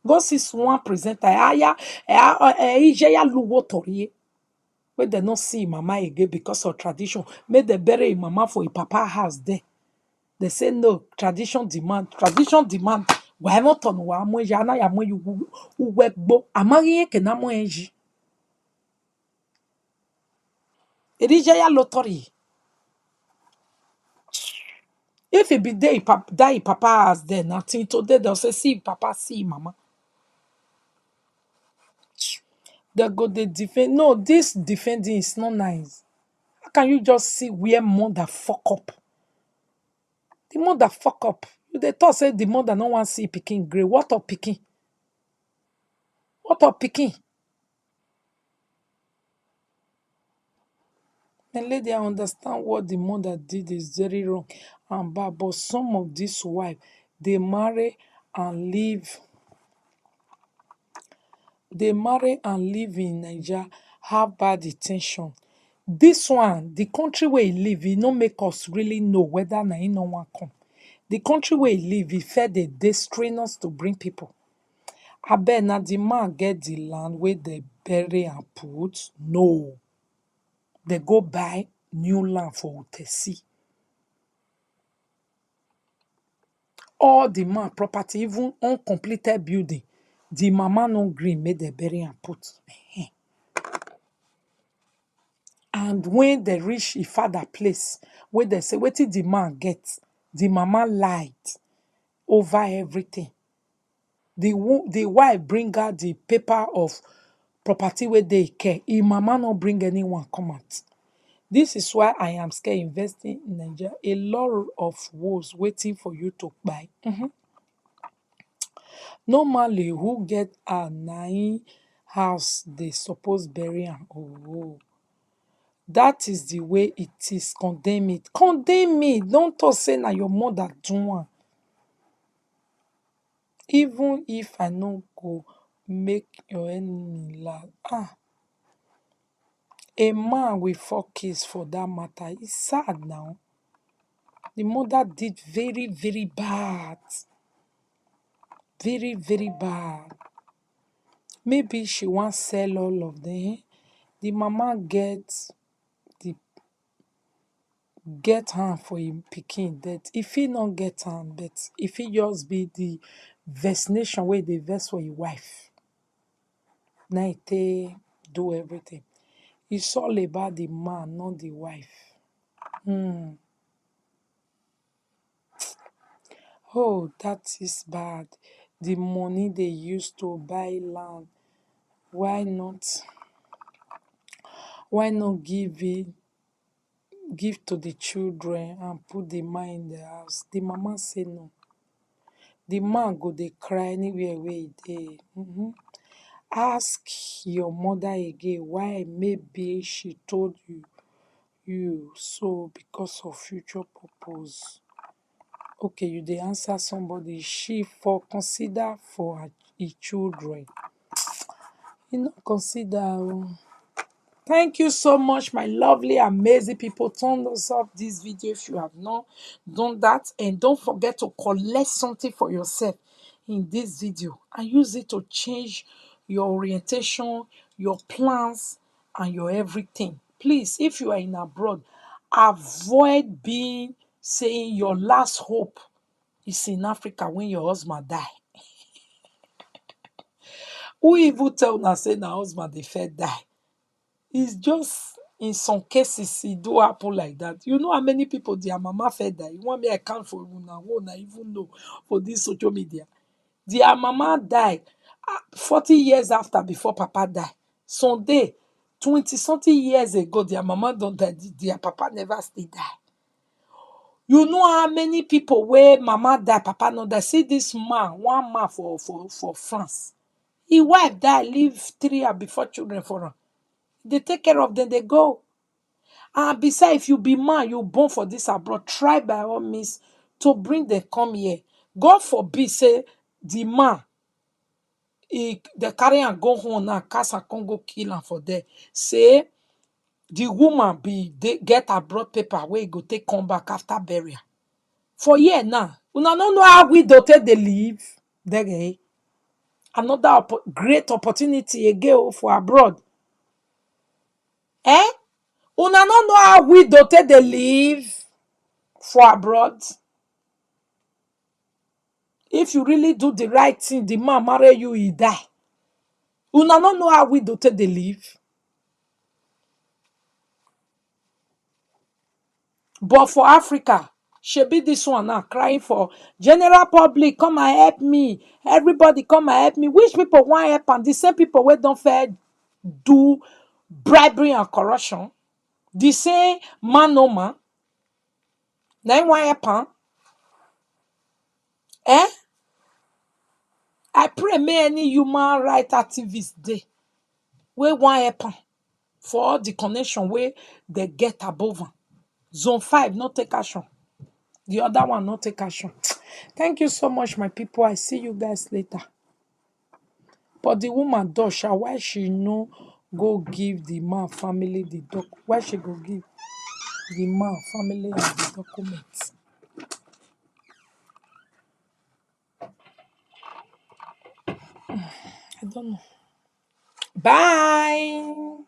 Go see one presenter. Ijaya luwo tori. Where they not see mama again because of tradition. Make they bury mama for a papa house there. They say no, tradition demand. Tradition demand. Why not on wa mo ya na ya mo you wegbo. Amari ke na mo enji. Elijah lottery. If it be day die papa has there nothing today they'll say see papa see mama. They go they defend. No, this defending is not nice. How can you just see where mother fuck up? The mother fuck up. You they thought say the mother no one see picking grey. What up picking? What up picking? And lady, I understand what the mother did is very wrong and bad, but some of these wives they marry and leave. They marry and live in Nigeria, have bad intention. This one, the country where he live, e no make us really know whether na him no wan come. The country where he live, he fed the dey strenuous to bring people. Abeg na the man get the land where they bury and put. No, they go buy new land for Utesi. All the man property, even uncompleted building, the mama no gree make they bury and put. And when they reach e father place, wey they say wetin the man get, the mama lied over everything. The wife bring out the paper of property wey dey care. E mama no bring anyone come out. This is why I am scared investing in Nigeria. A lot of woes waiting for you to buy. Normally, who get a nine house they suppose bury am. Oh, that is the way it is. Condemn it. Condemn me. Don't talk say na your mother do am. Even if I no go make your enemy laugh. A man with 4 kids for that matter. It's sad now. The mother did very, very bad. Very, very bad. Maybe she wants sell all of them. The mama the get hand for him pikin that if he not get hand, but if he just be the vaccination where they vex for your wife. Now they do everything. It's all about the man, not the wife. Oh, that is bad. The money they used to buy land. Why not? Why not give to the children and put the man in the house? The mama say no. The man go they cry anywhere where he dey. Ask your mother again why maybe she told you so because of future purpose. Okay, you dey answer somebody. She for consider for her children. You no consider. Thank you so much, my lovely, amazing people. Thumbs up this video if you have not done that. And don't forget to collect something for yourself in this video and use it to change your orientation, your plans, and your everything. Please, if you are in abroad, avoid being saying your last hope is in Africa when your husband die. Who even tell una say na husband dey first die? It's just in some cases it do happen like that. You know how many people their mama fed die? You want me account for una even know for this social media? Their mama died 40 years after before papa died. Sunday, 20 something years ago, their mama don't die. Their papa never still die. You know how many people where mama die, papa no die. See this man, one man for France. His wife died, leave 3 or before children for him. They take care of them, they go. And besides, if you be man, you born for this abroad, try by all means to bring them come here. God forbid, say, the man, they carry and go home now, cast and come go kill am for there. Say, the woman they get abroad paper where he go take come back after burial. For here now, una no know how widow take dey live. There, another great opportunity again for abroad. Una no know how widow take dey live for abroad. If you really do the right thing, the man marry you, he die. Una no know how widow take dey live. But for Africa, shebi this one now crying for general public, come and help me. Everybody come and help me. Which people want help am? The same people wey don fair do bribery and corruption. The same man no man. Now why happen? Eh? I pray may any human right activist day. Where why happen for all the connection where they get above am. Zone 5 not take action. The other one not take action. Thank you so much, my people. I see you guys later. But the woman Dosha, why she no go give the man family the doc? Why she go give the man family and the documents? I don't know. Bye.